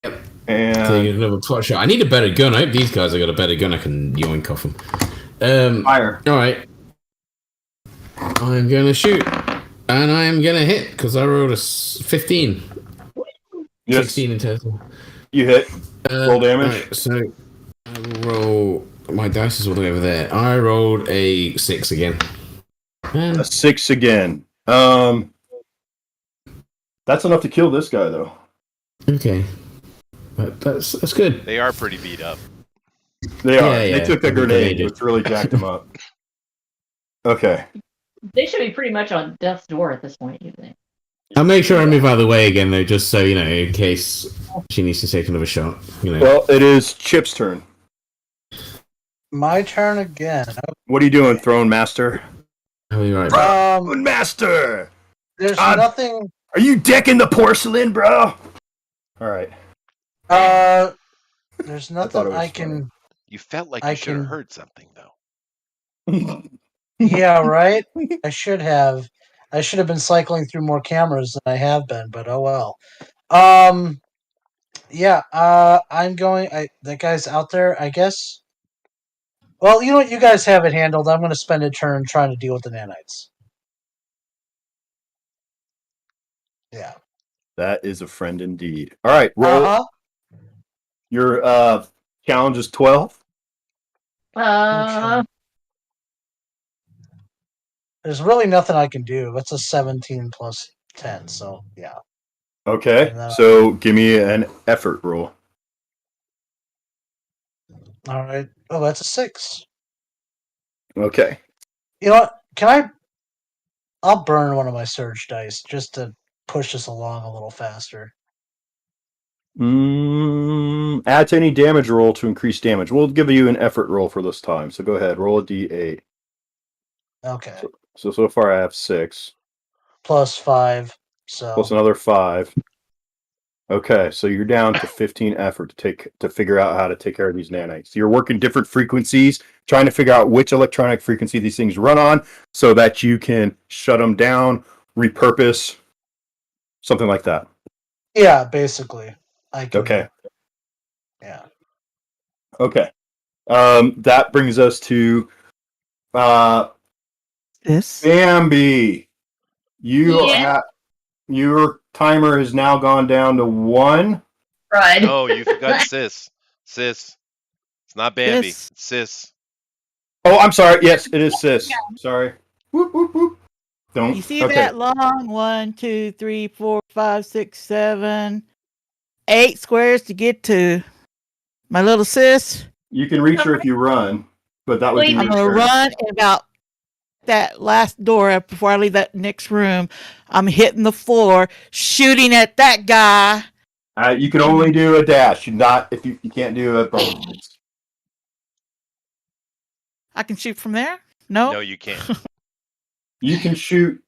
Yep. And Take another pot shot. I need a better gun. I hope these guys have got a better gun. I can yoink off them. fire. All right. I'm going to shoot. And I am going to hit because I rolled a 15. Yes, 16 in total. you hit. Roll damage. Right, so I will roll. My dice is all the way over there. I rolled a 6 again. A 6 again. That's enough to kill this guy, though. Okay. That's good. They are pretty beat up. They are. Yeah, They took the they grenade, did. which really jacked them up. Okay. They should be pretty much on death's door at this point, you think? I'll make sure I move out of the way again, though, just so, in case she needs to take another shot. Well, it is Chip's turn. My turn again. What are you doing, Throne Master? Oh, you're right. Throne Master! There's God. nothing. Are you decking the porcelain, bro? All right. There's thought it nothing was I can. You felt like I you should have can- heard something, though. Yeah, right. I should have. I should have been cycling through more cameras than I have been, but oh well. Yeah. I'm going. That guy's out there, I guess. Well, you know what? You guys have it handled. I'm going to spend a turn trying to deal with the nanites. Yeah. That is a friend indeed. All right, roll. Uh-huh. Your challenge is 12. Okay. There's really nothing I can do. It's a 17 plus 10, so yeah. Okay, And then- so give me an effort roll. All right. Oh, that's a 6. Okay. You know what? I'll burn one of my surge dice just to push this along a little faster. Add to any damage roll to increase damage. We'll give you an effort roll for this time. So go ahead, roll a d8. Okay. So far I have 6. Plus 5. So Plus another 5. Okay, so you're down to 15 effort to figure out how to take care of these nanites. You're working different frequencies, trying to figure out which electronic frequency these things run on, so that you can shut them down, repurpose, something like that. yeah, basically. I can. Okay. Yeah. Okay. That brings us to This. Bambi. Yeah. Your timer has now gone down to 1. Right. No, you forgot Sis. Sis. It's not Bambi. Sis. It's Sis. Oh, I'm sorry. Yes, it is Sis. Sorry. Whoop, whoop, whoop. Don't. You see okay. that long 1, 2, 3, 4, 5, 6, 7, 8 squares to get to my little sis? You can reach her if you run, but that would be Wait, I'm your gonna turn. run in about that last door before I leave that next room. I'm hitting the floor, shooting at that guy. You can only do a dash. You can't do a bonus. I can shoot from there? No? No, you can't. You can shoot.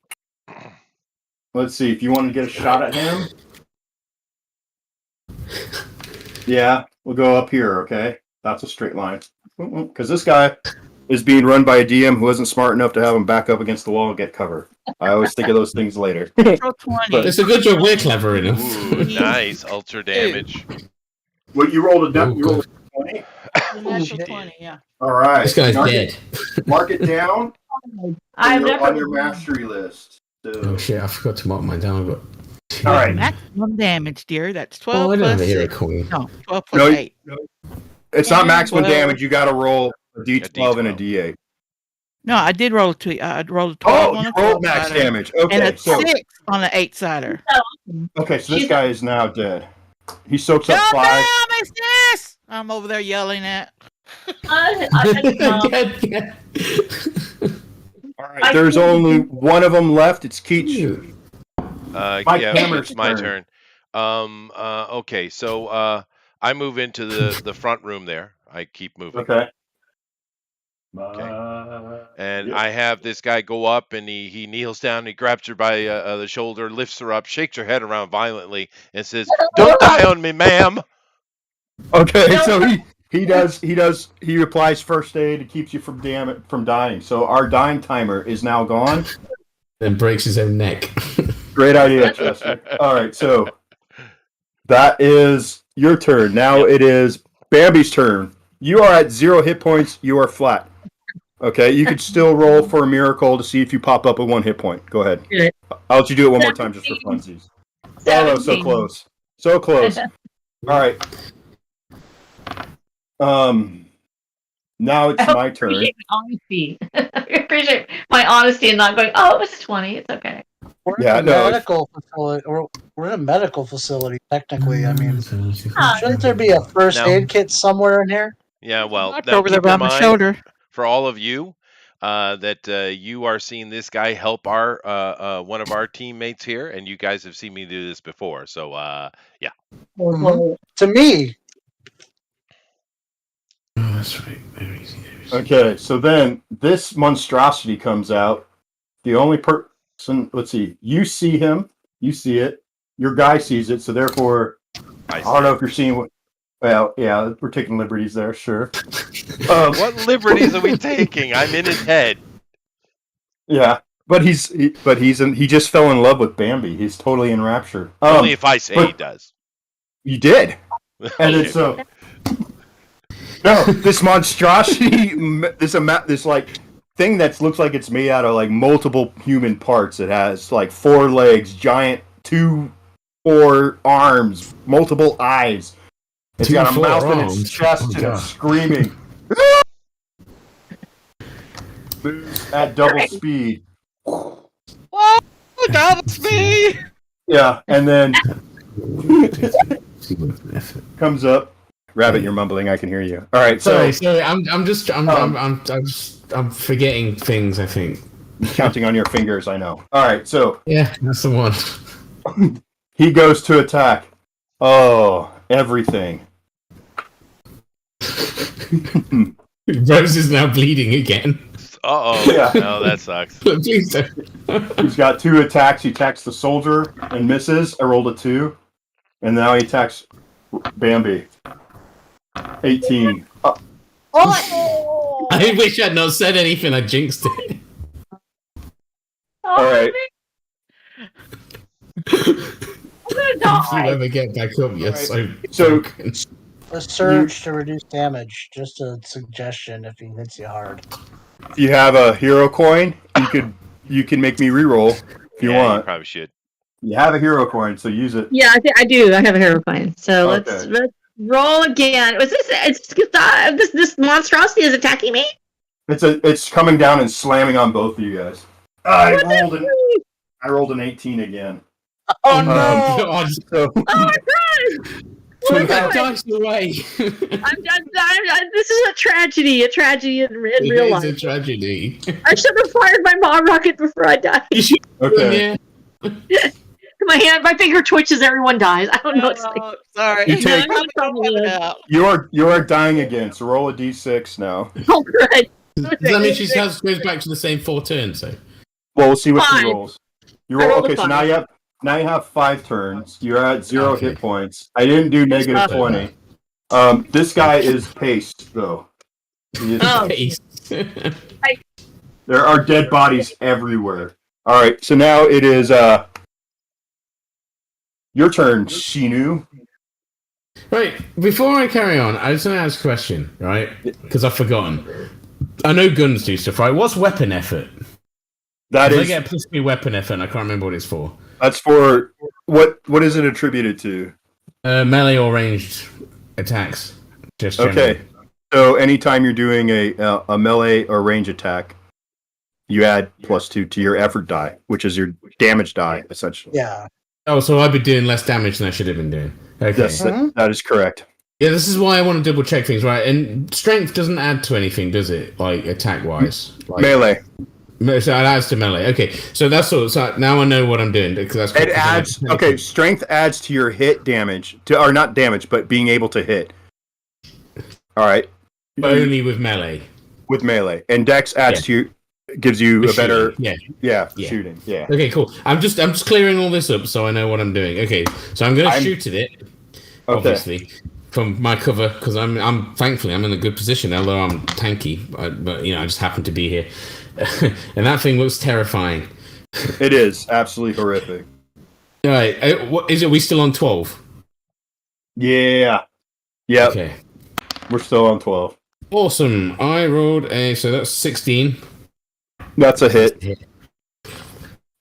Let's see if you want to get a shot at him. Yeah, we'll go up here. Okay, that's a straight line. Because this guy is being run by a DM who isn't smart enough to have him back up against the wall and get cover. I always think of those things later. Natural 20. But- It's a good job we're clever enough. Ooh, nice. Ultra damage. What you rolled a Oh, you rolled good. a 20. The natural 20, yeah. All right. This guy's mark dead. Mark it down I've on your never. mastery list. So, Oh shit, I forgot to mark mine down. I've got two. All right. Maximum damage, dear. That's 12 Oh, I don't have plus a hero 6. coin. No, 12 plus No, 8. it's not maximum 12. damage. You got to roll a D12 and a D12. D8. No, I did roll I rolled a 12 Oh, on you a rolled 12 max sider damage. and Okay, a so 6 on the 8 sider. okay, so this guy is now dead. He soaks Jump up 5. down, my sis! I'm over there yelling at. Dead. All right, there's only one of them left. It's Keach. Yeah, Mike Hammer's it's my turn. turn. Okay, so I move into the front room there. I keep moving. Okay. And I have this guy go up, and he kneels down, he grabs her by the shoulder, lifts her up, shakes her head around violently, and says, "Don't die on me, ma'am." Okay, so he applies first aid. It keeps you from dying. So our dying timer is now gone. And breaks his own neck. Great idea, Chester. All right, so that is your turn. Now it is Bambi's turn. You are at 0 hit points. You are flat. Okay, you could still roll for a miracle to see if you pop up with 1 hit point. Go ahead. Good. I'll let you do it one more time just for funsies. Oh, no, so close. So close. All right. Now it's my turn. I appreciate my honesty and not going, oh, it was 20. It's okay. We're in a medical facility. We're in a medical facility, technically. I mean, shouldn't there be a first aid kit somewhere in here? Yeah, well, over there by my shoulder. For all of you, that you are seeing this guy help our one of our teammates here, and you guys have seen me do this before. So, yeah. Mm-hmm. To me. Oh, that's right. Very easy. Okay, so then this monstrosity comes out. The only person, let's see, you see him, you see it, your guy sees it, so therefore, I don't know if you're seeing what. Well, yeah, we're taking liberties there, sure. What liberties are we taking? I'm in his head. Yeah, but he just fell in love with Bambi. He's totally enraptured. Only if I say he does. You did, and then so. No, this monstrosity, this like thing that looks like it's made out of like multiple human parts. It has like 4 legs, giant 4 arms, multiple eyes. It's got a mouth in its chest and it's screaming. Moves at double speed. Whoa, double speed! Yeah, and then comes up. Rabbit, you're mumbling. I can hear you. All right, sorry. I'm forgetting things. I think counting on your fingers. I know. All right, so yeah, that's the one. He goes to attack. Oh, everything. Rose is now bleeding again. Uh-oh. Yeah. No, that sucks. Please don't. He's got 2 attacks. He attacks the soldier and misses. I rolled a 2. And now he attacks Bambi. 18. Oh. I wish I'd not said anything. I jinxed it. All right. If you ever get back up, yes. Right. So a surge to reduce damage. Just a suggestion if he hits you hard. If you have a hero coin, you can make me reroll if you want. You probably should. You have a hero coin, so use it. Yeah, I do. I have a hero coin. So let's roll again. Was this monstrosity is attacking me? It's coming down and slamming on both of you guys. I rolled an 18 again. Oh no! God. Oh my god! Put that dice away. This is a tragedy. A tragedy in real life. It is a tragedy. I should have fired my mom rocket before I died. Okay. Yeah. My finger twitches. Everyone dies. I don't know. It's like, sorry. You are dying again. So roll a d6 now. Oh, good. Does that mean she goes back to the same 4 turns? So. Well, we'll see what she rolls. You roll. Okay, so now you have 5 turns. You're at 0 hit points. I didn't do negative 20. This guy is paced though. He is paced. There are dead bodies everywhere. All right, so now it is your turn, Shinu. Right, before I carry on, I just want to ask a question, right? Because I've forgotten. I know guns do stuff, right? What's weapon effort? That is. I get plus me weapon effort, and I can't remember what it's for. That's for what? What is it attributed to? Melee or ranged attacks. Just okay. So anytime you're doing a melee or range attack, you add +2 to your effort die, which is your damage die, essentially. Yeah. Oh, so I've been doing less damage than I should have been doing. Okay. Yes, that is correct. Yeah, this is why I want to double check things, right? And strength doesn't add to anything, does it? Like attack wise, melee. So it adds to melee. Okay, so that's all. So now I know what I'm doing. That's It adds. Okay, strength adds to your hit damage, or not damage, but being able to hit. All right. But only with melee. With melee, and Dex adds to you, gives you a better. Yeah, shooting. Yeah. Okay, cool. I'm just clearing all this up so I know what I'm doing. Okay, so I'm going to shoot at it. Obviously, from my cover because I'm thankfully I'm in a good position, although I'm tanky. But I just happen to be here, and that thing looks terrifying. It is absolutely horrific. All right, what is it? We still on 12? Yeah. Yep. Okay. We're still on 12. Awesome. I rolled so that's 16. That's a hit.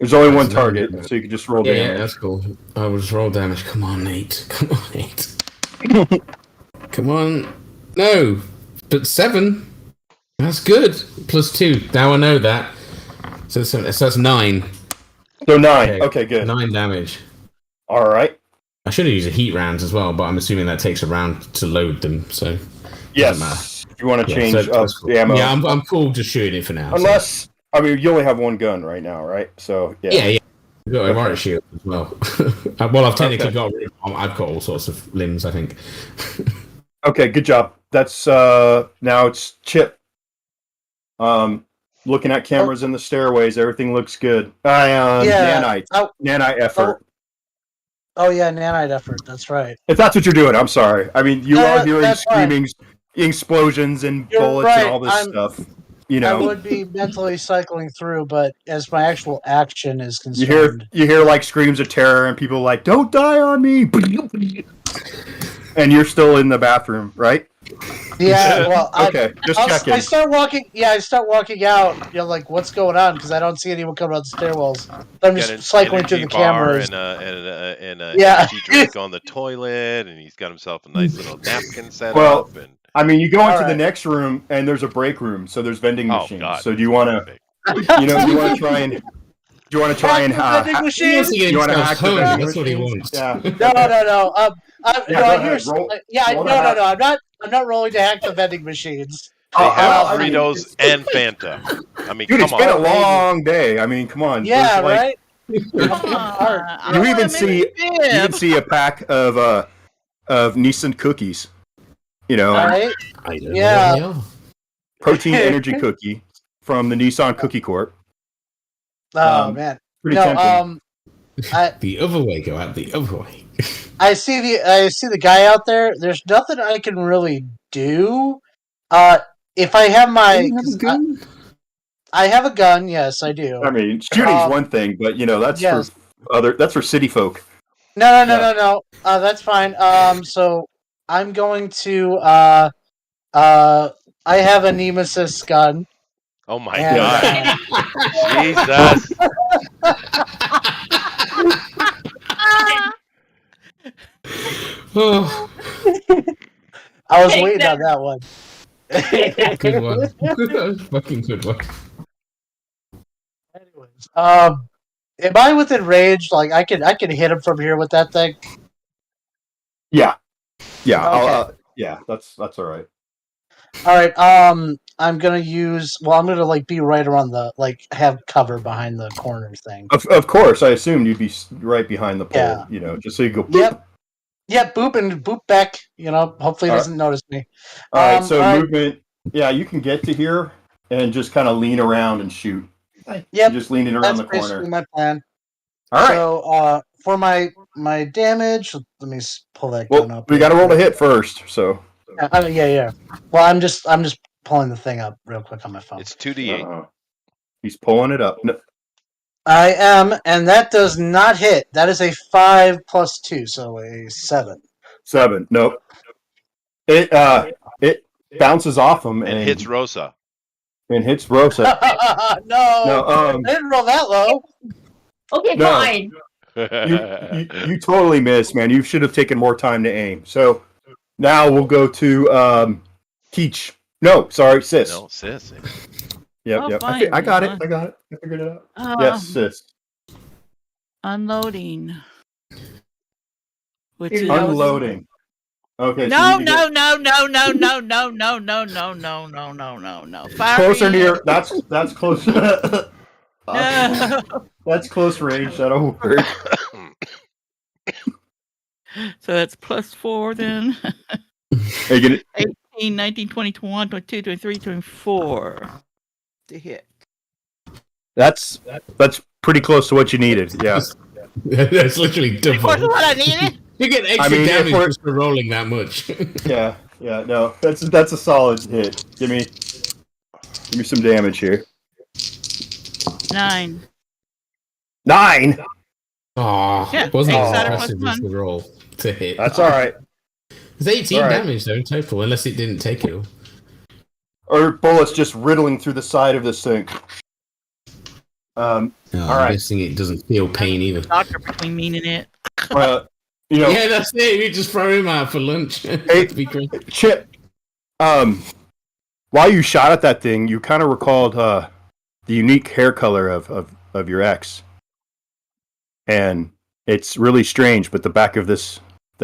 There's only one target, so you can just roll damage. Yeah, that's cool. I will just roll damage. Come on, Nate. Come on, Nate. Come on. No. But 7. That's good. +2. Now I know that. So that's 9. So 9. Okay, good. 9 damage. All right. I should have used a heat rounds as well, but I'm assuming that takes a round to load them, so... Yes. If you want to change up the ammo. Yeah, I'm cool just shooting it for now. Unless, I mean, you only have one gun right now, right? So, yeah. Yeah. I've got a riot shield as well. Well, I've technically got all sorts of limbs, I think. Okay, good job. That's, now it's Chip. Looking at cameras in the stairways, everything looks good. Nanite. Nanite effort. Oh, yeah, nanite effort. That's right. If that's what you're doing, I'm sorry. I mean, you are hearing screaming, explosions, and bullets and all this stuff. I would be mentally cycling through, but as my actual action is concerned, you hear like screams of terror and people like, "Don't die on me!" And you're still in the bathroom, right? Yeah. Well, okay. Just checking. I start walking. Yeah, I start walking out. Like, what's going on? Because I don't see anyone coming up the stairwells. I'm just cycling through the cameras. And an energy drink on the toilet, and he's got himself a nice little napkin set up. And I mean, you go into the next room, and there's a break room, so there's vending machines. God. So do you want to, you want to try and, you want to hack the vending machine? You want to hack the vending That's what he wants. Yeah. No. I'm not rolling to hack the vending machines. They have Fritos and Fanta. I mean, dude, it's been a long day. I mean, come on. Yeah, right. You even see a pack of Nissan cookies. Right? Yeah. Protein energy cookie from the Nissan Cookie Corp. Oh man. Pretty tempting. The other way, go out the other way. I see the guy out there. There's nothing I can really do. If I have my gun? I have a gun, yes, I do. I mean, shooting's one thing, but that's for city folk. No. That's fine. So I'm going to I have a Nemesis gun. Oh my god. Jesus. I was waiting on that one. Good one. Fucking good one. Anyways, am I within range? Like I can hit him from here with that thing. Yeah. Okay. Yeah. That's all right. All right. I'm gonna be right around have cover behind the corner thing. Of course, I assumed you'd be right behind the pole. Yeah. Just so you go. Boop. Yep, boop and boop back. Hopefully he doesn't notice me. All right, so movement. Yeah, you can get to here and just kind of lean around and shoot. Yep, just leaning around the corner. That's basically my plan. All right. So for my damage, let me pull that gun up. We got to roll a hit first. So. Yeah. Well, I'm just pulling the thing up real quick on my phone. It's 2d8. He's pulling it up. No. I am, and that does not hit. That is a 5 plus 2, so a 7. 7. Nope. It bounces off him and hits Rosa. And hits Rosa. No, I didn't roll that low. Okay, fine. You totally missed, man. You should have taken more time to aim. So now we'll go to Teach. No, sorry, Sis. No, Sis. Yep. I got it. I figured it out. Yes, Sis. Unloading. Unloading. Okay. No, so no, no, no, no, no, no, no, no, no, no, no, no, no. Fire closer to in. your. That's close. No. That's close range. That'll work. So that's +4 then. Hey, get it? 18, 19, 20, 21, 22, 23, 24 to hit. That's pretty close to what you needed. Yeah. That's literally double. What's what I needed? You get extra if damage we're- just for rolling that much. Yeah. No, that's a solid hit. Give me some damage here. 9. 9. Oh, Yeah, it wasn't as eight-sided impressive plus as the roll to hit. That's all right. It's 18 all right. damage though in total, unless it didn't take it all. Or bullets just riddling through the side of this thing. Oh, all I'm right. guessing it doesn't feel pain either. Doctor between me and it. Yeah, that's it. You just throw him out for lunch. Hey, Chip. While you shot at that thing, you kind of recalled the unique hair color of your ex, and it's really strange. But the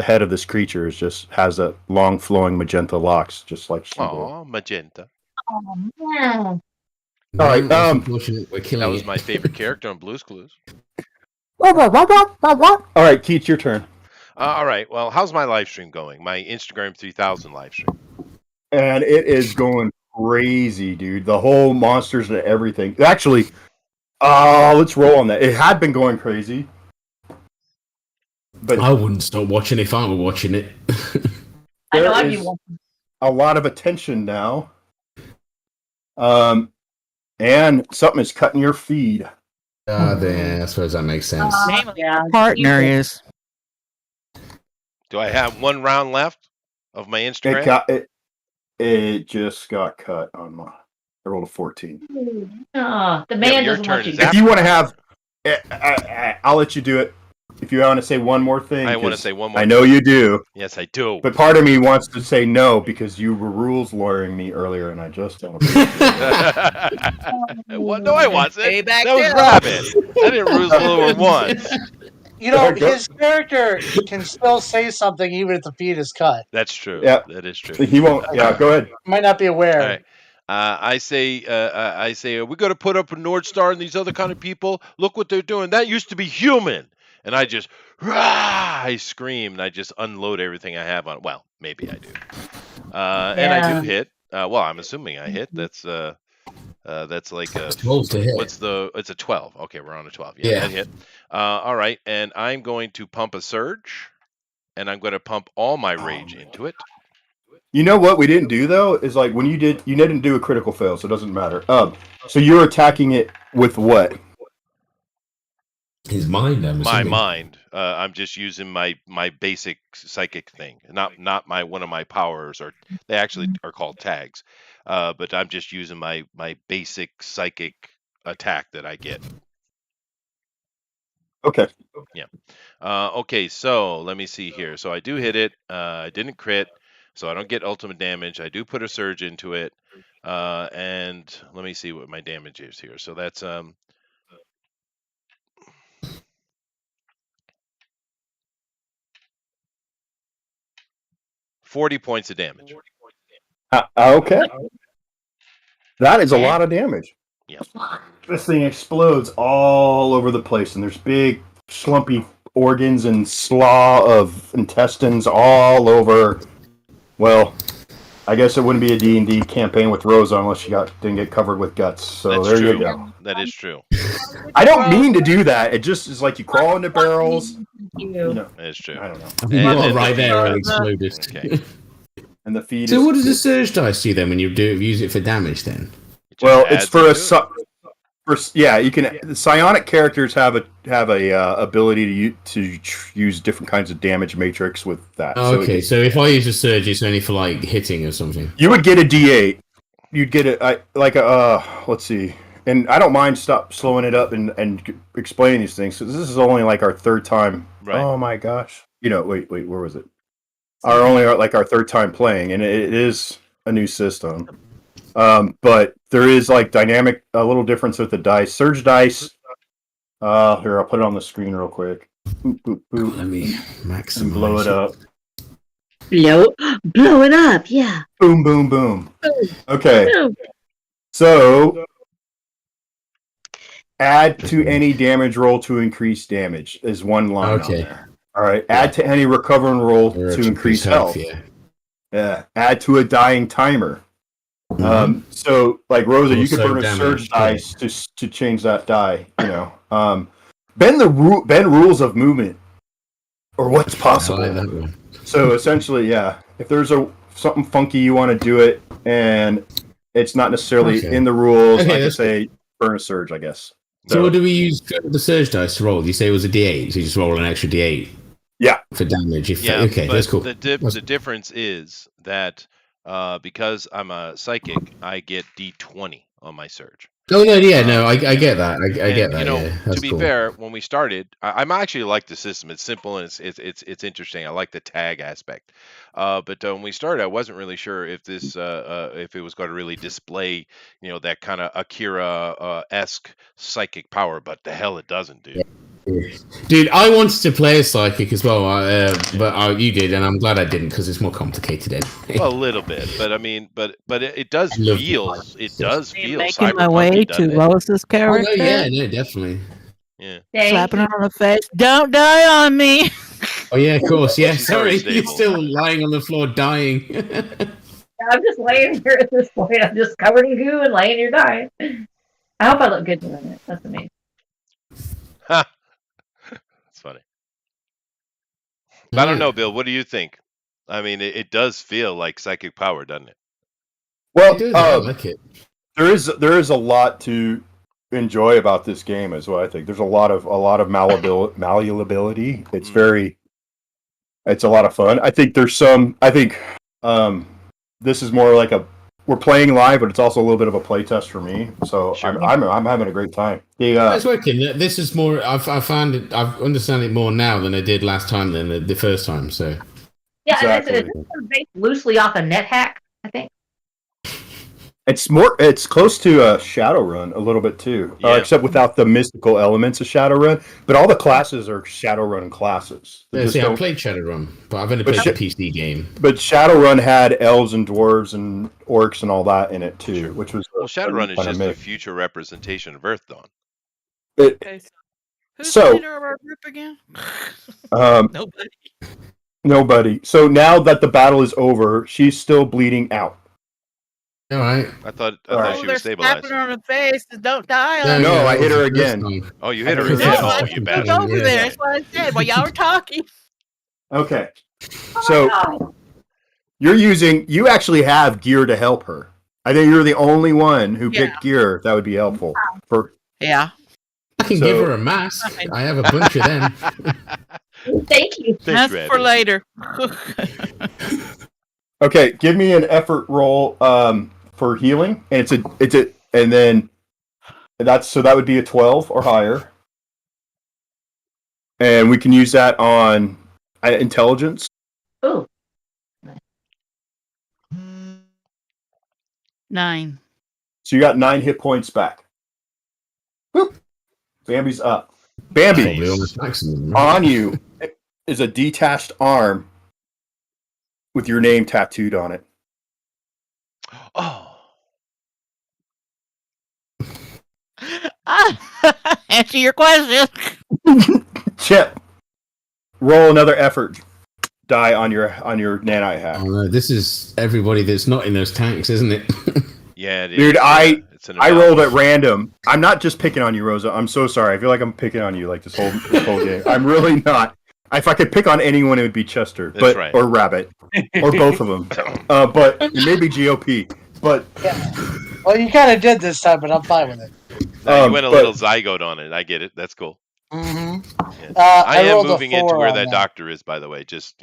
head of this creature has a long flowing magenta locks, just like she did. Oh, magenta. Oh man. All right. Unfortunate, we're killing That was it. my favorite character on Blue's Clues. All right, Keith, your turn. All right. Well, how's my live stream going? My Instagram 3000 live stream. And it is going crazy, dude. The whole monsters and everything. Actually, let's roll on that. It had been going crazy, but I wouldn't stop watching if I were watching it. I know there I'd be is watching. a lot of attention now. And something is cutting your feed. There, I suppose that makes sense. Yeah. Partner is. Do I have one round left of my Instagram? It just got cut on my. I rolled a 14. Oh, the Yeah, man but your doesn't turn want you. is If you want to have, I'll let you do it. If you want to say one more thing, I want to 'cause say one more. I know you do, Yes, I do. but part of me wants to say no because you were rules lawyering me earlier, and I just don't. Well, no, I wasn't. Payback That was down. Rabbit. I didn't rule lower once. You know, Go. his character can still say something even if the feed is cut. That's true. Yeah. That is true. He won't. Yeah, go ahead. Might not be aware. All right. I say, we got to put up a North Star and these other kind of people. Look what they're doing. That used to be human. And I just, I scream and I just unload everything I have on. Well, maybe I do. And I do hit. Well, I'm assuming I hit. That's like a. 12 to hit. It's a 12. Okay, we're on a 12. Yeah, that hit. All right, and I'm going to pump a surge, and I'm going to pump all my rage into it. You know what we didn't do though is like when you didn't do a critical fail, so it doesn't matter. So you're attacking it with what? His mind, I'm My assuming. mind. I'm just using my basic psychic thing, not one of my powers, or they actually are called tags. But I'm just using my basic psychic attack that I get. Okay. Yeah. Okay, so let me see here. So I do hit it. I didn't crit, so I don't get ultimate damage. I do put a surge into it. And let me see what my damage is here. So that's 40 points of damage. Okay. That is a lot of damage. Yeah. This thing explodes all over the place, and there's big, slumpy organs and slaw of intestines all over. Well, I guess it wouldn't be a D&D campaign with Rosa unless you didn't get covered with guts. So That's there true. you go. That is true. I don't mean to do that. It just is like you crawl into barrels. You know, That is true. I don't know. I mean, you And are then right the there. feed It exploded. Okay. And the feed So is... what does the surge dice do then when you use it for damage then? It just Well, it's adds for into it. yeah. You can. The psionic characters have a ability to use different kinds of damage matrix with that. Okay, so if I use a surge, it's only for like hitting or something. You would get a D8. You'd get let's see. And I don't mind slowing it up and explaining these things. So this is only like our third time. Right. Oh my gosh. Wait, where was it? Our third time playing, and it is a new system. But there is like a little difference with the dice. Surge dice. Here, I'll put it on the screen real quick. Boop, boop, boop. Let me And maximize. blow it up. Blow it up, yeah. Boom, boom, boom. Boom, Okay, boom. so add to any damage roll to increase damage is one line on there. All right. Add to any recovering roll to increase health. Yeah. Add to a dying timer. So like Rosa, you could burn a surge dice to change that die. You know, bend rules of movement or what's possible. I like that one. So essentially, yeah, if there's something funky you want to do it, and it's not necessarily in the rules, I could say burn a surge, I guess. So what do we use the surge dice to roll? You say it was a D8, so you just roll an extra D8. Yeah, for damage. Okay, that's cool. The difference is that because I'm a psychic, I get D20 on my surge. Oh no, I get that. I get that. You know, to be fair, when we started, I'm actually like the system. It's simple and it's interesting. I like the tag aspect. But when we started, I wasn't really sure if this if it was going to really display, you know, that kind of Akira-esque psychic power. But the hell, it doesn't, dude. Dude, I wanted to play a psychic as well, but you did, and I'm glad I didn't because it's more complicated. Well, a little bit, but I mean, but it does feel making my way to Lois's character. Oh, yeah, no, definitely. Yeah, slapping her on the face. Don't die on me. Oh yeah, of course. Yeah, sorry, you're still lying on the floor dying. I'm just laying here at this point. I'm just covered in goo and laying here dying. I hope I look good doing it. That's amazing. Ha. That's funny. I don't know, Bill. What do you think? I mean, it does feel like psychic power, doesn't it? Well, I like it. There is a lot to enjoy about this game, is what I think. There's a lot of malleability. It's it's a lot of fun. I think there's some. I think this is more like we're playing live, but it's also a little bit of a play test for me. So sure. I'm having a great time. It's working. This is more. I found it. I understand it more now than I did last time than the first time. So yeah, exactly. It's based loosely off a NetHack, I think. It's close to Shadowrun a little bit too, except without the mystical elements of Shadowrun. But all the classes are Shadowrun classes. I played Shadowrun, but I've only played the PC game. But Shadowrun had elves and dwarves and orcs and all that in it too, which was Shadowrun is just a future representation of Earthdawn. Who's the leader of our group again? Nobody. So now that the battle is over, she's still bleeding out. All right. I thought she was stabilized. Slapping her on the face. Don't die. No, I hit her again. Oh, you hit her again. Oh, you bastard. Over there. That's what I said while y'all were talking. Okay. So you actually have gear to help her. I think you're the only one who picked gear that would be helpful. Yeah. I can give her a mask. I have a bunch of them. Thank you. That's for later. Okay, give me an effort roll for healing, and and then that would be a 12 or higher, and we can use that on intelligence. Oh, 9. So you got 9 hit points back. Boop. Bambi's up. Bambi, on you is a detached arm with your name tattooed on it. Oh. Answer your question. Chip, roll another effort die on your nanite hack. Oh, no, this is everybody that's not in those tanks, isn't it? Yeah, it is. Dude, I rolled at random. I'm not just picking on you, Rosa. I'm so sorry. I feel like I'm picking on you like this whole game. I'm really not. If I could pick on anyone, it would be Chester, or Rabbit, or both of them. But maybe GOP. But well, you kind of did this time, but I'm fine with it. No, you went a little zygote on it. I get it. That's cool. Mm-hmm. Yeah. I am moving into where that doctor is, by the way. Just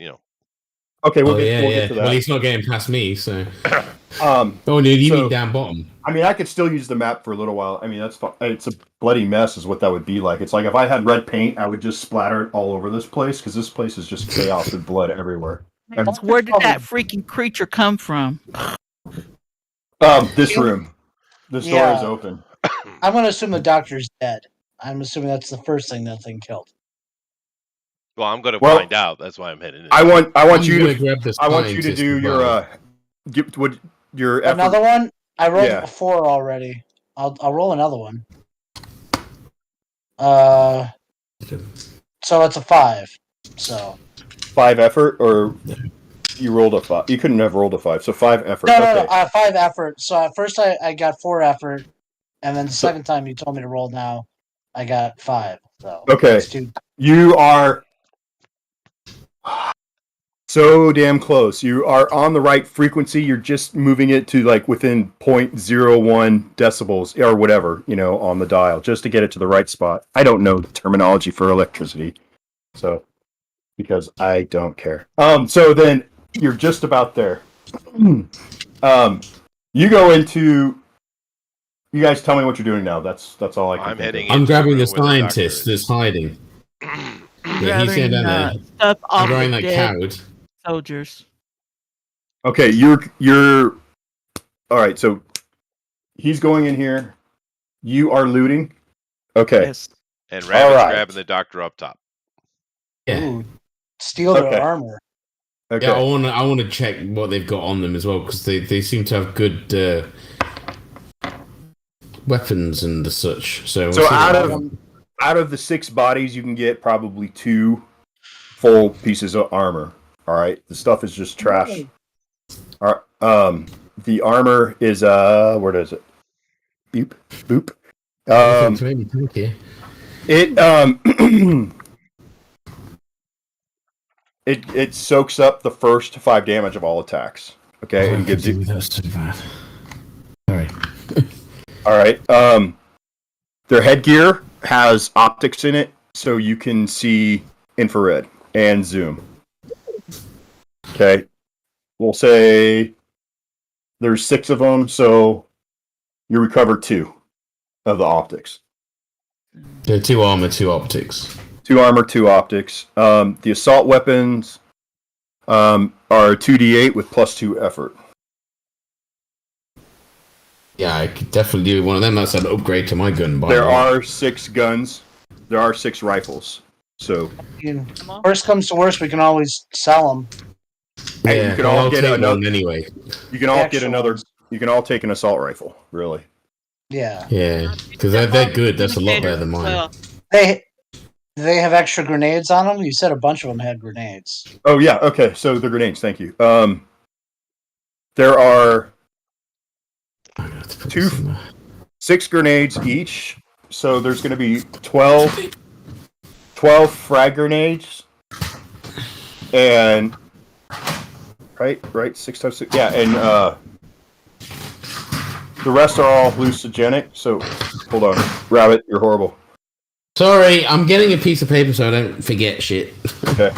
Okay, we'll get to that. Well, he's not getting past me, so. Dude, you mean down bottom? I mean, I could still use the map for a little while. I mean, that's fine. It's a bloody mess, is what that would be like. It's like if I had red paint, I would just splatter it all over this place because this place is just chaos and blood everywhere. Where did that freaking creature come from? This room. The door is open. I'm going to assume the doctor's dead. I'm assuming that's the first thing that thing killed. Well, I'm going to Well, find out. That's why I'm heading in. I want I'm you gonna to grab this I want you to scientist do as your well. your effort. Another one? I rolled Yeah. a 4 already. I'll roll another one. So it's a 5. So 5 effort, or you rolled a 5. You couldn't have rolled a 5, so 5 effort. no, Okay. 5 effort. So at first I got 4 effort, and then the second time you told me to roll now, I got 5. So Okay. it's 2. You are so damn close. You are on the right frequency. You're just moving it to like within 0.01 decibels or whatever, on the dial, just to get it to the right spot. I don't know the terminology for electricity, so because I don't care. So then you're just about there. You go into. You guys tell me what you're doing now. That's all I can I'm think heading of. I'm into the grabbing the room where the doctor scientist is. that's hiding. Yeah, he's Gathering down there. stuff off Drawing the that dead coward. soldiers. Okay, you're all right. So he's going in here. You are looting. Okay. Yes. And Rabbit's All right. grabbing the doctor up top. Yeah. Ooh, steal their Okay. armor. Okay. Yeah, I want to check what they've got on them as well, because they seem to have good weapons and such. So out of the 6 bodies, you can get probably 2 full pieces of armor. All right, the stuff is just trash. All right, the armor is where is it? Boop boop. It it soaks up the first 5 damage of all attacks. Okay, and gives you. That's too bad. Sorry. All right. Their headgear has optics in it, so you can see infrared and zoom. Okay. We'll say there's 6 of them, so you recover 2 of the optics. So 2 armor, 2 optics. 2 armor, 2 optics. The assault weapons are 2d8 with +2 effort. Yeah, I could definitely do one of them. That's an upgrade to my gun. There are 6 guns. There are 6 rifles. So Worst comes to worst, we can always sell them. Hey, you can all get another one anyway. You can all get another. You can all take an assault rifle. Really. Yeah. Yeah, because they're good. That's a lot better than mine. They have extra grenades on them. You said a bunch of them had grenades. Oh yeah. Okay. So the grenades. Thank you. There are 6 grenades each. So there's going to be 12 frag grenades, and right 6 times 6. Yeah, and the rest are all hallucinogenic. So hold on, Rabbit, you're horrible. Sorry, I'm getting a piece of paper so I don't forget shit. Okay.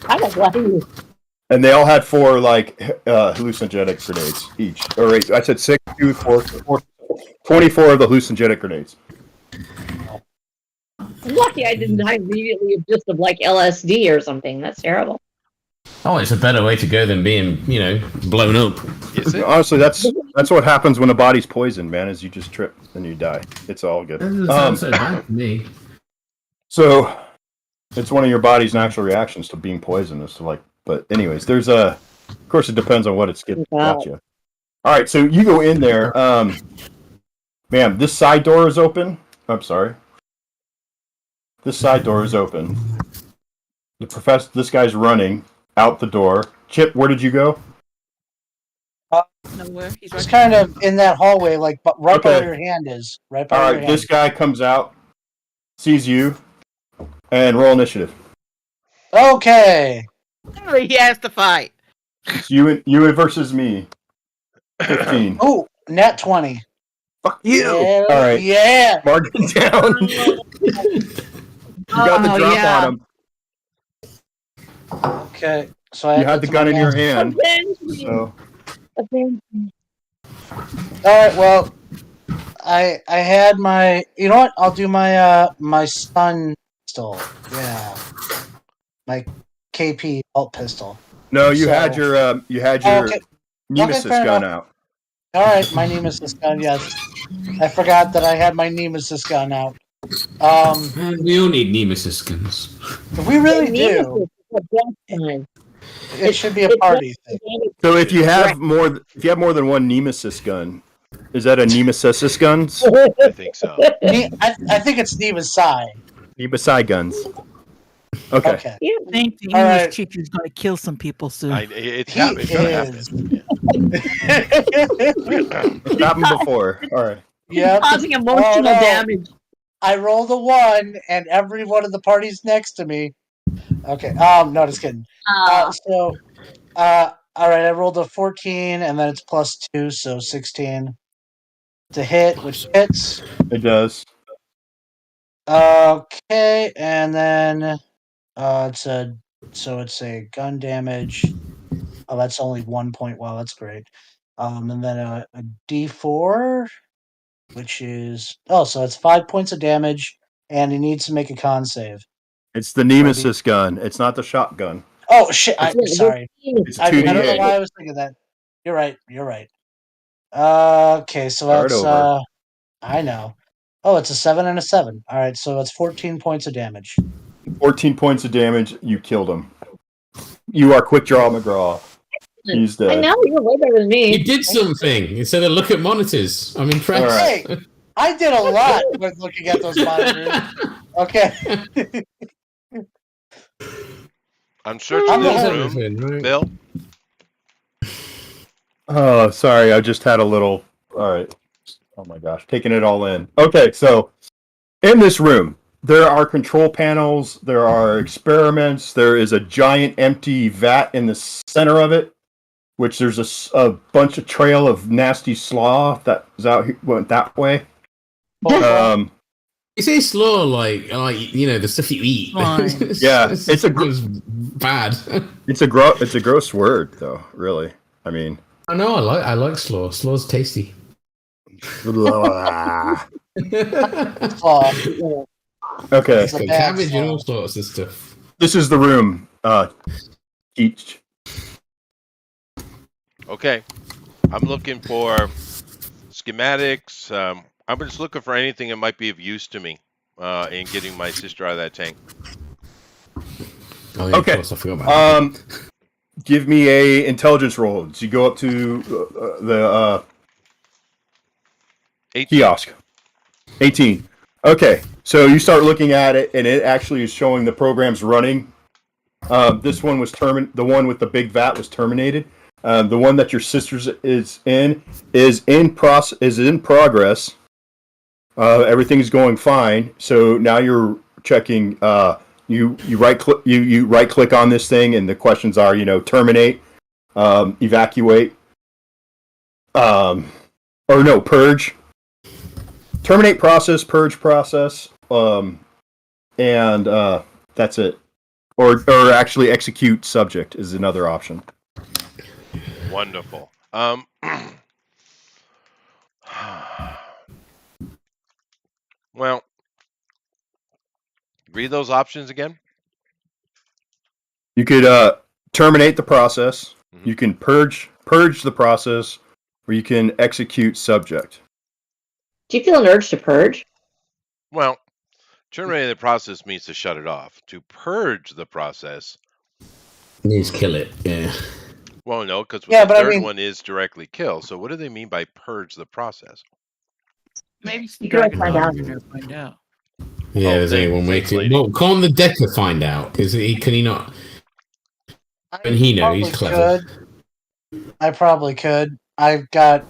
I don't blame you. And they all had 4 hallucinogenic grenades each. Or wait, I said 6, 2, 4, 24 of the hallucinogenic grenades. I'm lucky I didn't die immediately of just LSD or something. That's terrible. Oh, it's a better way to go than being, blown up. Is it? Honestly, that's what happens when a body's poisoned, man. Is you just trip and you die. It's all good. So bad for me. So it's one of your body's natural reactions to being poisoned. But anyways, there's of course it depends on what it's getting at you. All right, so you go in there. Ma'am, this side door is open. I'm sorry. This side door is open. This guy's running out the door. Chip, where did you go? Nowhere. He's It's kind of in that hallway, right by where your hand is. Right by All where right, your hand this guy comes out, sees you, and roll initiative. Okay. He has to fight. It's you versus me. 15. Oh, nat 20. Fuck you! Yeah, All right, yeah. mark it down. You got the drop on him. Okay, so You had the gun in your hand. Avenge So me. All right, well, I had my. You know what? I'll do my stun pistol. Yeah, my KP alt pistol. no, you had your Okay. Nemesis fair gun enough. out. All right, my Nemesis gun. Yes, I forgot that I had my Nemesis gun out. We all need Nemesis guns. We really do. It It should be a party thing. So if you have more than one Nemesis gun, is that a Nemesis guns? I think so. I think it's Nemasai. Nemesis guns. Okay. Okay. Yeah. I think the All English right. teacher's going to kill some people soon. It's He gonna happen. is. It's happened before. All right. Yep. Causing emotional Oh, no. damage. I rolled a 1, and every one of the parties next to me. Okay. No, just kidding. All right. I rolled a 14, and then it's +2, so 16 to hit, which hits. It does. Okay, and then it's a gun damage. Oh, that's only 1 point. Wow, that's great. And then a D4, which is so it's 5 points of damage, and he needs to make a con save. It's the Nemesis gun. It's not the shotgun. Oh shit! Sorry. It's I don't know 2d8. why I was thinking that. You're right. Okay, so Start that's over. I know. Oh, it's a 7 and a 7. All right, so it's 14 points of damage. 14 points of damage. You killed him. You are Quick Draw McGraw. He's dead. I know you're way better than me. You did something. You said, "Look at monitors." I'm impressed. All right. Hey, I did a lot with looking at those monitors. Okay. I'm searching I'm this the room. Everything, right? Bill, Oh, sorry. I just had a little. All right. Oh my gosh. Taking it all in. Okay, so in this room, there are control panels, there are experiments, there is a giant empty vat in the center of it, which there's a bunch of trail of nasty slaw that is out here, went that way. You say slaw like the stuff you eat. Fine. Yeah, it's a bad. it's a gross word though, really. I mean, I know. I like slaw. Slaw's tasty. okay. It's a bad Cabbage and slaw. all sorts of stuff. This is the room. Each. okay. I'm looking for schematics. I'm just looking for anything that might be of use to me in getting my sister out of that tank. Oh, yeah, Okay. Of course, I forgot about that. Give me a intelligence roll. So you go up to the 18. kiosk. 18. Okay, so you start looking at it, and it actually is showing the programs running. This one was the one with the big vat was terminated. The one that your sister's is in progress. Everything's going fine. So now you're checking. You right click on this thing, and the questions are terminate, evacuate, purge. Terminate process, purge process, and that's it. Or actually execute subject is another option. Wonderful. Well, read those options again. You could terminate the process. Mm-hmm. You can purge the process, or you can execute subject. Do you feel an urge to purge? Well, terminating the process means to shut it off. To purge the process. Needs kill it. Yeah. Well, no, because Yeah, the but I third mean- one is directly kill. So what do they mean by purge the process? Maybe some You gotta dragon find out. you're going to find out. Yeah, there's only one way thanks, to. lady. Well, can't the Decker find out? Can he not? And he knows he's clever. I probably could. I've got.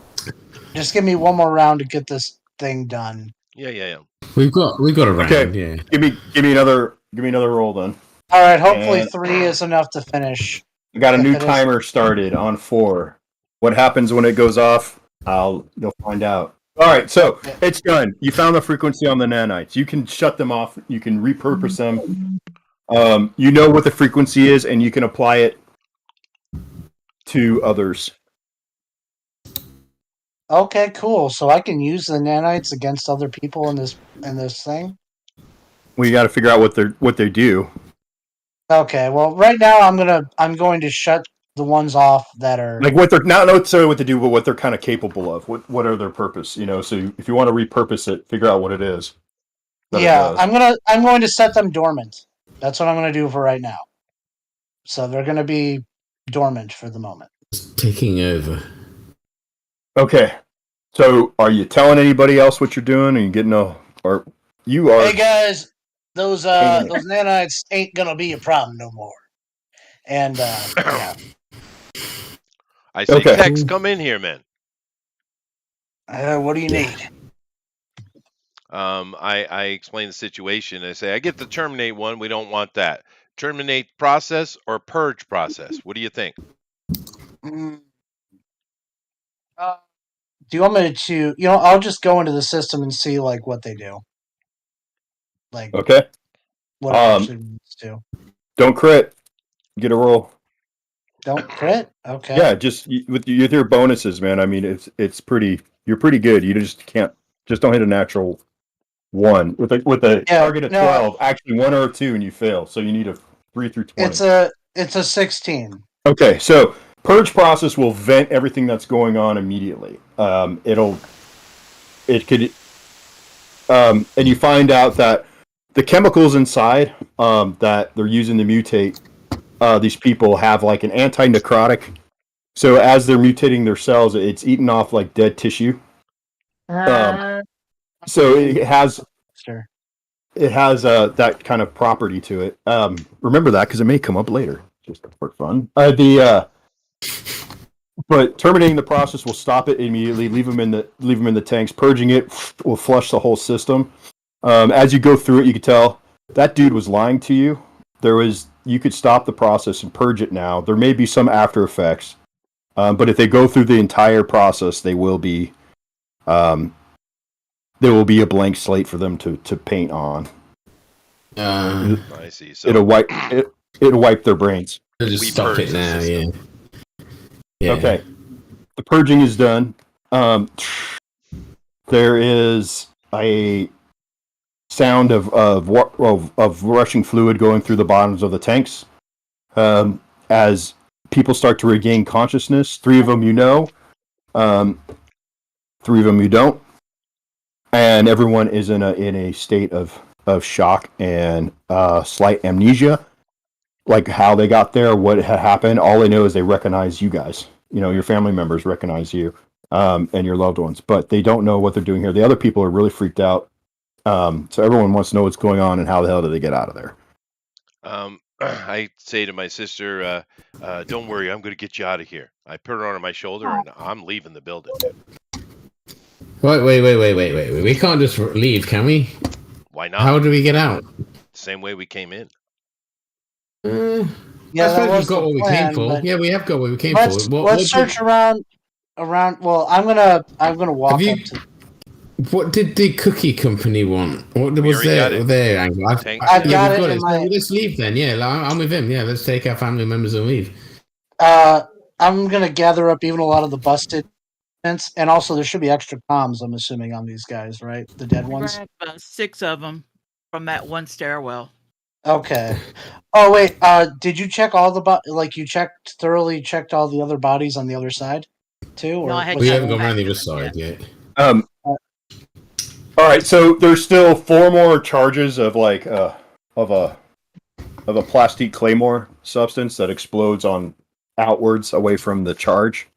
Just give me one more round to get this thing done. Yeah. We've got a round. Okay. Yeah. Give me another roll then. All right. Hopefully, And- 3 is enough to finish. I got a new If it is- timer started on 4. What happens when it goes off? You'll find out. All right, so it's done. You found the frequency on the nanites. You can shut them off. You can repurpose them. You know what the frequency is, and you can apply it to others. Okay, cool. So I can use the nanites against other people in this thing. We got to figure out what they do. Okay. Well, right now I'm going to shut the ones off that are Like what they're not necessarily what they do, but what they're kind of capable of. What are their purpose? So if you want to repurpose it, figure out what it is. Yeah, I'm going to set them dormant. That's what I'm going to do for right now. So they're going to be dormant for the moment. It's taking over. Okay. So, are you telling anybody else what you're doing? Are you getting or you are? Hey guys, those nanites ain't going to be a problem no more. And yeah. I say, Okay. Tex, come in here, man. What do you need? I explain the situation. I say, I get the terminate one. We don't want that. Terminate process or purge process. What do you think? Do you want me to? I'll just go into the system and see like what they do. Like Okay. what it actually needs to. Don't crit. Get a roll. Don't crit. Okay. Yeah, just with your bonuses, man. I mean, it's pretty. You're pretty good. You just can't. Just don't hit a natural 1 with a target of 12. Actually, 1 or 2, and you fail. So you need a 3 through 20. It's a 16. Okay, so purge process will vent everything that's going on immediately. And you find out that the chemicals inside that they're using to mutate these people have like an anti-necrotic. So as they're mutating their cells, it's eating off like dead tissue. So it has that kind of property to it. Remember that because it may come up later, just for fun. But terminating the process will stop it immediately. Leave them in the tanks. Purging it will flush the whole system. As you go through it, you can tell that dude was lying to you. You could stop the process and purge it now. There may be some after effects, but if they go through the entire process, there will be a blank slate for them to paint on. I see. So it'll wipe their brains. Just stop it now. Yeah. Okay. The purging is done. There is a sound of rushing fluid going through the bottoms of the tanks. As people start to regain consciousness, 3 of them 3 of them you don't, and everyone is in a state of shock and slight amnesia, like how they got there, what had happened. All they know is they recognize you guys. Your family members recognize you and your loved ones, but they don't know what they're doing here. The other people are really freaked out. So everyone wants to know what's going on and how the hell do they get out of there. I say to my sister, don't worry, I'm going to get you out of here. I put her on my shoulder and I'm leaving the building. Wait. We can't just leave, can we? Why not? How do we get out? Same way we came in. Yeah, I suppose we've got what we came for. Yeah, we have got what we came for. Let's search around. Well, I'm gonna walk up to. What did the cookie company want? What was their angle? I've got it. Let's leave then. Yeah, I'm with him. Yeah, let's take our family members and leave. I'm gonna gather up even a lot of the busted, and also there should be extra comms. I'm assuming on these guys, right? The dead ones. 6 of them from that one stairwell. Okay. Oh wait. Did you check all the you thoroughly checked all the other bodies on the other side, too? Or no, we haven't gone around the other side yet. All right, so there's still 4 more charges of a plastic claymore substance that explodes on outwards away from the charge.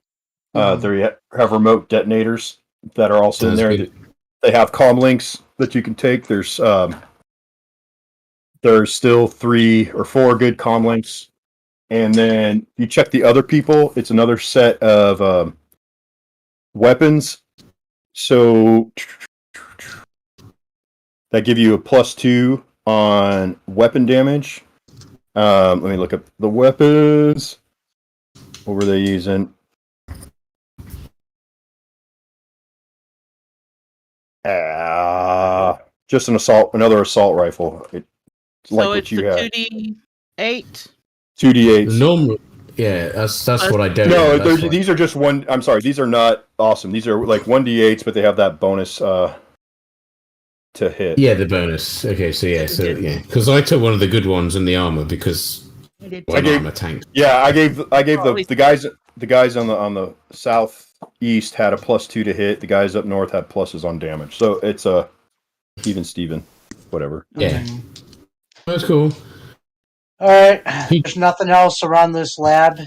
They have remote detonators that are also in there. Good. They have comm links that you can take. There's still 3 or 4 good comm links, and then you check the other people. It's another set of weapons. So that give you a +2 on weapon damage. Let me look up the weapons. What were they using? Just another assault rifle. So it's the 2d8. 2d8s. Normal. Yeah, that's what I don't. No, these are just one. I'm sorry, these are not awesome. These are like 1d8s, but they have that bonus to hit. Yeah, the bonus. Okay, so because I took one of the good ones in the armor because armor tank. Yeah, I gave the guys on the southeast had a +2 to hit. The guys up north had pluses on damage, so it's even Steven. whatever. Yeah. That's cool. All right. There's nothing else around this lab,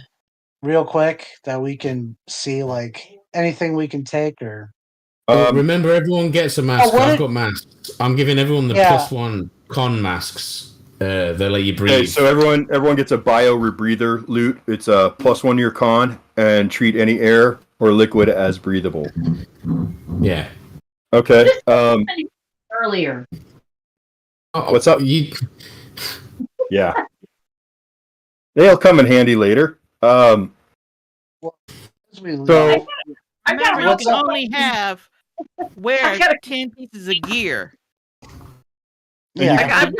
real quick, that we can see, like anything we can take or. Remember, everyone gets a mask. I've got masks. I'm giving everyone the +1 con masks. They let you breathe. Okay, so everyone gets a bio rebreather loot. It's a +1 to your con, and treat any air or liquid as breathable. Yeah. Okay. Earlier. What's up? Yeah. They'll come in handy later. So remember, you can only wear 10 pieces of gear. Yeah.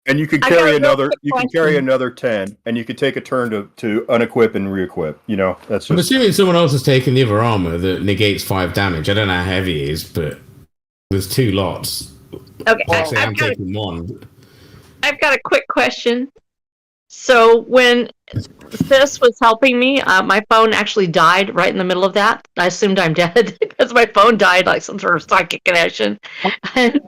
And you could carry another. You can carry another 10, and you could take a turn to unequip and re-equip. You know, that's just. I'm assuming someone else has taken the other armor that negates 5 damage. I don't know how heavy it is, but there's 2 lots. Okay, I'm taking 1. I've got a quick question. So when Sis was helping me, my phone actually died right in the middle of that. I assumed I'm dead because my phone died, like some sort of psychic connection.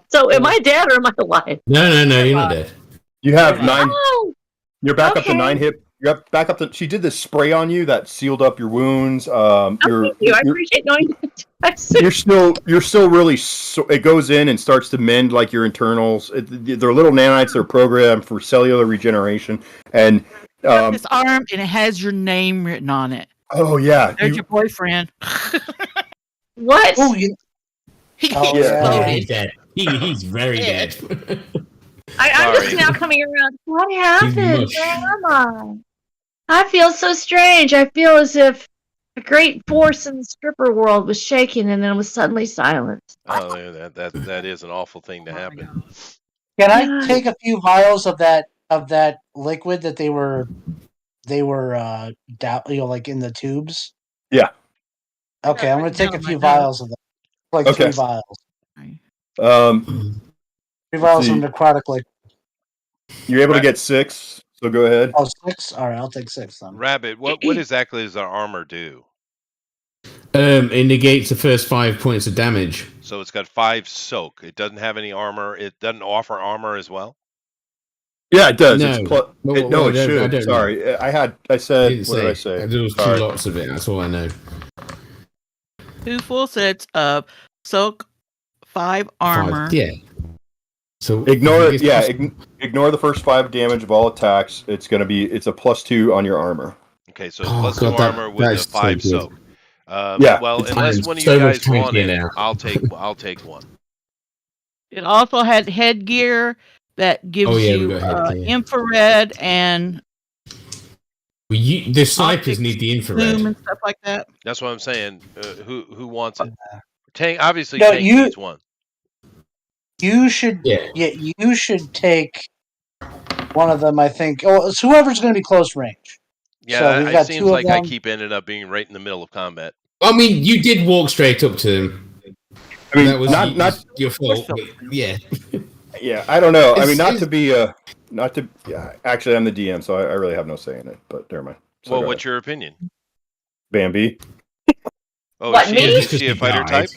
So am I dead or am I alive? No, you're not dead. You have 9. Oh, You're back up to 9 hit. You're back up to. She did this spray on you that sealed up your wounds. thank you. I appreciate knowing that. You're still really. It goes in and starts to mend like your internals. They're little nanites. They're programmed for cellular regeneration. And this arm, and it has your name written on it. Oh yeah, there's your boyfriend. What? Oh, he's dead. He's very dead. I'm just now coming around. What happened? Where am I? I feel so strange. I feel as if a great force in the stripper world was shaking and then was suddenly silent. Oh, that is an awful thing to happen. Can I take a few vials of that liquid that they were like in the tubes? Yeah. Okay, I'm gonna take a few vials of them. Like 3 vials. 3 vials of necrotic liquid. You're able to get 6, so go ahead. Oh, 6? All right, I'll take 6 then. Rabbit, what exactly does our armor do? It negates the first 5 points of damage. So it's got 5 soak. It doesn't have any armor. It doesn't offer armor as well. Yeah, it does. No, it should. Sorry, I said. What did I say? There was 2 lots of it. That's all I know. 2 full sets of soak, 5 armor. 5, yeah. So ignore it. Yeah, ignore the first 5 damage of all attacks. It's a +2 on your armor. Okay, so it's +2 armor with the 5 soak. Yeah. Well, unless one of you guys want it, I'll take one. It also has headgear that gives you infrared and. The snipers need the infrared and stuff like that. That's what I'm saying. Who wants it? Tank obviously. Tank needs one. You should. Yeah, you should take one of them. I think. Oh, it's whoever's going to be close range. Yeah, so it seems like I keep ending up being right in the middle of combat. I mean, you did walk straight up to him. I mean, that was not your fault. Yeah. Yeah, I don't know. I mean, not to. Yeah, actually, I'm the DM, so I really have no say in it. But never mind. So well, what's your opinion, Bambi? Oh, is she a fighter type?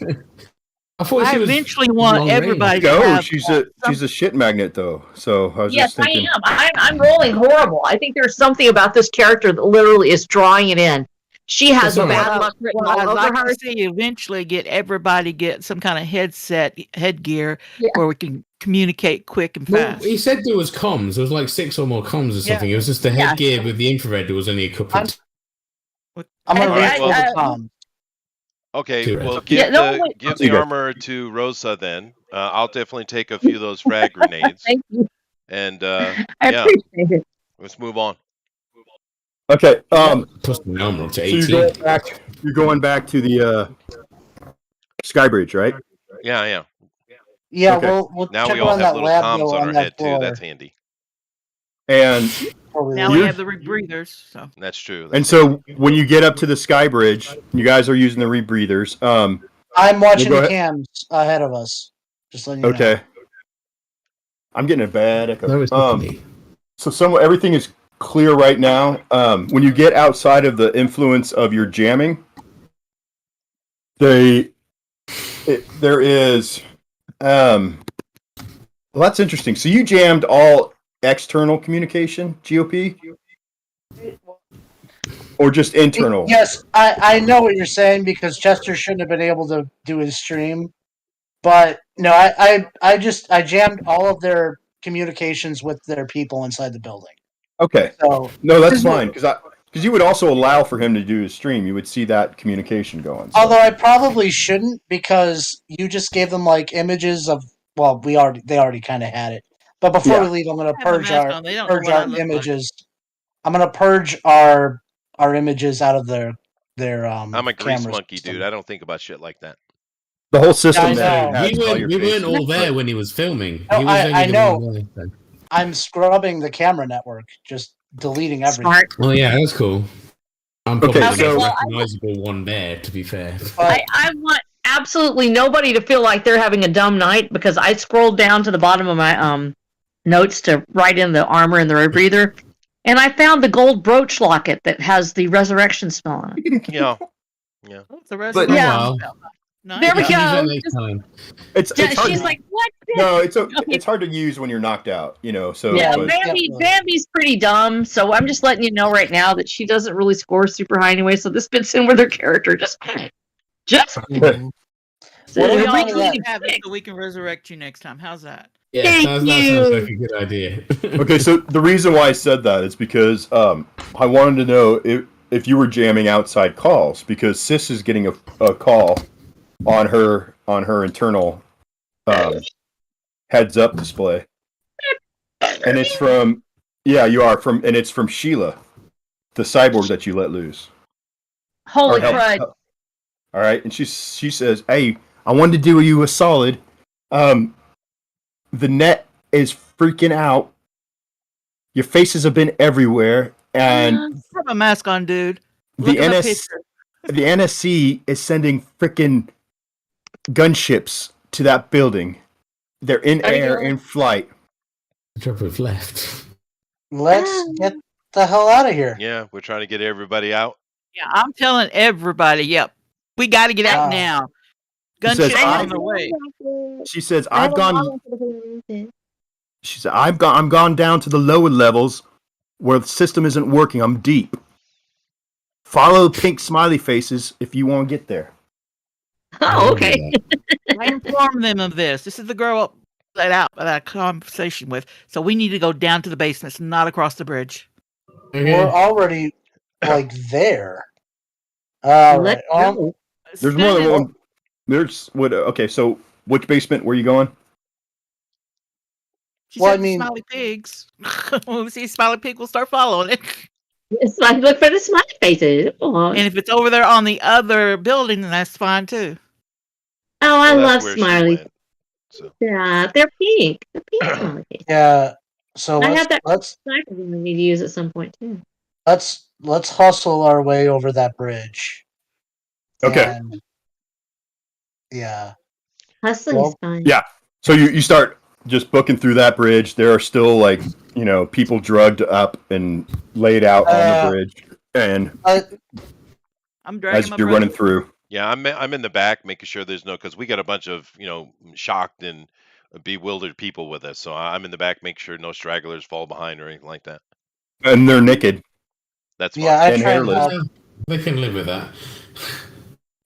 I eventually want everybody. She's a shit magnet, though. So I was just thinking. Yes, I am. I'm rolling horrible. I think there's something about this character that literally is drawing it in. She has bad luck written all over her. Eventually, get some kind of headgear where we can communicate quick and fast. Well, he said there was comms. There was like 6 or more comms or something. It was just the headgear with the infrared. There was only a couple. I'm gonna read the comms. Okay, well, give the armor to Rosa then. I'll definitely take a few of those frag grenades. Thank you. And I appreciate it. Let's move on. Okay. Plus the armor to 18. So you're going back to the Skybridge, right? Yeah. Yeah. Okay. We'll now check we all on have that little lab comms on our head floor. too. That's handy. And now we have the rebreathers. So that's true. So when you get up to the Skybridge, you guys are using the rebreathers. I'm watching the cams ahead of us. Just letting you know. I'm getting a bad echo. So everything is clear right now. When you get outside of the influence of your jamming, there is Well, that's interesting. So you jammed all external communication, GOP, or just internal? Yes, I know what you're saying because Chester shouldn't have been able to do his stream. But no, I jammed all of their communications with their people inside the building. Okay. So No, that's fine because you would also allow for him to do his stream. You would see that communication going. So. Although I probably shouldn't because you just gave them like images of they already kind of had it. But before we leave, I'm going to purge our images. I'm going to purge our images out of their I'm a grease monkey, system. dude. I don't think about shit like that. The whole system there. We weren't all there when he was filming. No, he was I know. I'm scrubbing the camera network, just deleting everything. Smart. Oh yeah, that's cool. I'm probably Okay, the so- most recognizable one there, to be fair. I want absolutely nobody to feel like they're having a dumb night because I scrolled down to the bottom of my notes to write in the armor and the rebreather, and I found the gold brooch locket that has the resurrection spell on it. Yeah. What's the resurrection yeah. spell? Nice. There we You can use that go. next time. It's hard She's to, like, what? no, it's hard to use when you're knocked out. You know, so Yeah, but- Bambi's pretty dumb, so I'm just letting you know right now that she doesn't really score super high anyway. So this fits in with her character. Just. Mhm. So What do we y'all want need to to do? Have it so we can resurrect you next time. How's that? Yeah, Thank that sounds like a good idea. Okay, so the reason why I said that is because I wanted to know if you were jamming outside calls because Sis is getting a call on her internal heads up display, and it's from and it's from Sheila, the cyborg that you let loose. Holy Or crud! All right, and she says, "Hey, I wanted to do you a solid. The net is freaking out. Your faces have been everywhere, and Have a mask on, dude. the Look at the NS picture. the NSC is sending freaking gunships to that building. They're in Are you air, going? in flight. Drop we've left. Let's get the hell out of here. Yeah, we're trying to get everybody out. Yeah, I'm telling everybody. Yep, we got to get out Wow. now. She says, Gunship I- on the way. She says, "I've gone." She said, I'm gone down to the lower levels where the system isn't working. I'm deep. Follow pink smiley faces if you want to get there." Oh, okay. I informed them of this. This is the girl that I had a conversation with. So we need to go down to the basements, not across the bridge. Okay. We're already like there. All right. Let's go. There's more than one. There's what? Okay, so which basement were you going? She Well, said I mean- smiley pigs. When we see smiley pig, we'll start following it. It's like look for the smiley faces. Oh, And if it's over there on the other building, then that's fine too. I Well, love that's where she smiley. went, so. Yeah, they're pink. The pink smiley faces. Yeah. So I have that- let's Sniper we need to use at some point too. let's hustle our way over that bridge. Okay. And, yeah. Hustling Well, is fine. yeah. So you start just booking through that bridge. There are still people drugged up and laid out on the bridge, and I'm dragging as my you're brother. running through, Yeah, I'm in the back making sure there's no, because we got a bunch of shocked and bewildered people with us. So I'm in the back making sure no stragglers fall behind or anything like that. and they're naked. That's fine. yeah, I And try and hairless. help. They can live with that.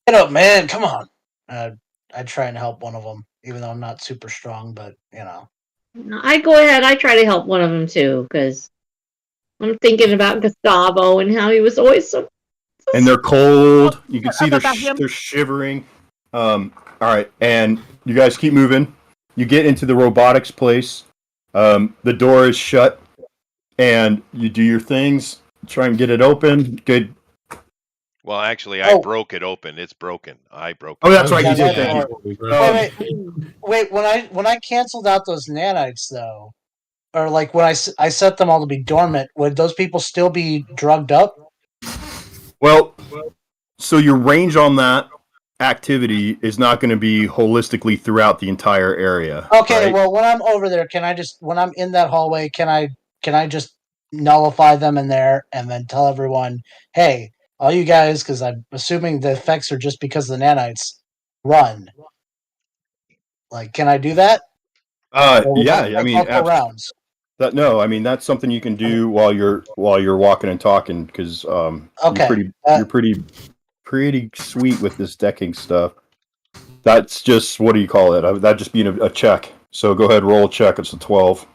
Get up, man! Come on. I try and help one of them, even though I'm not super strong. But I go ahead. I try to help one of them too because I'm thinking about Gustavo and how he was always so. And they're cold. You can see About him? they're shivering. All right, and you guys keep moving. You get into the robotics place. The door is shut, and you do your things. Try and get it open. Good. Well, actually, I Oh. broke it open. It's broken. I broke it. Oh, that's right. You Yeah, did. that Thank you. wait. When I canceled out those nanites though, or like when I set them all to be dormant, would those people still be drugged up? Well, so your range on that activity is not going to be holistically throughout the entire area. Okay, right? well, when I'm over there, when I'm in that hallway, can I just nullify them in there and then tell everyone, hey, all you guys, because I'm assuming the effects are just because of the nanites, run. Like, can I do that? Yeah. I mean, multiple rounds. That's something you can do while you're walking and talking because Okay. you're pretty sweet with this decking stuff. That's just what do you call it? That'd just be a check. So go ahead, roll a check. It's a 12.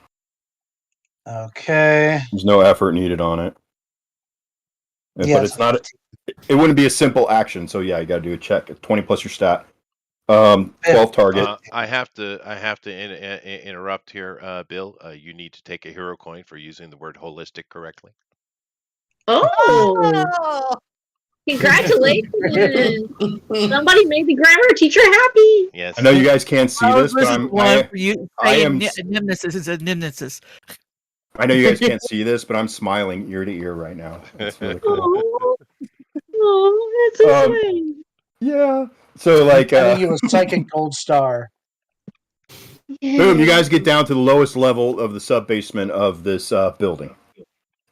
Okay. There's no effort needed on it. Yeah, But it's not. It wouldn't be a simple action. So yeah, you got to do a check. 20 plus your stat. 12 target. I have to interrupt here, Bill. You need to take a hero coin for using the word holistic correctly. Oh, congratulations! Somebody made the grammar teacher happy. Yes. I know you guys can't see this, but I am Nemesis is a Nemesis. I know you guys can't see this, but I'm smiling ear to ear right now. It's really cool. Oh, that's so sweet. Yeah. So like you a psychic gold star. Boom, you guys get down to the lowest level of the sub-basement of this building.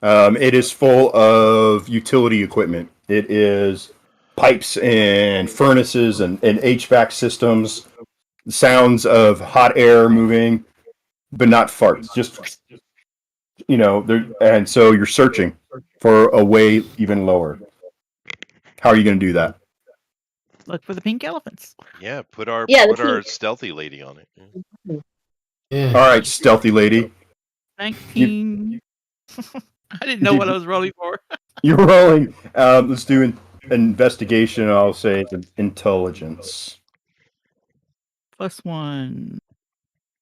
It is full of utility equipment. It is pipes and furnaces and HVAC systems, sounds of hot air moving, but not farts. Just, and so you're searching for a way even lower. How are you going to do that? Look for the pink elephants. Yeah, put our stealthy lady on it. Yeah. All right, stealthy lady. 19. I didn't know what I was rolling for. You're rolling. Let's do an investigation. I'll say intelligence. +1.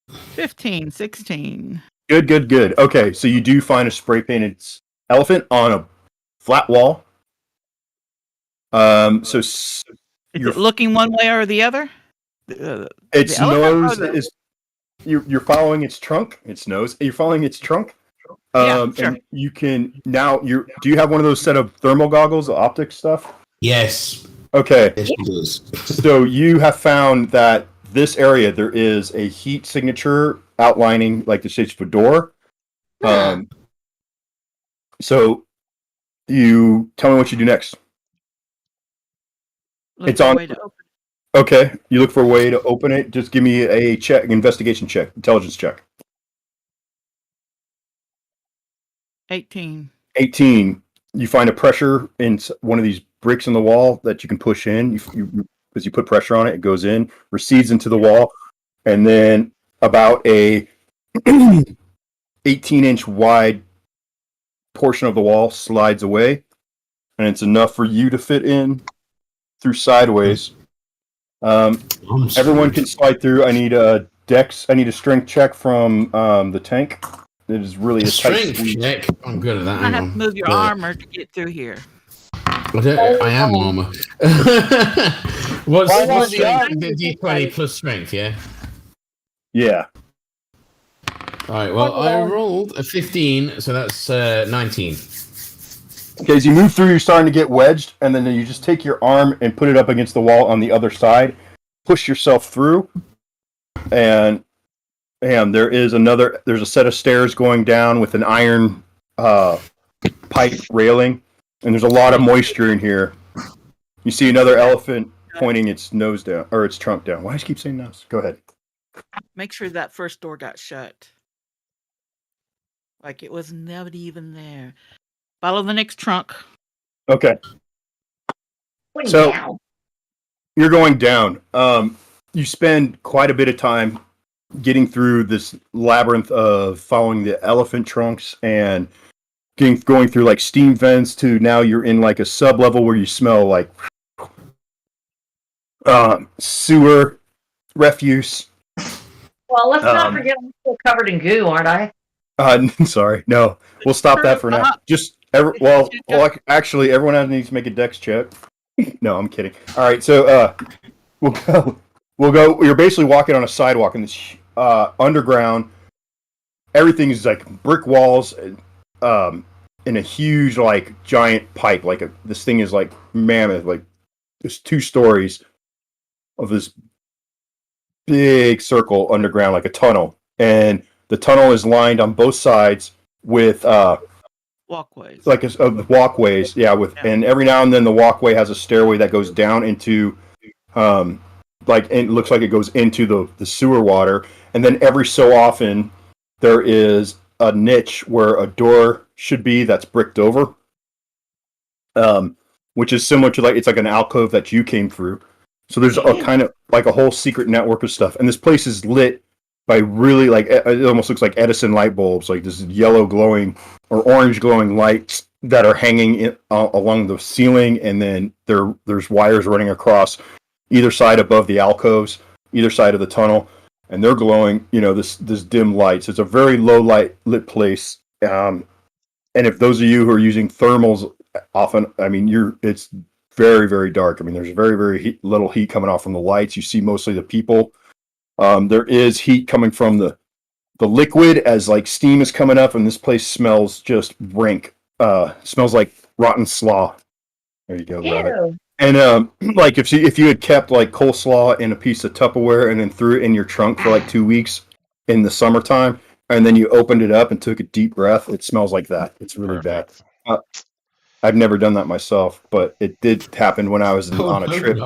15, 16. Good. Okay, so you do find a spray painted elephant on a flat wall. So is it looking one way or the other? Its nose is. You're following its trunk. Its nose. You're following its trunk. Yeah, sure. And you can now. Do you have one of those set of thermal goggles, the optic stuff? Yes. Okay. Yes, it does. So you have found that this area there is a heat signature outlining like the shape of a door. So you tell me what you do next. It's on. Way to open. Okay, you look for a way to open it. Just give me a check, investigation check, intelligence check. 18. 18. You find a pressure in one of these bricks in the wall that you can push in. As you put pressure on it, it goes in, recedes into the wall, and then about a 18-inch wide portion of the wall slides away, and it's enough for you to fit in through sideways. Everyone can slide through. I need a strength check from the tank. It is really a strength check. I'm good at that. I have to move your armor to get through here. I am armor. What's strength? D20 plus strength, yeah? Yeah. Alright, well, I rolled a 15, so that's 19. Okay, as you move through, you're starting to get wedged, and then you just take your arm and put it up against the wall on the other side, push yourself through, and there's a set of stairs going down with an iron pipe railing, and there's a lot of moisture in here. You see another elephant pointing its nose down, or its trunk down. Why do you keep saying nose? Go ahead. Make sure that first door got shut. Like it was never even there. Follow the next trunk. Okay. So you're going down. You spend quite a bit of time getting through this labyrinth of following the elephant trunks and going through like steam vents to now you're in like a sub level where you smell like sewer refuse. Well, let's not forget I'm still covered in goo, aren't I? Sorry, no. We'll stop that for now. Actually, everyone needs to make a dex check. No, I'm kidding. All right, so we'll go. You're basically walking on a sidewalk in this underground. Everything is like brick walls, in a huge like giant pipe. This thing is like mammoth. Like there's 2 stories of this big circle underground, like a tunnel, and the tunnel is lined on both sides with walkways. Walkways, yeah. And every now and then the walkway has a stairway that goes down into like it looks like it goes into the sewer water, and then every so often there is a niche where a door should be that's bricked over, which is similar to like it's like an alcove that you came through. So there's a kind of like a whole secret network of stuff, and this place is lit by really like it almost looks like Edison light bulbs, like this yellow glowing or orange glowing lights that are hanging along the ceiling, and then there's wires running across either side above the alcoves, either side of the tunnel, and they're glowing. You know, this dim lights. It's a very low light lit place. And if those of you who are using thermals, often, I mean, it's very, very dark. I mean, there's very, very little heat coming off from the lights. You see mostly the people. There is heat coming from the liquid as like steam is coming up, and this place smells just rank. Smells like rotten slaw. There you go, Rabbit. And like if you had kept like coleslaw in a piece of Tupperware and then threw it in your trunk for like 2 weeks in the summertime, and then you opened it up and took a deep breath, it smells like that. It's really Perfect. bad. I've never done that myself, but it did happen when I was on a trip.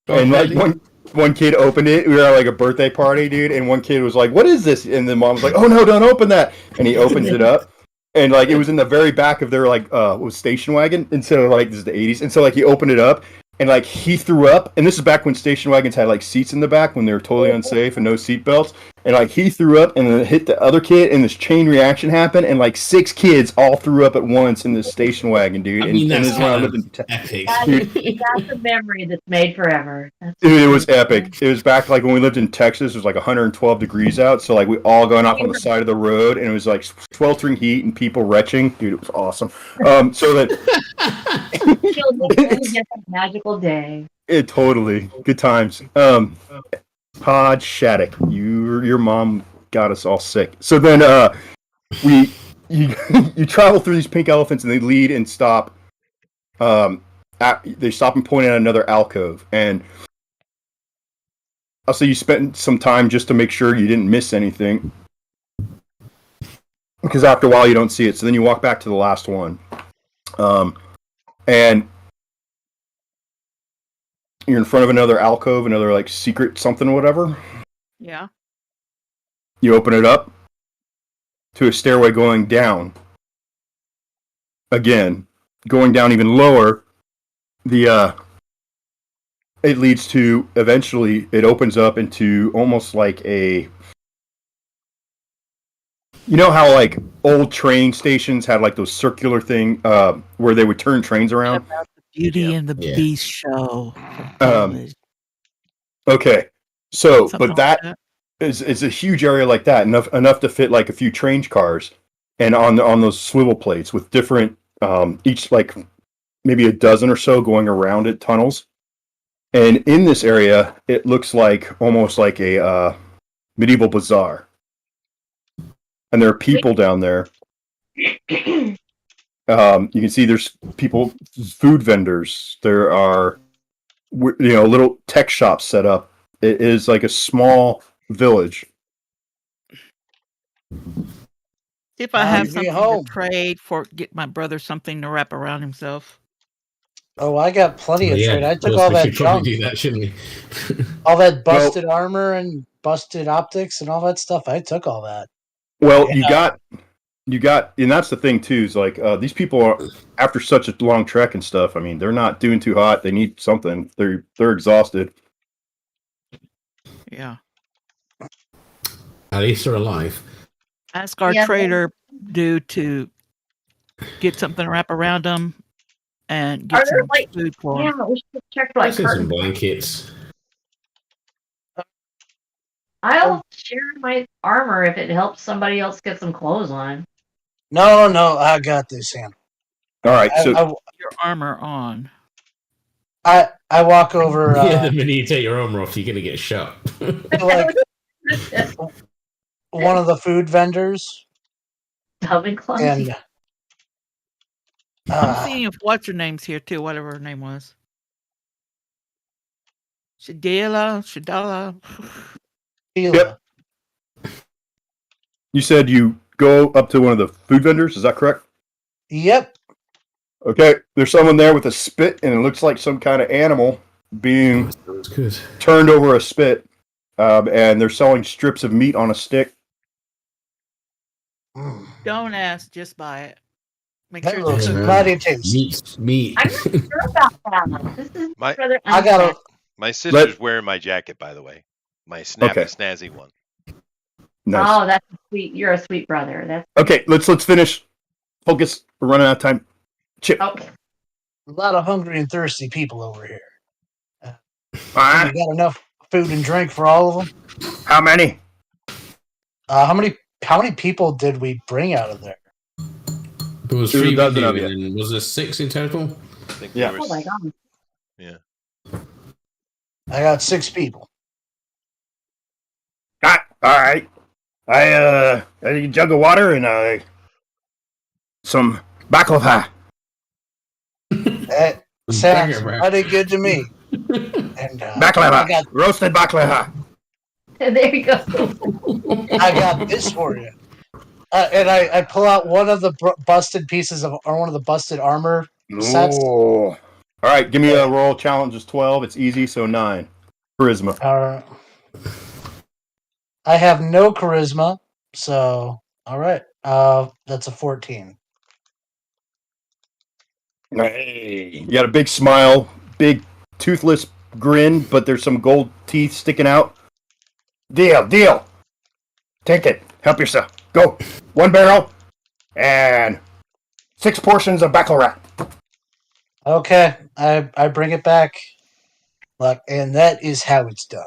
And like one kid opened it. We were at like a birthday party, dude, and one kid was like, "What is this?" And the mom was like, "Oh no, don't open that!" And he opens it up, and like it was in the very back of their like was station wagon, and so like this is the '80s, and so like he opened it up, and like he threw up, and this is back when station wagons had like seats in the back when they were totally unsafe and no seat belts, and like he threw up, and then it hit the other kid, and this chain reaction happened, and like 6 kids all threw up at once in this station wagon, dude. I mean, and that's kind of epic. That's a memory that's made forever. Dude, it was epic. It was back like when we lived in Texas. It was like 112 degrees out, so like we all going off on the side of the road, and it was like sweltering heat and people retching. Dude, it was awesome. So that It's a magical day. it totally good times. Pod Shattuck, your mom got us all sick. So then you travel through these pink elephants, and they lead and stop. They stop and point at another alcove, and I'll say you spent some time just to make sure you didn't miss anything, because after a while you don't see it. So then you walk back to the last one, and you're in front of another alcove, another like secret something or whatever. Yeah. You open it up to a stairway going down. Again, going down even lower. It leads to eventually it opens up into almost like a. You know how like old train stations had like those circular thing where they would turn trains around. About the Beauty and the Beast show. Okay, so Something but like that is a huge area like that, enough to fit like a few train cars, and on those swivel plates with different each like maybe a dozen or so going around it tunnels. And in this area, it looks like almost like a medieval bazaar. And there are people down there. You can see there's people, food vendors. There are, little tech shops set up. It is like a small village. See if I have Leave me something home. to trade for, get my brother something to wrap around himself. Oh, I got plenty of trade. I took all we that should probably junk, do that, shouldn't we? all that busted armor and busted optics and all that stuff. I took all that. Well, you got, and that's the thing too. Is like these people are after such a long trek and stuff. I mean, they're not doing too hot. They need something. They're exhausted. Yeah. At least they're alive. Ask our trader dude to get something to wrap around them and get some food for them. Yeah, we should check for like Some curtains. blankets. I'll share my armor if it helps somebody else get some clothes on. No, I got this, Sam. All right, so Your armor on. I walk over. Yeah, the minute you take your armor off, you're gonna get shot. Like one of the food vendors, Dumb and clumsy. and I'm seeing if what's her name's here too, whatever her name was. Shadala. Yep. You said you go up to one of the food vendors. Is that correct? Yep. Okay. There's someone there with a spit, and it looks like some kind of animal. being That's good. turned over a spit, and they're selling strips of meat on a stick. Don't ask, just buy it. Make That sure looks it's cooked. mighty tasty. Meat. I'm not sure about that. This is My rather I gotta. my sister's wearing my jacket, by the way. My snappy Okay. snazzy one. Nice. Oh, that's sweet. You're a sweet brother. That's Okay, let's finish. Focus. We're running out of time. Chip. okay. A lot of hungry and thirsty people over here. Ah, You got enough food and drink for all of them? how many? How many people did we bring out of there? There was There's a 3 dozen with of you, you. and then was there 6 in total? I think Yeah. there Oh was, my god. yeah. I got 6 people. Ah, all right. I a jug of water and some baklava. That sounds mighty good to me. And Baklava. Roasted baklava. There you go. I got this for you. And I pull out one of the busted pieces of, or one of the busted armor sets. Ooh. All right, give me a roll. Challenge is 12. It's easy, so 9. Charisma. I have no charisma, so all right. That's a 14. Hey. You got a big smile, big toothless grin, but there's some gold teeth sticking out. Deal. Take it. Help yourself. Go. 1 barrel and 6 portions of baklava. Okay, I bring it back. Look, and that is how it's done.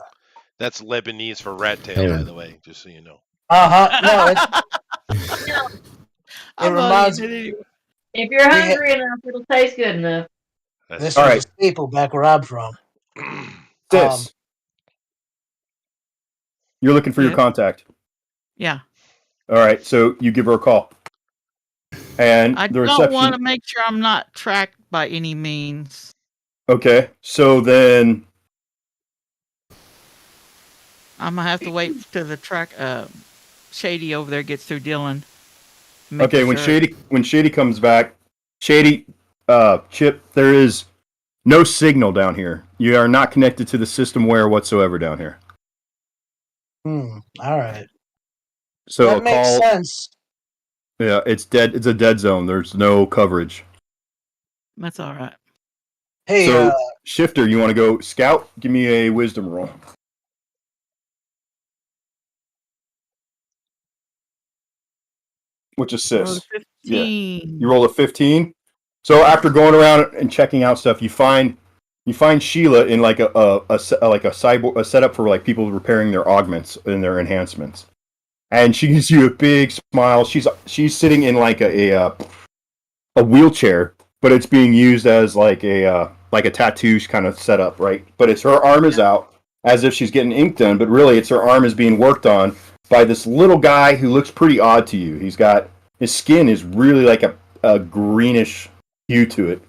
That's Lebanese for rat tail, by the way, just so you know. No, it reminds me. If you're hungry enough, it'll taste good enough. This All was right. a staple back where I'm from. Sis, you're looking for your Yes. contact. Yeah. All right, so you give her a call. And I the don't reception. want to make sure I'm not tracked by any means. Okay, so then. I'm gonna have to wait till the track Shady over there gets through dealing. Make Okay, when sure. Shady comes back, Shady, Chip, there is no signal down here. You are not connected to the system where whatsoever down here. All right. So That a makes call. sense. Yeah, it's dead. It's a dead zone. There's no coverage. That's all right. Hey, So Shifter, you want to go scout? Give me a wisdom roll. Which Roll assists. a 15. You roll a 15. So after going around and checking out stuff, you find Sheila in like a cyborg, a setup for like people repairing their augments and their enhancements. And she gives you a big smile. She's sitting in like a wheelchair, but it's being used as like a tattoo kind of setup, right? But it's her arm is out as if she's getting ink done, but really it's her arm is being worked on by this little guy who looks pretty odd to you. His skin is really like a greenish hue to it,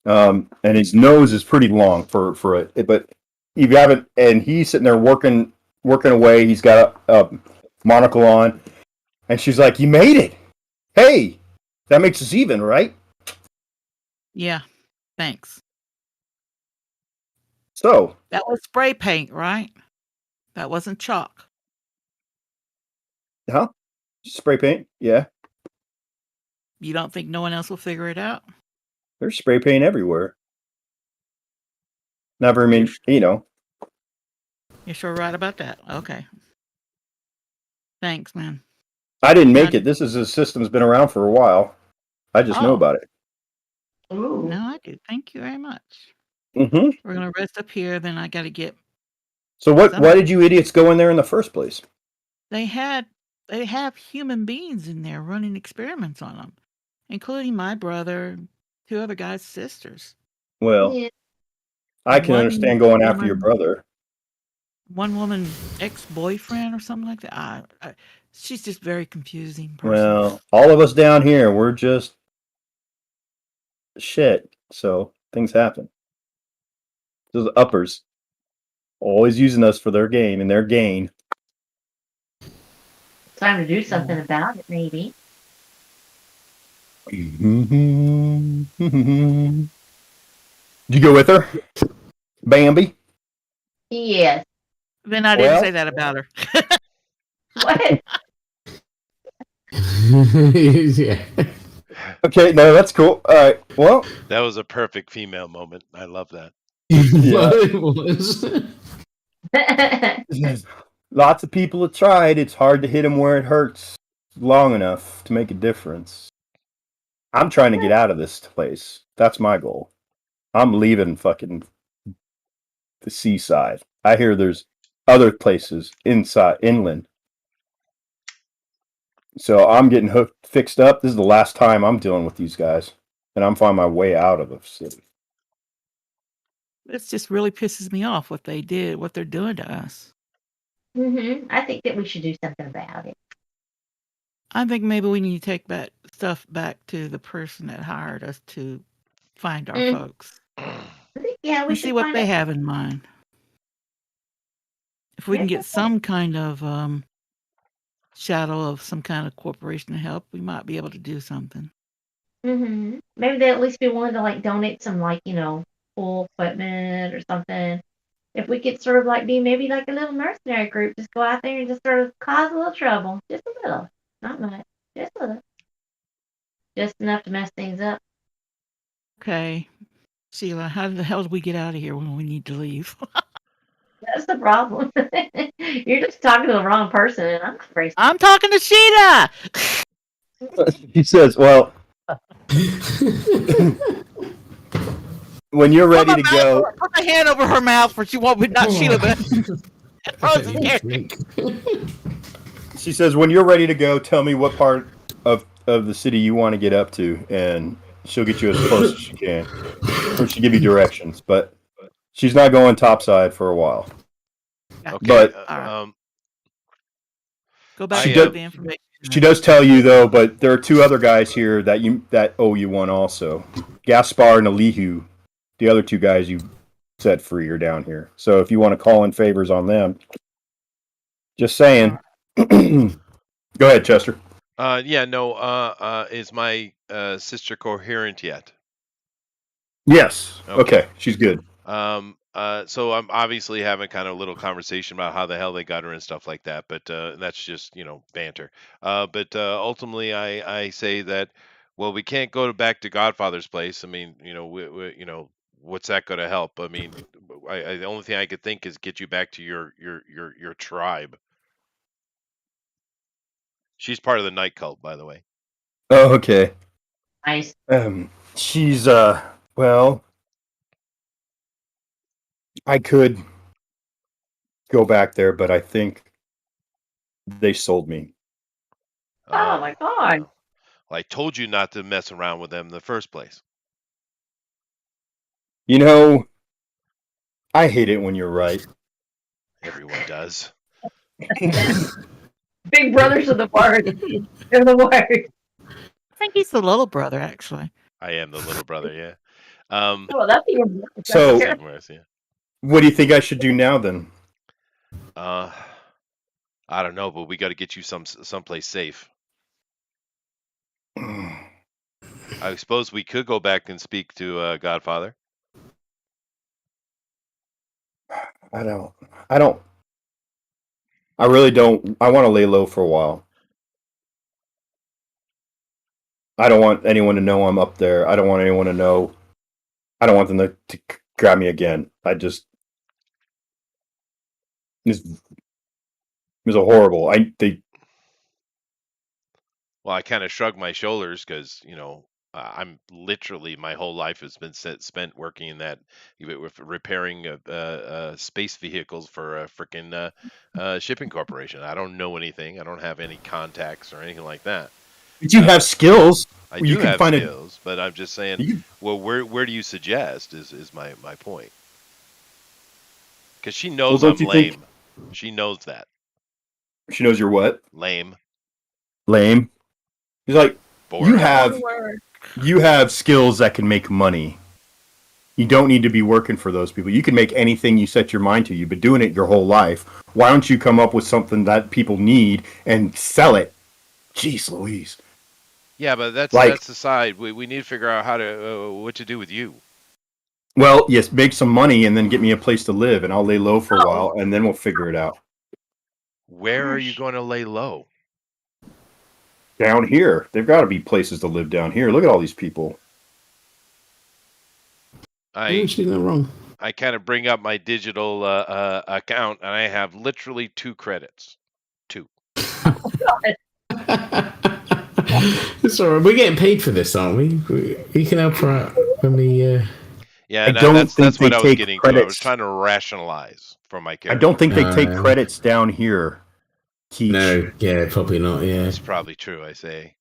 and his nose is pretty long for it. But you haven't, and he's sitting there working away. He's got a monocle on, and she's like, "You made it! Hey, that makes us even, right?" Yeah. Thanks. So That was spray paint, right? That wasn't chalk. huh? Spray paint? Yeah, You don't think no one else will figure it out? there's spray paint everywhere. Never, I mean, You're sure right about that? Okay. Thanks, man. I didn't make it. This system's been around for a while. I just know about it. Ooh. No, I do. Thank you very much. Mm-hmm. We're gonna rest up here. Then I got to get. So why did you idiots go in there in the first place? They have human beings in there running experiments on them, including my brother, 2 other guys' sisters. Well, Yeah. I can understand going after your brother. One woman ex-boyfriend or something like that. She's just very confusing person. Well, all of us down here, we're just shit. So things happen. Those uppers always using us for their game and their gain. Time to do something about it, maybe. Did you go with her? Bambi. Yes. Then I didn't say that about her. What? Yeah. Okay, no, that's cool. All right. Well, That was a perfect female moment. I love that. Yeah. It was. lots of people have tried. It's hard to hit them where it hurts long enough to make a difference. I'm trying to get out of this place. That's my goal. I'm leaving fucking the seaside. I hear there's other places inland. So I'm getting fixed up. This is the last time I'm dealing with these guys, and I'm finding my way out of the city. It just really pisses me off what they did, what they're doing to us. I think that we should do something about it. I think maybe we need to take that stuff back to the person that hired us to find our folks. I think, yeah, we And should see what find they out. have in mind. If we can get some kind of shadow of some kind of corporation to help, we might be able to do something. Maybe they'll at least be willing to like donate some like, full equipment or something. If we could sort of like be maybe like a little mercenary group, just go out there and just sort of cause a little trouble. Just a little. Not much. Just a little. Just enough to mess things up. Okay. Sheila, how the hell do we get out of here when we need to leave? That's the problem. You're just talking to the wrong person, and I'm afraid. I'm talking to Sheila. He says, well, when you're ready to go. Put my hand over her mouth for she won't be not Sheila, but She says, when you're ready to go, tell me what part of the city you want to get up to, and she'll get you as close as she can. Or she'll give you directions, but she's not going topside for a while. Okay. But go back she to does, the information. she does tell you though, but there are two other guys here that owe you one also. Gaspar and Elihu, the other two guys you set free are down here. So if you want to call in favors on them, just saying. Go ahead, Chester. Is my sister coherent yet? Yes. Okay. She's good. So I'm obviously having kind of a little conversation about how the hell they got her and stuff like that, but that's just banter. But ultimately, I say that we can't go back to Godfather's place. I mean, what's that going to help? I mean, the only thing I could think is get you back to your tribe. She's part of the night cult, by the way. Oh, okay. Nice. She's well, I could go back there, but I think they sold me. Oh my God. Well, I told you not to mess around with them in the first place. I hate it when you're right. Everyone does. Big brothers are the worst. They're the worst. I think he's the little brother, actually. I am the little brother, yeah. Well, that's even worse. So, Even worse, yeah. What do you think I should do now then? I don't know, but we got to get you someplace safe. I suppose we could go back and speak to Godfather. I really don't. I want to lay low for a while. I don't want anyone to know I'm up there. I don't want anyone to know. I don't want them to grab me again. This was a horrible. Well, I kind of shrug my shoulders because I'm literally my whole life has been spent working in that with repairing space vehicles for a freaking shipping corporation. I don't know anything. I don't have any contacts or anything like that. But you have skills. I do have skills, but I'm just saying. Well, where do you suggest is my point? Because she knows I'm lame. She knows that. She knows you're what? Lame. He's like, boring. You have skills that can make money. You don't need to be working for those people. You can make anything you set your mind to. You've been doing it your whole life. Why don't you come up with something that people need and sell it? Jeez Louise. Yeah, but that's the side. We need to figure out what to do with you. Well, yes, make some money and then get me a place to live, and I'll lay low for a while, and then we'll figure it out. Where are you going to lay low? Down here, there've got to be places to live down here. Look at all these people. She's not wrong. I kind of bring up my digital account, and I have literally 2 credits. 2. It's all right. We're getting paid for this, aren't we? We can help her out when we. Yeah, that's what I was getting to. I was trying to rationalize for my character. I don't think they take credits down here. Teach. No, yeah, probably not. Yeah, that's probably true. I say.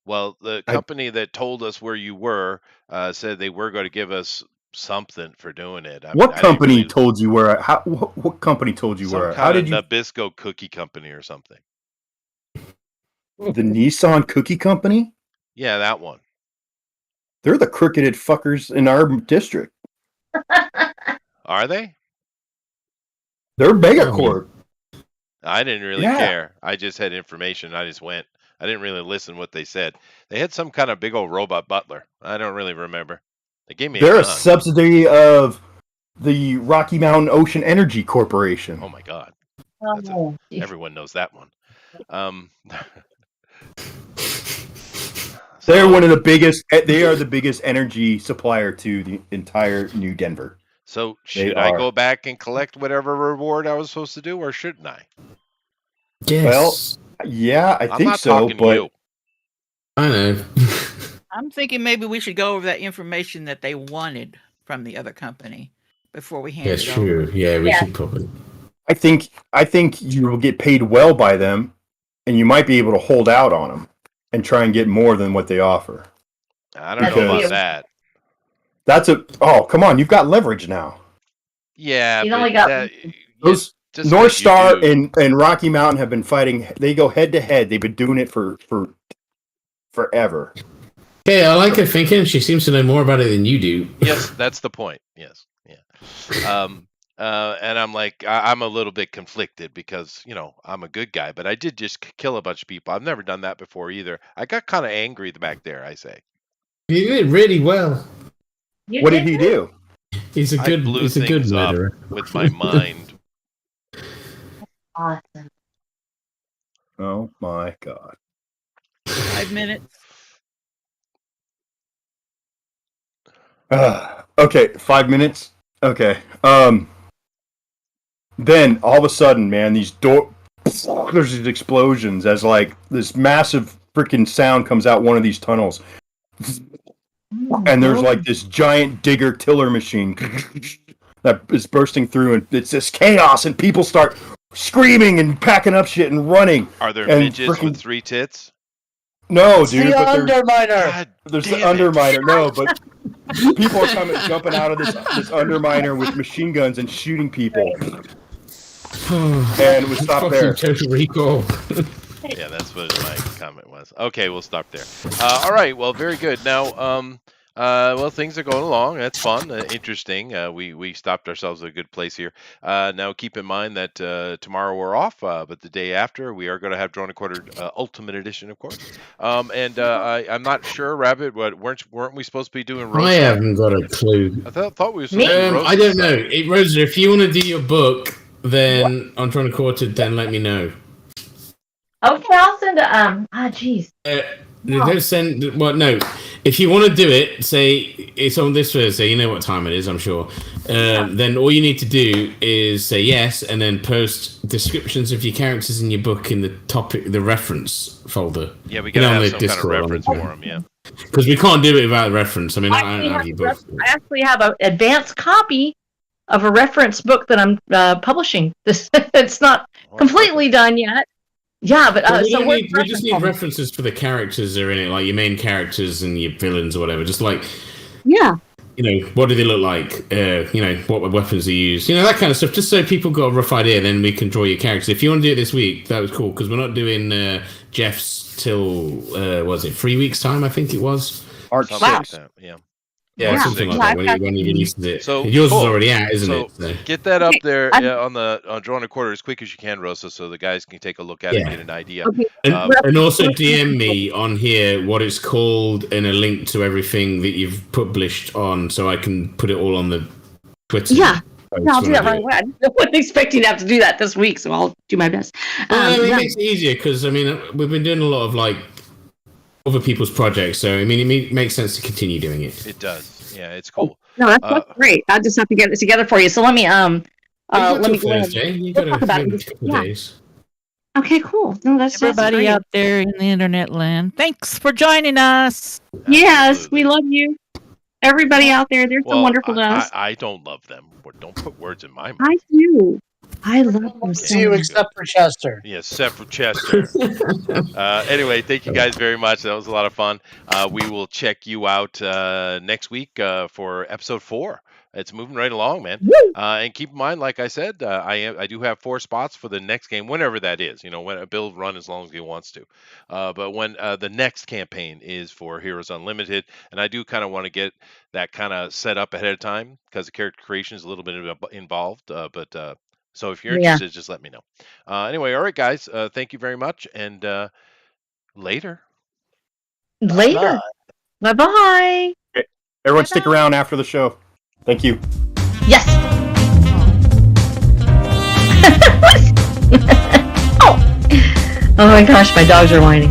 Well, the company that told us where you were said they were going to give us something for doing it. What company told you where? What company told you where? How did you? Nabisco Cookie Company or something. The Nissan Cookie Company? Yeah, that one. They're the cricketed fuckers in our district. Are they? They're megacorp. I didn't really care. I just had information. I just went. I didn't really listen what they said. They had some kind of big old robot butler. I don't really remember. They gave me. They're a subsidiary of the Rocky Mountain Ocean Energy Corporation. Oh my God! Everyone knows that one. They're one of the biggest. They are the biggest energy supplier to the entire New Denver. So should I go back and collect whatever reward I was supposed to do, or shouldn't I? Yes. Well, yeah, I think so. I'm not talking to you. I know. I'm thinking maybe we should go over that information that they wanted from the other company before we hand it over. That's true. Yeah, we should probably. I think you will get paid well by them, and you might be able to hold out on them and try and get more than what they offer. I don't know about that. Come on, you've got leverage now. Yeah, you only got those North Star and Rocky Mountain have been fighting. They go head to head. They've been doing it for forever. Yeah, I like her thinking. She seems to know more about it than you do. Yes, that's the point. Yes, yeah. And I'm like, I'm a little bit conflicted because, I'm a good guy, but I did just kill a bunch of people. I've never done that before either. I got kind of angry back there, I say. He did really well. What did he do? He's a good murderer. With my mind. Awesome. Oh my God. 5 minutes. Okay, 5 minutes. Okay. Then all of a sudden, man, there's these explosions as like this massive freaking sound comes out one of these tunnels, and there's like this giant digger tiller machine that is bursting through, and it's this chaos, and people start screaming and packing up shit and running. Are there midgets with 3 tits? No, dude. The Underminer. There's the Underminer. No, but people are jumping out of this Underminer with machine guns and shooting people. And we stop there. Total Recall. Yeah, that's what my comment was. Okay, we'll stop there. All right. Well, very good. Now, things are going along. That's fun, interesting. We stopped ourselves at a good place here. Now, keep in mind that tomorrow we're off, but the day after we are going to have Drone and Quarter Ultimate Edition, of course. I'm not sure, Rabbit. Weren't we supposed to be doing roast? I haven't got a clue. I thought we were supposed to do roast. I don't know. Rosa, if you want to do your book, then on Drone and Quarter, then let me know. Okay, I'll send a jeez. Don't send. Well, no. If you want to do it, say it's on this Thursday. You know what time it is, I'm sure. Then all you need to do is say yes, and then post descriptions of your characters in your book in the reference folder. Yeah, we gotta have some Discord, kind of reference for them. Yeah, because we can't do it without a reference. I mean, I don't have your book. I actually have an advanced copy of a reference book that I'm publishing. It's not completely done yet. Yeah, but we just need references for the characters that are in it, like your main characters and your villains or whatever. Just like, what do they look like? What weapons they use? That kind of stuff. Just so people got a rough idea, then we can draw your characters. If you want to do it this week, that was cool because we're not doing Jeff's till was it 3 weeks time? I think it was. March 6th. Yeah. Yeah, Yeah. something like Yeah, that. I've When got he releases it, So yours is cool. already out, isn't So it? So, get that up Okay, there I'm- on Drawn a Quarter as quick as you can, Rosa, so the guys can take a look at it and Yeah. get an idea. Okay. and also DM me on here what it's called and a link to everything that you've published on, so I can put it all on the Twitter. Yeah. post No, I'll do when that I right away. I wasn't expecting to have to do that this week, so I'll do my best. Well, I mean, it yeah. makes it easier because I mean we've been doing a lot of like other people's projects, so I mean it makes sense to continue doing it. It does. Yeah, it's cool. No, that's great. I just have to get it together for you. So let me let me go ahead. Thursday. You We'll got talk about it. a couple of Yeah. days. Okay, cool. No, that's Everybody great. out there in the internet land, thanks for joining us. Yes, Absolutely. we love you. Everybody out there, they're so Well, wonderful to us. I don't love them. Don't put words in my mouth. I do. I love them so See you much. except for Chester. Yeah, except for Chester. Anyway, thank you guys very much. That was a lot of fun. We will check you out next week for episode 4. It's moving right along, man. And keep in mind, like I said, I do have 4 spots for the next game, whenever that is. You know, when Bill run as long as he wants to. But when the next campaign is for Heroes Unlimited, and I do kind of want to get that kind of set up ahead of time because the character creation is a little bit involved. So if you're interested, just let me know. Anyway, all right, guys. Thank you very much, and later. Later. Bye bye. Everyone, stick around after the show. Thank you. Yes. Oh. Oh my gosh, my dogs are whining.